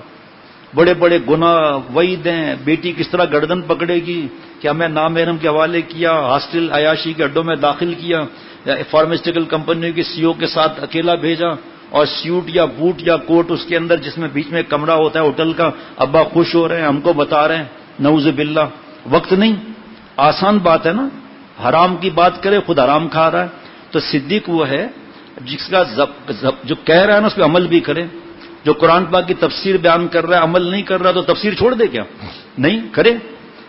بڑے بڑے گناہ وعید ہیں۔ بیٹی کس طرح گردن پکڑے گی کہ ہمیں نامحرم کے حوالے کیا، ہاسٹل عیاشی کے اڈوں میں داخل کیا، فارماسٹیکل کمپنیوں کے سی او کے ساتھ اکیلا بھیجا، اور سیوٹ یا بوٹ یا کوٹ اس کے اندر جس میں بیچ میں کمرہ ہوتا ہے ہوٹل کا، ابا خوش ہو رہے ہیں ہم کو بتا رہے ہیں، نعوذ باللہ۔ وقت نہیں، آسان بات ہے نا، حرام کی بات کرے خود حرام کھا رہا ہے۔ تو صدیق وہ ہے جس کا جو کہہ رہا ہے نا اس پہ عمل بھی کرے، جو قرآن پاک کی تفسیر بیان کر رہا ہے عمل نہیں کر رہا تو تفسیر چھوڑ دے کیا؟ نہیں کرے،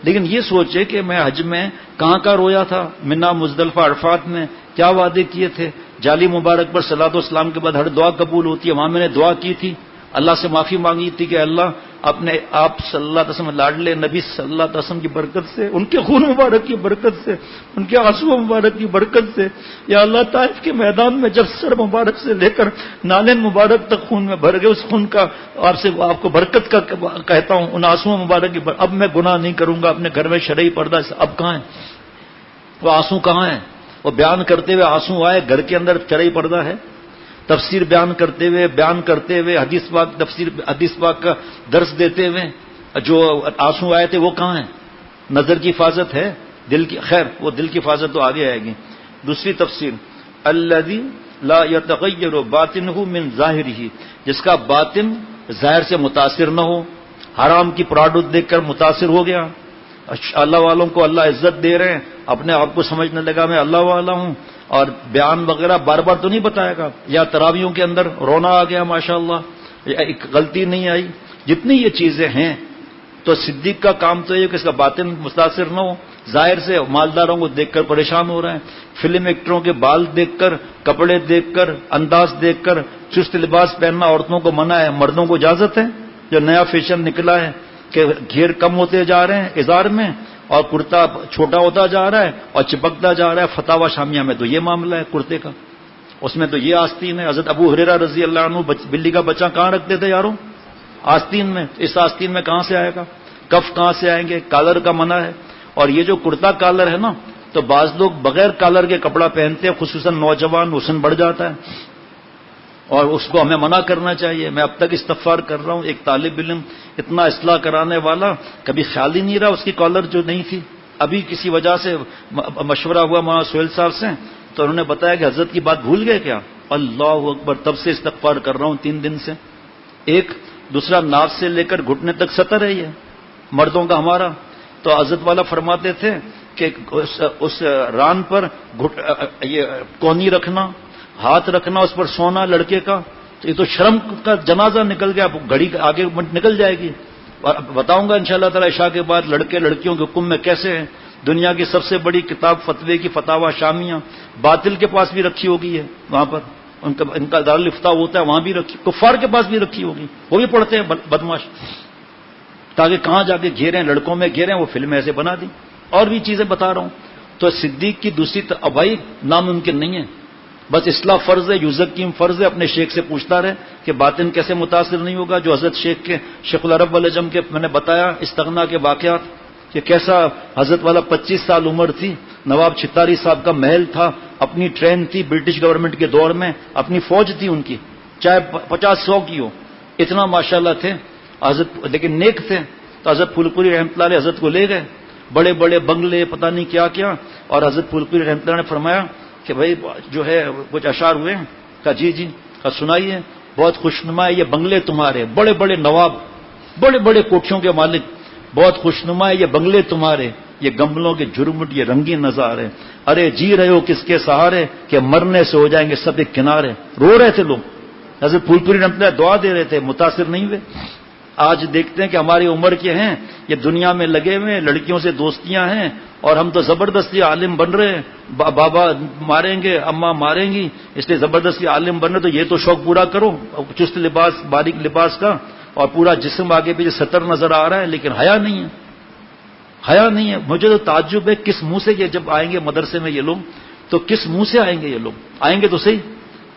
لیکن یہ سوچے کہ میں حج میں کہاں رویا تھا، منا مزدلفہ عرفات میں کیا وعدے کیے تھے، جالی مبارک پر صلاۃ و اسلام کے بعد ہر دعا قبول ہوتی ہے، وہاں میں نے دعا کی تھی، اللہ سے معافی مانگی تھی کہ اللہ اپنے آپ صلی اللہ علیہ وسلم لاڈلے نبی صلی اللہ علیہ وسلم کی برکت سے، ان کے خون مبارک کی برکت سے، ان کے آنسو مبارک کی برکت سے، یا اللہ طائف کے میدان میں جب سر مبارک سے لے کر نالین مبارک تک خون میں بھر گئے، اس خون کا آپ کو برکت کا کہتا ہوں، ان آنسو مبارک کی اب میں گناہ نہیں کروں گا، اپنے گھر میں شرعی پردہ۔ اب کہاں ہے وہ آنسو؟ کہاں ہے وہ؟ بیان کرتے ہوئے آنسو آئے، گھر کے اندر شرعی پردہ ہے؟ تفسیر بیان کرتے ہوئے حدیث پاک کا درس دیتے ہوئے جو آنسو آئے تھے وہ کہاں ہیں؟ نظر کی حفاظت ہے، دل کی، خیر وہ دل کی حفاظت تو آگے آئے گی۔ دوسری تفسیر الذی لا یتغیر باطنہ من ظاہرہ، جس کا باطن ظاہر سے متاثر نہ ہو، حرام کی پروڈکٹ دیکھ کر متاثر ہو گیا، اللہ والوں کو اللہ عزت دے رہے ہیں، اپنے آپ کو سمجھنے لگا میں اللہ والا ہوں، اور بیان وغیرہ بار بار تو نہیں بتائے گا، یا تراویحوں کے اندر رونا آ گیا ماشاءاللہ، ایک غلطی نہیں آئی، جتنی یہ چیزیں ہیں۔ تو صدیق کا کام تو یہ کہ اس کا باطن متاثر نہ ہو، ظاہر سے مالداروں کو دیکھ کر پریشان ہو رہے ہیں، فلم ایکٹروں کے بال دیکھ کر، کپڑے دیکھ کر، انداز دیکھ کر، چست لباس پہننا عورتوں کو منع ہے، مردوں کو اجازت ہے۔ جو نیا فیشن نکلا ہے کہ گھیر کم ہوتے جا رہے ہیں ازار میں، اور کرتا چھوٹا ہوتا جا رہا ہے اور چپکتا جا رہا ہے، فتاوی شامیہ میں تو یہ معاملہ ہے کرتے کا، اس میں تو یہ آستین ہے۔ حضرت ابو ہریرہ رضی اللہ عنہ بلی کا بچہ کہاں رکھتے تھے یاروں؟ آستین میں۔ اس آستین میں کہاں سے آئے گا؟ کف کہاں سے آئیں گے؟ کالر کا منع ہے۔ اور یہ جو کرتا کالر ہے نا، تو بعض لوگ بغیر کالر کے کپڑا پہنتے ہیں، خصوصاً نوجوان، حسن بڑھ جاتا ہے، اور اس کو ہمیں منع کرنا چاہیے۔ میں اب تک استغفار کر رہا ہوں، ایک طالب علم اتنا اصلاح کرانے والا، کبھی خیال ہی نہیں رہا اس کی کالر جو نہیں تھی، ابھی کسی وجہ سے مشورہ ہوا مولانا سہیل صاحب سے، تو انہوں نے بتایا کہ حضرت کی بات بھول گئے کیا؟ اللہ اکبر، تب سے استغفار کر رہا ہوں 3 دن سے۔ ایک دوسرا، ناف سے لے کر گھٹنے تک سطر ہے یہ مردوں کا ہمارا، تو حضرت والا فرماتے تھے کہ اس ران پر یہ کونی رکھنا، ہاتھ رکھنا، اس پر سونا لڑکے کا، تو یہ تو شرم کا جنازہ نکل گیا، گھڑی آگے نکل جائے گی۔ اور بتاؤں گا انشاءاللہ تعالی عشاء کے بعد لڑکے لڑکیوں کے حکم میں کیسے ہیں۔ دنیا کی سب سے بڑی کتاب فتوے کی فتاوا شامیہ باطل کے پاس بھی رکھی ہوگی ہے، وہاں پر ان کا دارالفتاء ہوتا ہے، وہاں بھی رکھی، کفار کے پاس بھی رکھی ہوگی، وہ بھی پڑھتے ہیں بدماش، تاکہ کہاں جا کے گھیریں، لڑکوں میں گھیریں، وہ فلمیں ایسے بنا دی، اور بھی چیزیں بتا رہا ہوں۔ تو صدیق کی دوسری بھائی ناممکن نہیں ہے، بس اصلاح فرض ہے، یوزکیم فرض ہے، اپنے شیخ سے پوچھتا رہے کہ باطن کیسے متاثر نہیں ہوگا، جو حضرت شیخ العرب والعجم کے میں نے بتایا استغنا کے واقعات، کہ کیسا حضرت والا 25 سال عمر تھی، نواب چھتاری صاحب کا محل تھا، اپنی ٹرین تھی برٹش گورنمنٹ کے دور میں، اپنی فوج تھی ان کی، چاہے 50-100 کی ہو، اتنا ماشاءاللہ تھے حضرت، لیکن نیک تھے۔ تو حضرت پھول پوری رحمۃ اللہ علیہ حضرت کو لے گئے، بڑے بڑے بنگلے پتہ نہیں کیا کیا، اور حضرت پھول پوری رحمۃ اللہ نے فرمایا کہ بھائی جو ہے کچھ اشعار ہوئے ہیں، کہا جی جی، کہا سنائیے، بہت خوشنما ہے یہ بنگلے تمہارے، بڑے بڑے نواب، بڑے بڑے کوٹھیوں کے مالک، بہت خوشنما ہے یہ بنگلے تمہارے، یہ گملوں کے جھرمٹ، یہ رنگین نظارے، ارے جی رہے ہو کس کے سہارے کہ مرنے سے ہو جائیں گے سب ایک کنارے۔ رو رہے تھے لوگ، حضرت پھول پوری رحمۃ اللہ دعا دے رہے تھے، متاثر نہیں ہوئے۔ آج دیکھتے ہیں کہ ہماری عمر کے ہیں، یہ دنیا میں لگے ہوئے، لڑکیوں سے دوستیاں ہیں، اور ہم تو زبردستی عالم بن رہے ہیں، بابا ماریں گے، اماں ماریں گی، اس لیے زبردستی عالم بن رہے، تو یہ تو شوق پورا کرو، چست لباس، باریک لباس کا، اور پورا جسم آگے پیچھے ستر نظر آ رہا ہے، لیکن حیا نہیں ہے، حیا نہیں ہے۔ مجھے تو تعجب ہے کس منہ سے یہ جب آئیں گے مدرسے میں یہ لوگ، تو کس منہ سے آئیں گے یہ لوگ؟ آئیں گے تو صحیح،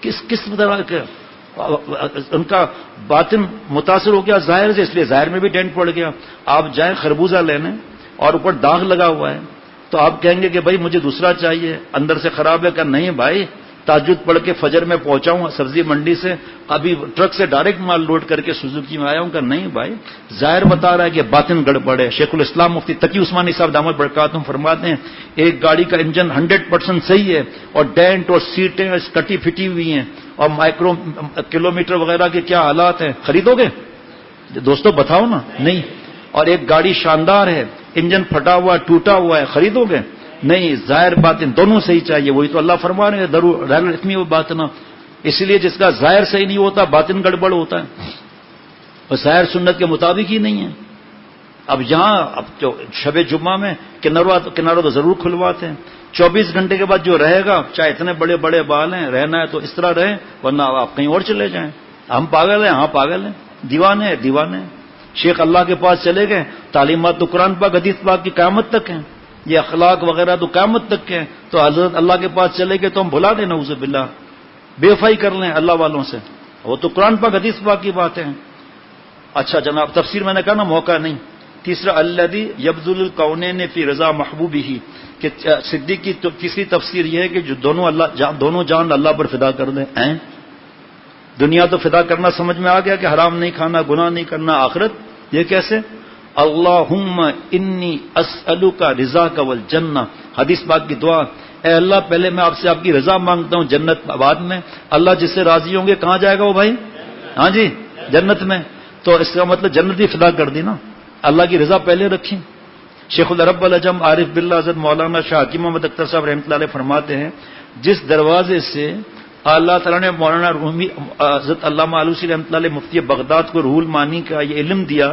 کس طرح کے ان کا باطن متاثر ہو گیا ظاہر سے، اس لیے ظاہر میں بھی ڈینٹ پڑ گیا۔ آپ جائیں خربوزہ لینے اور اوپر داغ لگا ہوا ہے، تو آپ کہیں گے کہ بھائی مجھے دوسرا چاہیے، اندر سے خراب ہے، کہ نہیں بھائی تہجد پڑھ کے فجر میں پہنچا ہوں سبزی منڈی سے، ابھی ٹرک سے ڈائریکٹ مال لوڈ کر کے سوزوکی میں آیا ہوں، کہ نہیں بھائی ظاہر بتا رہا ہے کہ باطن گڑبڑ ہے۔ شیخ الاسلام مفتی تقی عثمانی صاحب دامت برکاتہم فرماتے ہیں ایک گاڑی کا انجن 100% صحیح ہے، اور ڈینٹ اور سیٹیں کٹی پھٹی ہوئی ہیں، اور مائکرو کلومیٹر وغیرہ کے کیا حالات ہیں، خریدو گے دوستو؟ بتاؤ نا، نہیں۔ اور ایک گاڑی شاندار ہے، انجن پھٹا ہوا ٹوٹا ہوا ہے، خریدو گے؟ نہیں۔ ظاہر باطن دونوں صحیح چاہیے، وہی تو اللہ فرما رہے ہیں ضرور اتنی وہ باطن، اس لیے جس کا ظاہر صحیح نہیں ہوتا باطن گڑبڑ ہوتا ہے، اور ظاہر سنت کے مطابق ہی نہیں ہے۔ اب یہاں اب جو شب جمعہ میں کنارہ تو ضرور کھلواتے ہیں، 24 گھنٹے کے بعد جو رہے گا، چاہے اتنے بڑے بڑے بال ہیں، رہنا ہے تو اس طرح رہیں، ورنہ آپ کہیں اور چلے جائیں۔ ہم پاگل ہیں، ہاں پاگل ہیں، دیوانے ہیں، دیوانے ہیں۔ شیخ اللہ کے پاس چلے گئے، تعلیمات تو قرآن پاک حدیث پاک کی قیامت تک ہیں، یہ اخلاق وغیرہ تو قیامت تک کے ہیں، تو حضرت اللہ کے پاس چلے گئے تو ہم بھلا دیں نعوذ باللہ، بے وفائی کر لیں اللہ والوں سے، وہ تو قرآن پاک حدیث پاک کی بات ہے۔ اچھا جناب، تفسیر میں نے کہا نا موقع نہیں۔ تیسرا الذی یبذل الکونین فی رضا محبوبہ، کہ صدیق کی تیسری تفسیر یہ ہے کہ جو دونوں جان اللہ پر فدا کر دیں۔ دنیا تو فدا کرنا سمجھ میں آ گیا کہ حرام نہیں کھانا، گناہ نہیں کرنا، آخرت یہ کیسے؟ اللہم انی اسألک رضاک والجنہ، حدیث پاک کی دعا، اے اللہ پہلے میں آپ سے آپ کی رضا مانگتا ہوں، جنت بعد میں۔ اللہ جس سے راضی ہوں گے کہاں جائے گا وہ بھائی؟ ہاں جی، جنت میں۔ تو اس کا مطلب جنت ہی فدا کر دی نا، اللہ کی رضا پہلے رکھی۔ شیخ العرب والعجم عارف باللہ حضرت مولانا شاہ حکیم محمد اختر صاحب رحمۃ اللہ علیہ فرماتے ہیں جس دروازے سے اللہ تعالیٰ نے مولانا رومی حضرت علامہ آلوسی رحمۃ اللہ علیہ مفتی بغداد کو روح المعانی کا یہ علم دیا،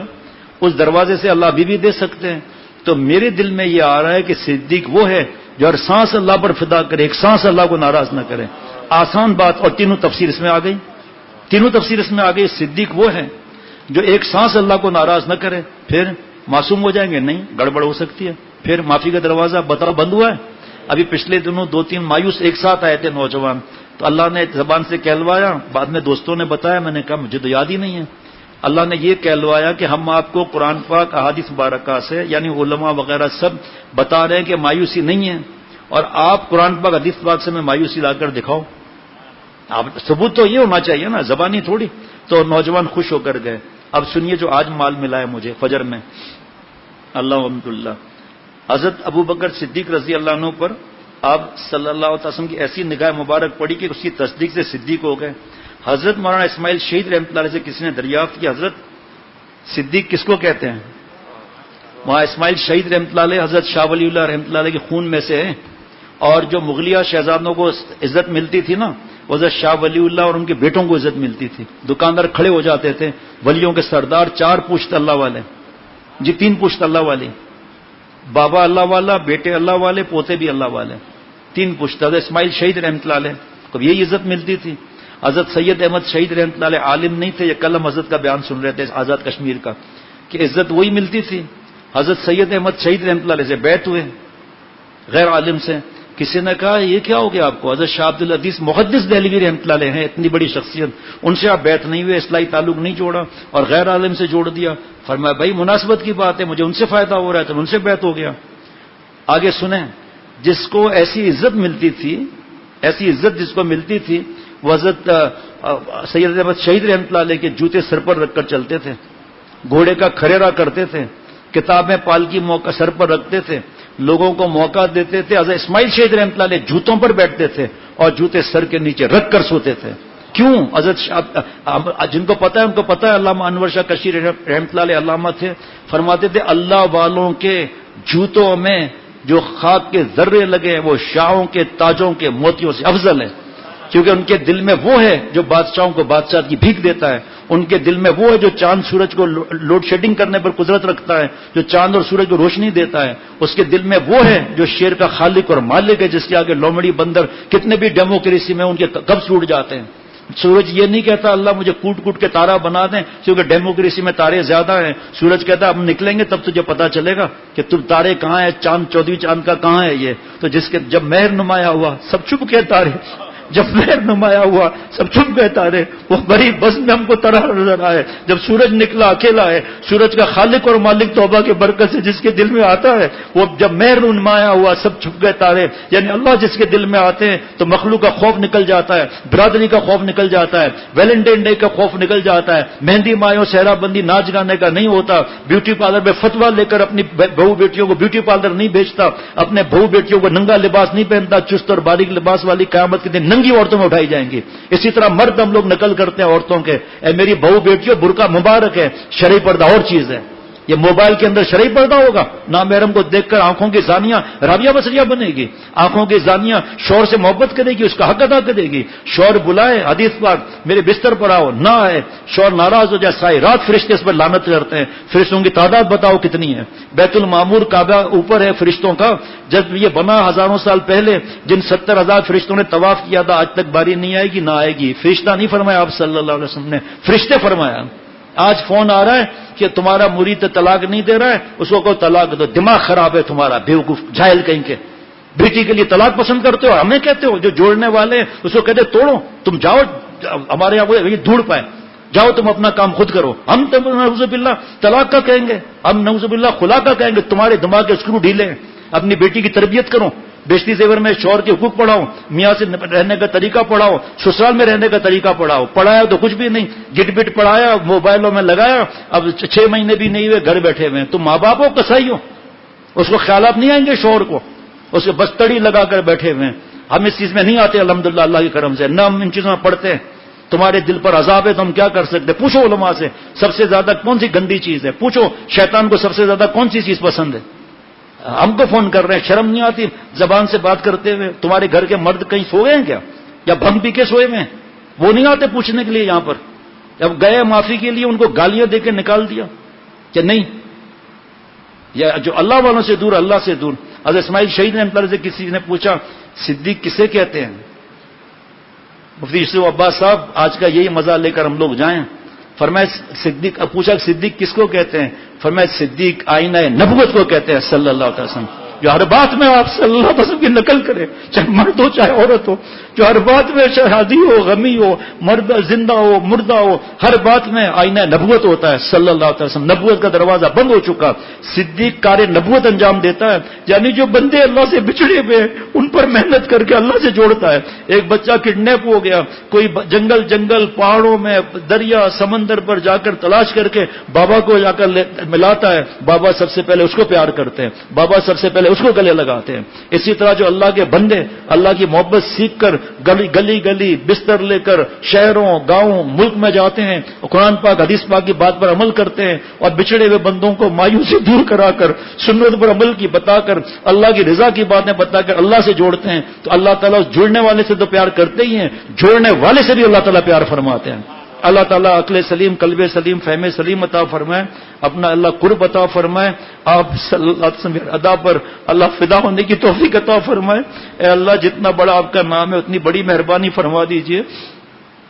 اس دروازے سے اللہ ابھی بھی دے سکتے ہیں۔ تو میرے دل میں یہ آ رہا ہے کہ صدیق وہ ہے جو ہر سانس اللہ پر فدا کرے، ایک سانس اللہ کو ناراض نہ کرے۔ آسان بات، اور تینوں تفسیر اس میں آ گئی، تینوں تفسیر اس میں آ گئی۔ صدیق وہ ہے جو ایک سانس اللہ کو ناراض نہ کرے، پھر معصوم ہو جائیں گے؟ نہیں، گڑبڑ ہو سکتی ہے، پھر معافی کا دروازہ بتاؤ بند ہوا ہے۔ ابھی پچھلے دنوں 2-3 مایوس ایک ساتھ آئے تھے نوجوان، تو اللہ نے زبان سے کہلوایا، بعد میں دوستوں نے بتایا، میں نے کہا مجھے تو یاد ہی نہیں ہے۔ اللہ نے یہ کہلوایا کہ ہم آپ کو قرآن پاک احادیث مبارکہ سے، یعنی علماء وغیرہ سب بتا رہے ہیں کہ مایوسی نہیں ہے، اور آپ قرآن پاک حدیث پاک سے میں مایوسی لا کر دکھاؤ، آپ ثبوت تو یہ ہونا چاہیے نا، زبانی تھوڑی۔ تو نوجوان خوش ہو کر گئے۔ اب سنیے جو آج مال ملا ہے مجھے فجر میں، اللہ الحمد للہ، حضرت ابو بکر صدیق رضی اللہ عنہ پر آپ صلی اللہ علیہ وسلم کی ایسی نگاہ مبارک پڑی کہ اس کی تصدیق سے صدیق ہو گئے۔ حضرت مولانا اسماعیل شہید رحمۃ اللہ علیہ سے کسی نے دریافت کی حضرت صدیق کس کو کہتے ہیں؟ وہاں اسماعیل شہید رحمۃ اللہ علیہ حضرت شاہ ولی اللہ رحمۃ اللہ علیہ کے خون میں سے ہیں، اور جو مغلیہ شہزادوں کو عزت ملتی تھی نا، وہ حضرت شاہ ولی اللہ اور ان کے بیٹوں کو عزت ملتی تھی۔ دکاندار کھڑے ہو جاتے تھے، ولیوں کے سردار 4 پشت اللہ والے، جی 3 پشت اللہ والی، بابا اللہ والا، بیٹے اللہ والے، پوتے بھی اللہ والے، 3 پشت۔ حضرت اسماعیل شہید رحمۃ اللہ علیہ کو یہی عزت ملتی تھی۔ حضرت سید احمد شہید رحمۃ اللہ علیہ عالم نہیں تھے، یہ کل ہم حضرت کا بیان سن رہے تھے آزاد کشمیر کا، کہ عزت وہی ملتی تھی۔ حضرت سید احمد شہید رحمۃ اللہ علیہ سے بیعت ہوئے غیر عالم سے۔ کسی نے کہا یہ کیا ہو گیا آپ کو؟ حضرت شاہ عبد العزیز محدث دہلوی رحمۃ اللہ علیہ ہیں، اتنی بڑی شخصیت، ان سے آپ بیعت نہیں ہوئے، اصلاحی تعلق نہیں جوڑا اور غیر عالم سے جوڑ دیا۔ فرمایا بھائی مناسبت کی بات ہے، مجھے ان سے فائدہ ہو رہا ہے تو ان سے بیعت ہو گیا۔ آگے سنیں، جس کو ایسی عزت ملتی تھی، ایسی عزت جس کو ملتی تھی، وہ حضرت سید احمد شہید رحمۃ اللہ علیہ کے جوتے سر پر رکھ کر چلتے تھے، گھوڑے کا کھریرا کرتے تھے، کتابیں پالکی موقع سر پر رکھتے تھے، لوگوں کو موقع دیتے تھے۔ حضرت اسماعیل شہید رحمۃ اللہ علیہ جوتوں پر بیٹھتے تھے اور جوتے سر کے نیچے رکھ کر سوتے تھے۔ کیوں؟ حضرت جن کو پتا ہے ان کو پتا ہے، علامہ انور شاہ کشیر رحمۃ اللہ علیہ علامہ تھے، فرماتے تھے اللہ والوں کے جوتوں میں جو خاک کے ذرے لگے ہیں وہ شاہوں کے تاجوں کے موتیوں سے افضل ہے، کیونکہ ان کے دل میں وہ ہے جو بادشاہوں کو بادشاہ کی بھیک دیتا ہے، ان کے دل میں وہ ہے جو چاند سورج کو لوڈ شیڈنگ کرنے پر قدرت رکھتا ہے، جو چاند اور سورج کو روشنی دیتا ہے، اس کے دل میں وہ ہے جو شیر کا خالق اور مالک ہے، جس کے آگے لومڑی بندر کتنے بھی ڈیموکریسی میں ان کے کب ٹوٹ جاتے ہیں۔ سورج یہ نہیں کہتا اللہ مجھے کوٹ کوٹ کے تارا بنا دیں، کیونکہ ڈیموکریسی میں تارے زیادہ ہیں۔ سورج کہتا ہے ہم نکلیں گے تب تجھے پتا چلے گا کہ تم تارے کہاں ہے، چاند 14ویں چاند کا کہاں ہے یہ تو جس کے جب مہر نمایاں ہوا سب چھپ کے تارے، جب مہر نمایاں ہوا سب چھپ گئے تارے، وہ بڑی بس میں ہم کو طرح نظر آئے۔ جب سورج نکلا اکیلا ہے، سورج کا خالق اور مالک توبہ کے برکت سے جس کے دل میں آتا ہے، وہ جب مہر نمایاں ہوا سب چھپ گئے تارے، یعنی اللہ جس کے دل میں آتے ہیں تو مخلوق کا خوف نکل جاتا ہے، برادری کا خوف نکل جاتا ہے، ویلنٹائن ڈے کا خوف نکل جاتا ہے، مہندی مایوں صحرا بندی ناچ گانے کا نہیں ہوتا، بیوٹی پارلر میں فتویٰ لے کر اپنی بہو بیٹیوں کو بیوٹی پارلر نہیں بھیجتا، اپنے بہو بیٹیوں کو ننگا لباس نہیں پہنتا، چست اور باریک لباس والی قیامت کے دن ننگی عورتوں میں اٹھائی جائیں گی۔ اسی طرح مرد ہم لوگ نقل کرتے ہیں عورتوں کے، اے میری بہو بیٹیوں برقع مبارک ہے، شرعی پردہ اور چیز ہے۔ یہ موبائل کے اندر شرعی پردہ ہوگا، نامحرم کو دیکھ کر آنکھوں کی زانیہ رابعہ بصریہ بنے گی، آنکھوں کی زانیہ شوہر سے محبت کرے گی، اس کا حق ادا کرے گی، شوہر بلائے حدیث پاک میرے بستر پر آؤ نہ آئے، شوہر ناراض ہو جائے ساری رات فرشتے اس پر لعنت کرتے ہیں۔ فرشتوں کی تعداد بتاؤ کتنی ہے؟ بیت المعمور کعبہ اوپر ہے فرشتوں کا، جب یہ بنا ہزاروں سال پہلے جن 70,000 فرشتوں نے طواف کیا تھا آج تک باری نہیں آئے گی نہ آئے گی۔ فرشتہ نہیں فرمایا آپ صلی اللہ علیہ وسلم نے، فرشتے فرمایا۔ آج فون آ رہا ہے کہ تمہارا مرید طلاق نہیں دے رہا ہے، اس کو طلاق دو، دماغ خراب ہے تمہارا، بیوقوف جاہل کہیں کے، بیٹی کے لیے طلاق پسند کرتے ہو، ہمیں کہتے ہو جو جوڑنے والے ہیں اس کو کہتے توڑو، تم جاؤ ہمارے یہاں دھوڑ پائے، جاؤ تم اپنا کام خود کرو۔ ہم نعوذ باللہ طلاق کا کہیں گے، ہم نعوذ باللہ خلا کا کہیں گے، تمہارے دماغ کے اسکرو ڈھیلے ہیں۔ اپنی بیٹی کی تربیت کرو، بیشتی زیور میں شوہر کے حقوق پڑھاؤ، میاں سے رہنے کا طریقہ پڑھاؤ، سسرال میں رہنے کا طریقہ پڑھاؤ۔ پڑھایا تو کچھ بھی نہیں، گٹ بٹ پڑھایا، موبائلوں میں لگایا، اب 6 مہینے بھی نہیں ہوئے گھر بیٹھے ہوئے، تم ماں باپ ہو کسائی ہو، اس کو خیالات نہیں آئیں گے شوہر کو، اس کو بس تڑی لگا کر بیٹھے ہوئے ہیں۔ ہم اس چیز میں نہیں آتے الحمدللہ اللہ کے کرم سے، نہ ہم ان چیزوں میں پڑھتے ہیں۔ تمہارے دل پر عذاب ہے تو ہم کیا کر سکتے؟ پوچھو علماء سے سب سے زیادہ کون سی گندی چیز ہے، پوچھو شیطان کو سب سے زیادہ کون سی چیز پسند ہے۔ ہم کو فون کر رہے ہیں، شرم نہیں آتی زبان سے بات کرتے ہوئے؟ تمہارے گھر کے مرد کہیں سو گئے ہیں کیا، یا بھنگ پی کے سوئے ہوئے ہیں؟ وہ نہیں آتے پوچھنے کے لیے یہاں پر؟ جب گئے معافی کے لیے ان کو گالیاں دے کے نکال دیا کہ نہیں، یا جو اللہ والوں سے دور اللہ سے دور۔ حضرت اسماعیل شہید نے امتحان سے کسی نے پوچھا صدیق کسے کہتے ہیں؟ مفتی یوسف عباس صاحب آج کا یہی مزہ لے کر ہم لوگ جائیں۔ فرمایا صدیق، پوچھا صدیق کس کو کہتے ہیں؟ فرمایا صدیق آئینہ نبوت کو کہتے ہیں صلی اللہ علیہ وسلم، جو ہر بات میں آپ صلی اللہ علیہ وسلم کی نقل کرے، چاہے مرد ہو چاہے عورت ہو، جو ہر بات میں شادی ہو غمی ہو، مرد زندہ ہو مردہ ہو، ہر بات میں آئینہ نبوت ہوتا ہے صلی اللہ علیہ وسلم۔ نبوت کا دروازہ بند ہو چکا، صدیق کار نبوت انجام دیتا ہے، یعنی جو بندے اللہ سے بچھڑے ہوئے ان پر محنت کر کے اللہ سے جوڑتا ہے۔ ایک بچہ کڈنیپ ہو گیا، کوئی جنگل پہاڑوں میں دریا سمندر پر جا کر تلاش کر کے بابا کو جا کر ملاتا ہے، بابا سب سے پہلے اس کو پیار کرتے ہیں، بابا سب سے پہلے اس کو گلے لگاتے ہیں۔ اسی طرح جو اللہ کے بندے اللہ کی محبت سیکھ کر گلی گلی بستر لے کر شہروں گاؤں ملک میں جاتے ہیں، قرآن پاک حدیث پاک کی بات پر عمل کرتے ہیں، اور بچھڑے ہوئے بندوں کو مایوسی دور کرا کر سنت پر عمل کی بتا کر اللہ کی رضا کی باتیں بتا کر اللہ سے جوڑتے ہیں، تو اللہ تعالیٰ اس جڑنے والے سے تو پیار کرتے ہی ہیں، جوڑنے والے سے بھی اللہ تعالیٰ پیار فرماتے ہیں۔ اللہ تعالیٰ عقل سلیم، قلب سلیم، فہم سلیم عطا فرمائے۔ اپنا اللہ قرب عطا فرمائے، آپ صلی اللہ علیہ وسلم ادا پر اللہ فدا ہونے کی توفیق عطا فرمائے۔ اے اللہ جتنا بڑا آپ کا نام ہے اتنی بڑی مہربانی فرما دیجئے۔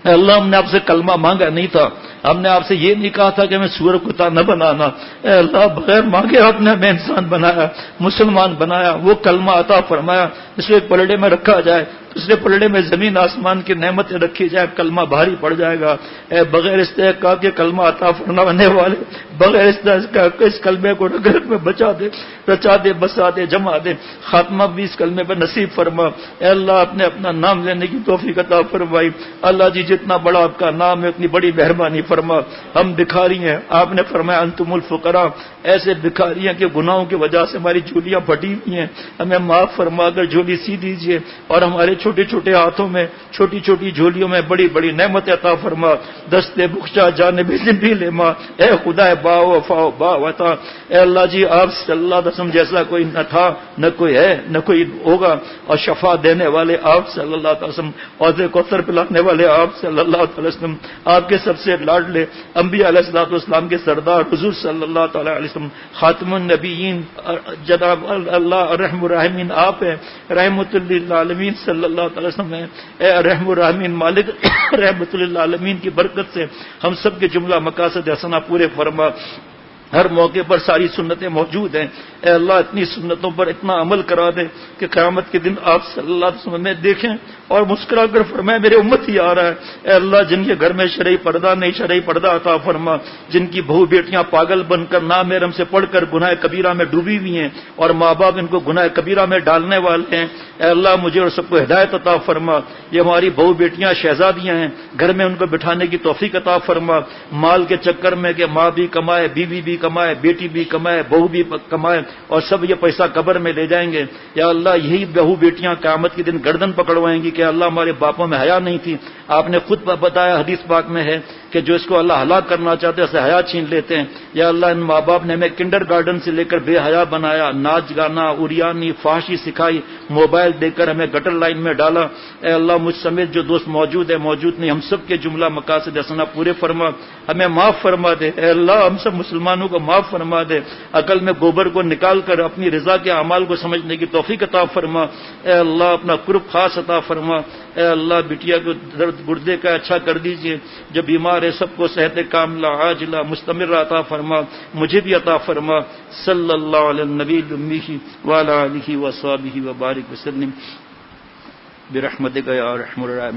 اے اللہ ہم نے آپ سے کلمہ مانگا نہیں تھا، ہم نے آپ سے یہ نہیں کہا تھا کہ ہمیں سور کتا نہ بنانا۔ اے اللہ بغیر مانگے آپ نے ہمیں انسان بنایا، مسلمان بنایا، وہ کلمہ عطا فرمایا جس کو ایک پلڑے میں رکھا جائے، دوسرے پلڑے میں زمین آسمان کی نعمتیں رکھی جائے، کلمہ بھاری پڑ جائے گا۔ اے بغیر استحقاق کے کلمہ عطا فرمانے والے، بغیر استحقاق اس کلمے کو رگ میں بچا دے، رچا دے، بسا دے، جمع دے، خاتمہ بھی اس کلمے پر نصیب فرما۔ اے اللہ آپ نے اپنا نام لینے کی توفیق عطا فرمائی۔ اللہ جی جتنا بڑا آپ کا نام ہے اتنی بڑی مہربانی فرما۔ ہم بھکاری ہیں، آپ نے فرمایا انتم الفقراء، ایسے بھکاری ہیں کہ گناہوں کی وجہ سے ہماری جھولیاں پھٹی ہوئی ہیں، ہمیں معاف فرما کر جھولی سی دیجیے، اور ہمارے چھوٹے چھوٹے ہاتھوں میں، چھوٹی چھوٹی جھولیوں میں بڑی بڑی نعمت عطا فرما۔ دست بخشا جانب ذبیل ماں، اے خدا با وفا با وطا، اے اللہ جی آپ صلی اللہ علیہ وسلم جیسا کوئی نہ تھا، نہ کوئی ہے، نہ کوئی ہوگا، اور شفا دینے والے آپ صلی اللہ علیہ وسلم، حوض کوثر پلانے والے آپ صلی اللہ علیہ وسلم، آپ کے سب سے لاڈلے انبیاء علیہ الصلوۃ والسلام کے سردار حضور صلی اللہ تعالی علیہ وسلم، خاتم النبیین، جناب اللہ رحم الرحمین آپ ہیں، رحمت للعالمین صلی اللہ تعالی وسلم ہیں۔ اے رحم الرحمین مالک رحمت للعالمین کی برکت سے ہم سب کے جملہ مقاصد حسنہ پورے فرما۔ ہر موقع پر ساری سنتیں موجود ہیں، اے اللہ اتنی سنتوں پر اتنا عمل کرا دے کہ قیامت کے دن آپ صلی اللہ علیہ وسلم میں دیکھیں اور مسکرا کر فرمائے میرے امت ہی آ رہا ہے۔ اے اللہ جن کے گھر میں شرعی پردہ نہیں، شرعی پردہ عطا فرما، جن کی بہو بیٹیاں پاگل بن کر نامحرم سے پڑھ کر گناہ کبیرہ میں ڈوبی ہوئی ہیں اور ماں باپ ان کو گناہ کبیرہ میں ڈالنے والے ہیں، اے اللہ مجھے اور سب کو ہدایت عطا فرما۔ یہ ہماری بہو بیٹیاں شہزادیاں ہیں، گھر میں ان کو بٹھانے کی توفیق عطا فرما۔ مال کے چکر میں کہ ماں بھی کمائے، بیوی بھی کمائے، بیٹی بھی کمائے، بہو بھی کمائے، اور سب یہ پیسہ قبر میں لے جائیں گے، یا اللہ یہی بہو بیٹیاں قیامت کے دن گردن پکڑوائیں گی کہ اللہ ہمارے باپوں میں حیا نہیں تھی۔ آپ نے خود بتایا حدیث پاک میں ہے کہ جو اس کو اللہ ہلاک کرنا چاہتے ہیں اسے حیا چھین لیتے ہیں۔ یا اللہ ان ماں باپ نے ہمیں کنڈر گارڈن سے لے کر بے حیا بنایا، ناچ گانا، اوریانی، فحاشی سکھائی، موبائل دے کر ہمیں گٹر لائن میں ڈالا۔ اے اللہ مجھ سمیت جو دوست موجود ہے موجود نہیں، ہم سب کے جملہ مقاصد حسنہ پورے فرما، ہمیں معاف فرما دے۔ اے اللہ ہم سب مسلمانوں کو معاف فرما دے، عقل میں گوبر کو نکال کر اپنی رضا کے اعمال کو سمجھنے کی توفیق عطا فرما۔ اے اللہ اپنا قرب خاص عطا فرما۔ اے اللہ بٹیا کو درد گردے کا اچھا کر دیجئے، جو بیمار ہے سب کو صحت کاملہ عاجلہ مستمر عطا فرما، مجھے بھی عطا فرما۔ صلی اللہ علی النبی الامی وعلی آلہ وصحبہ وبارک وسلم برحمتک یا ارحم الراحمین۔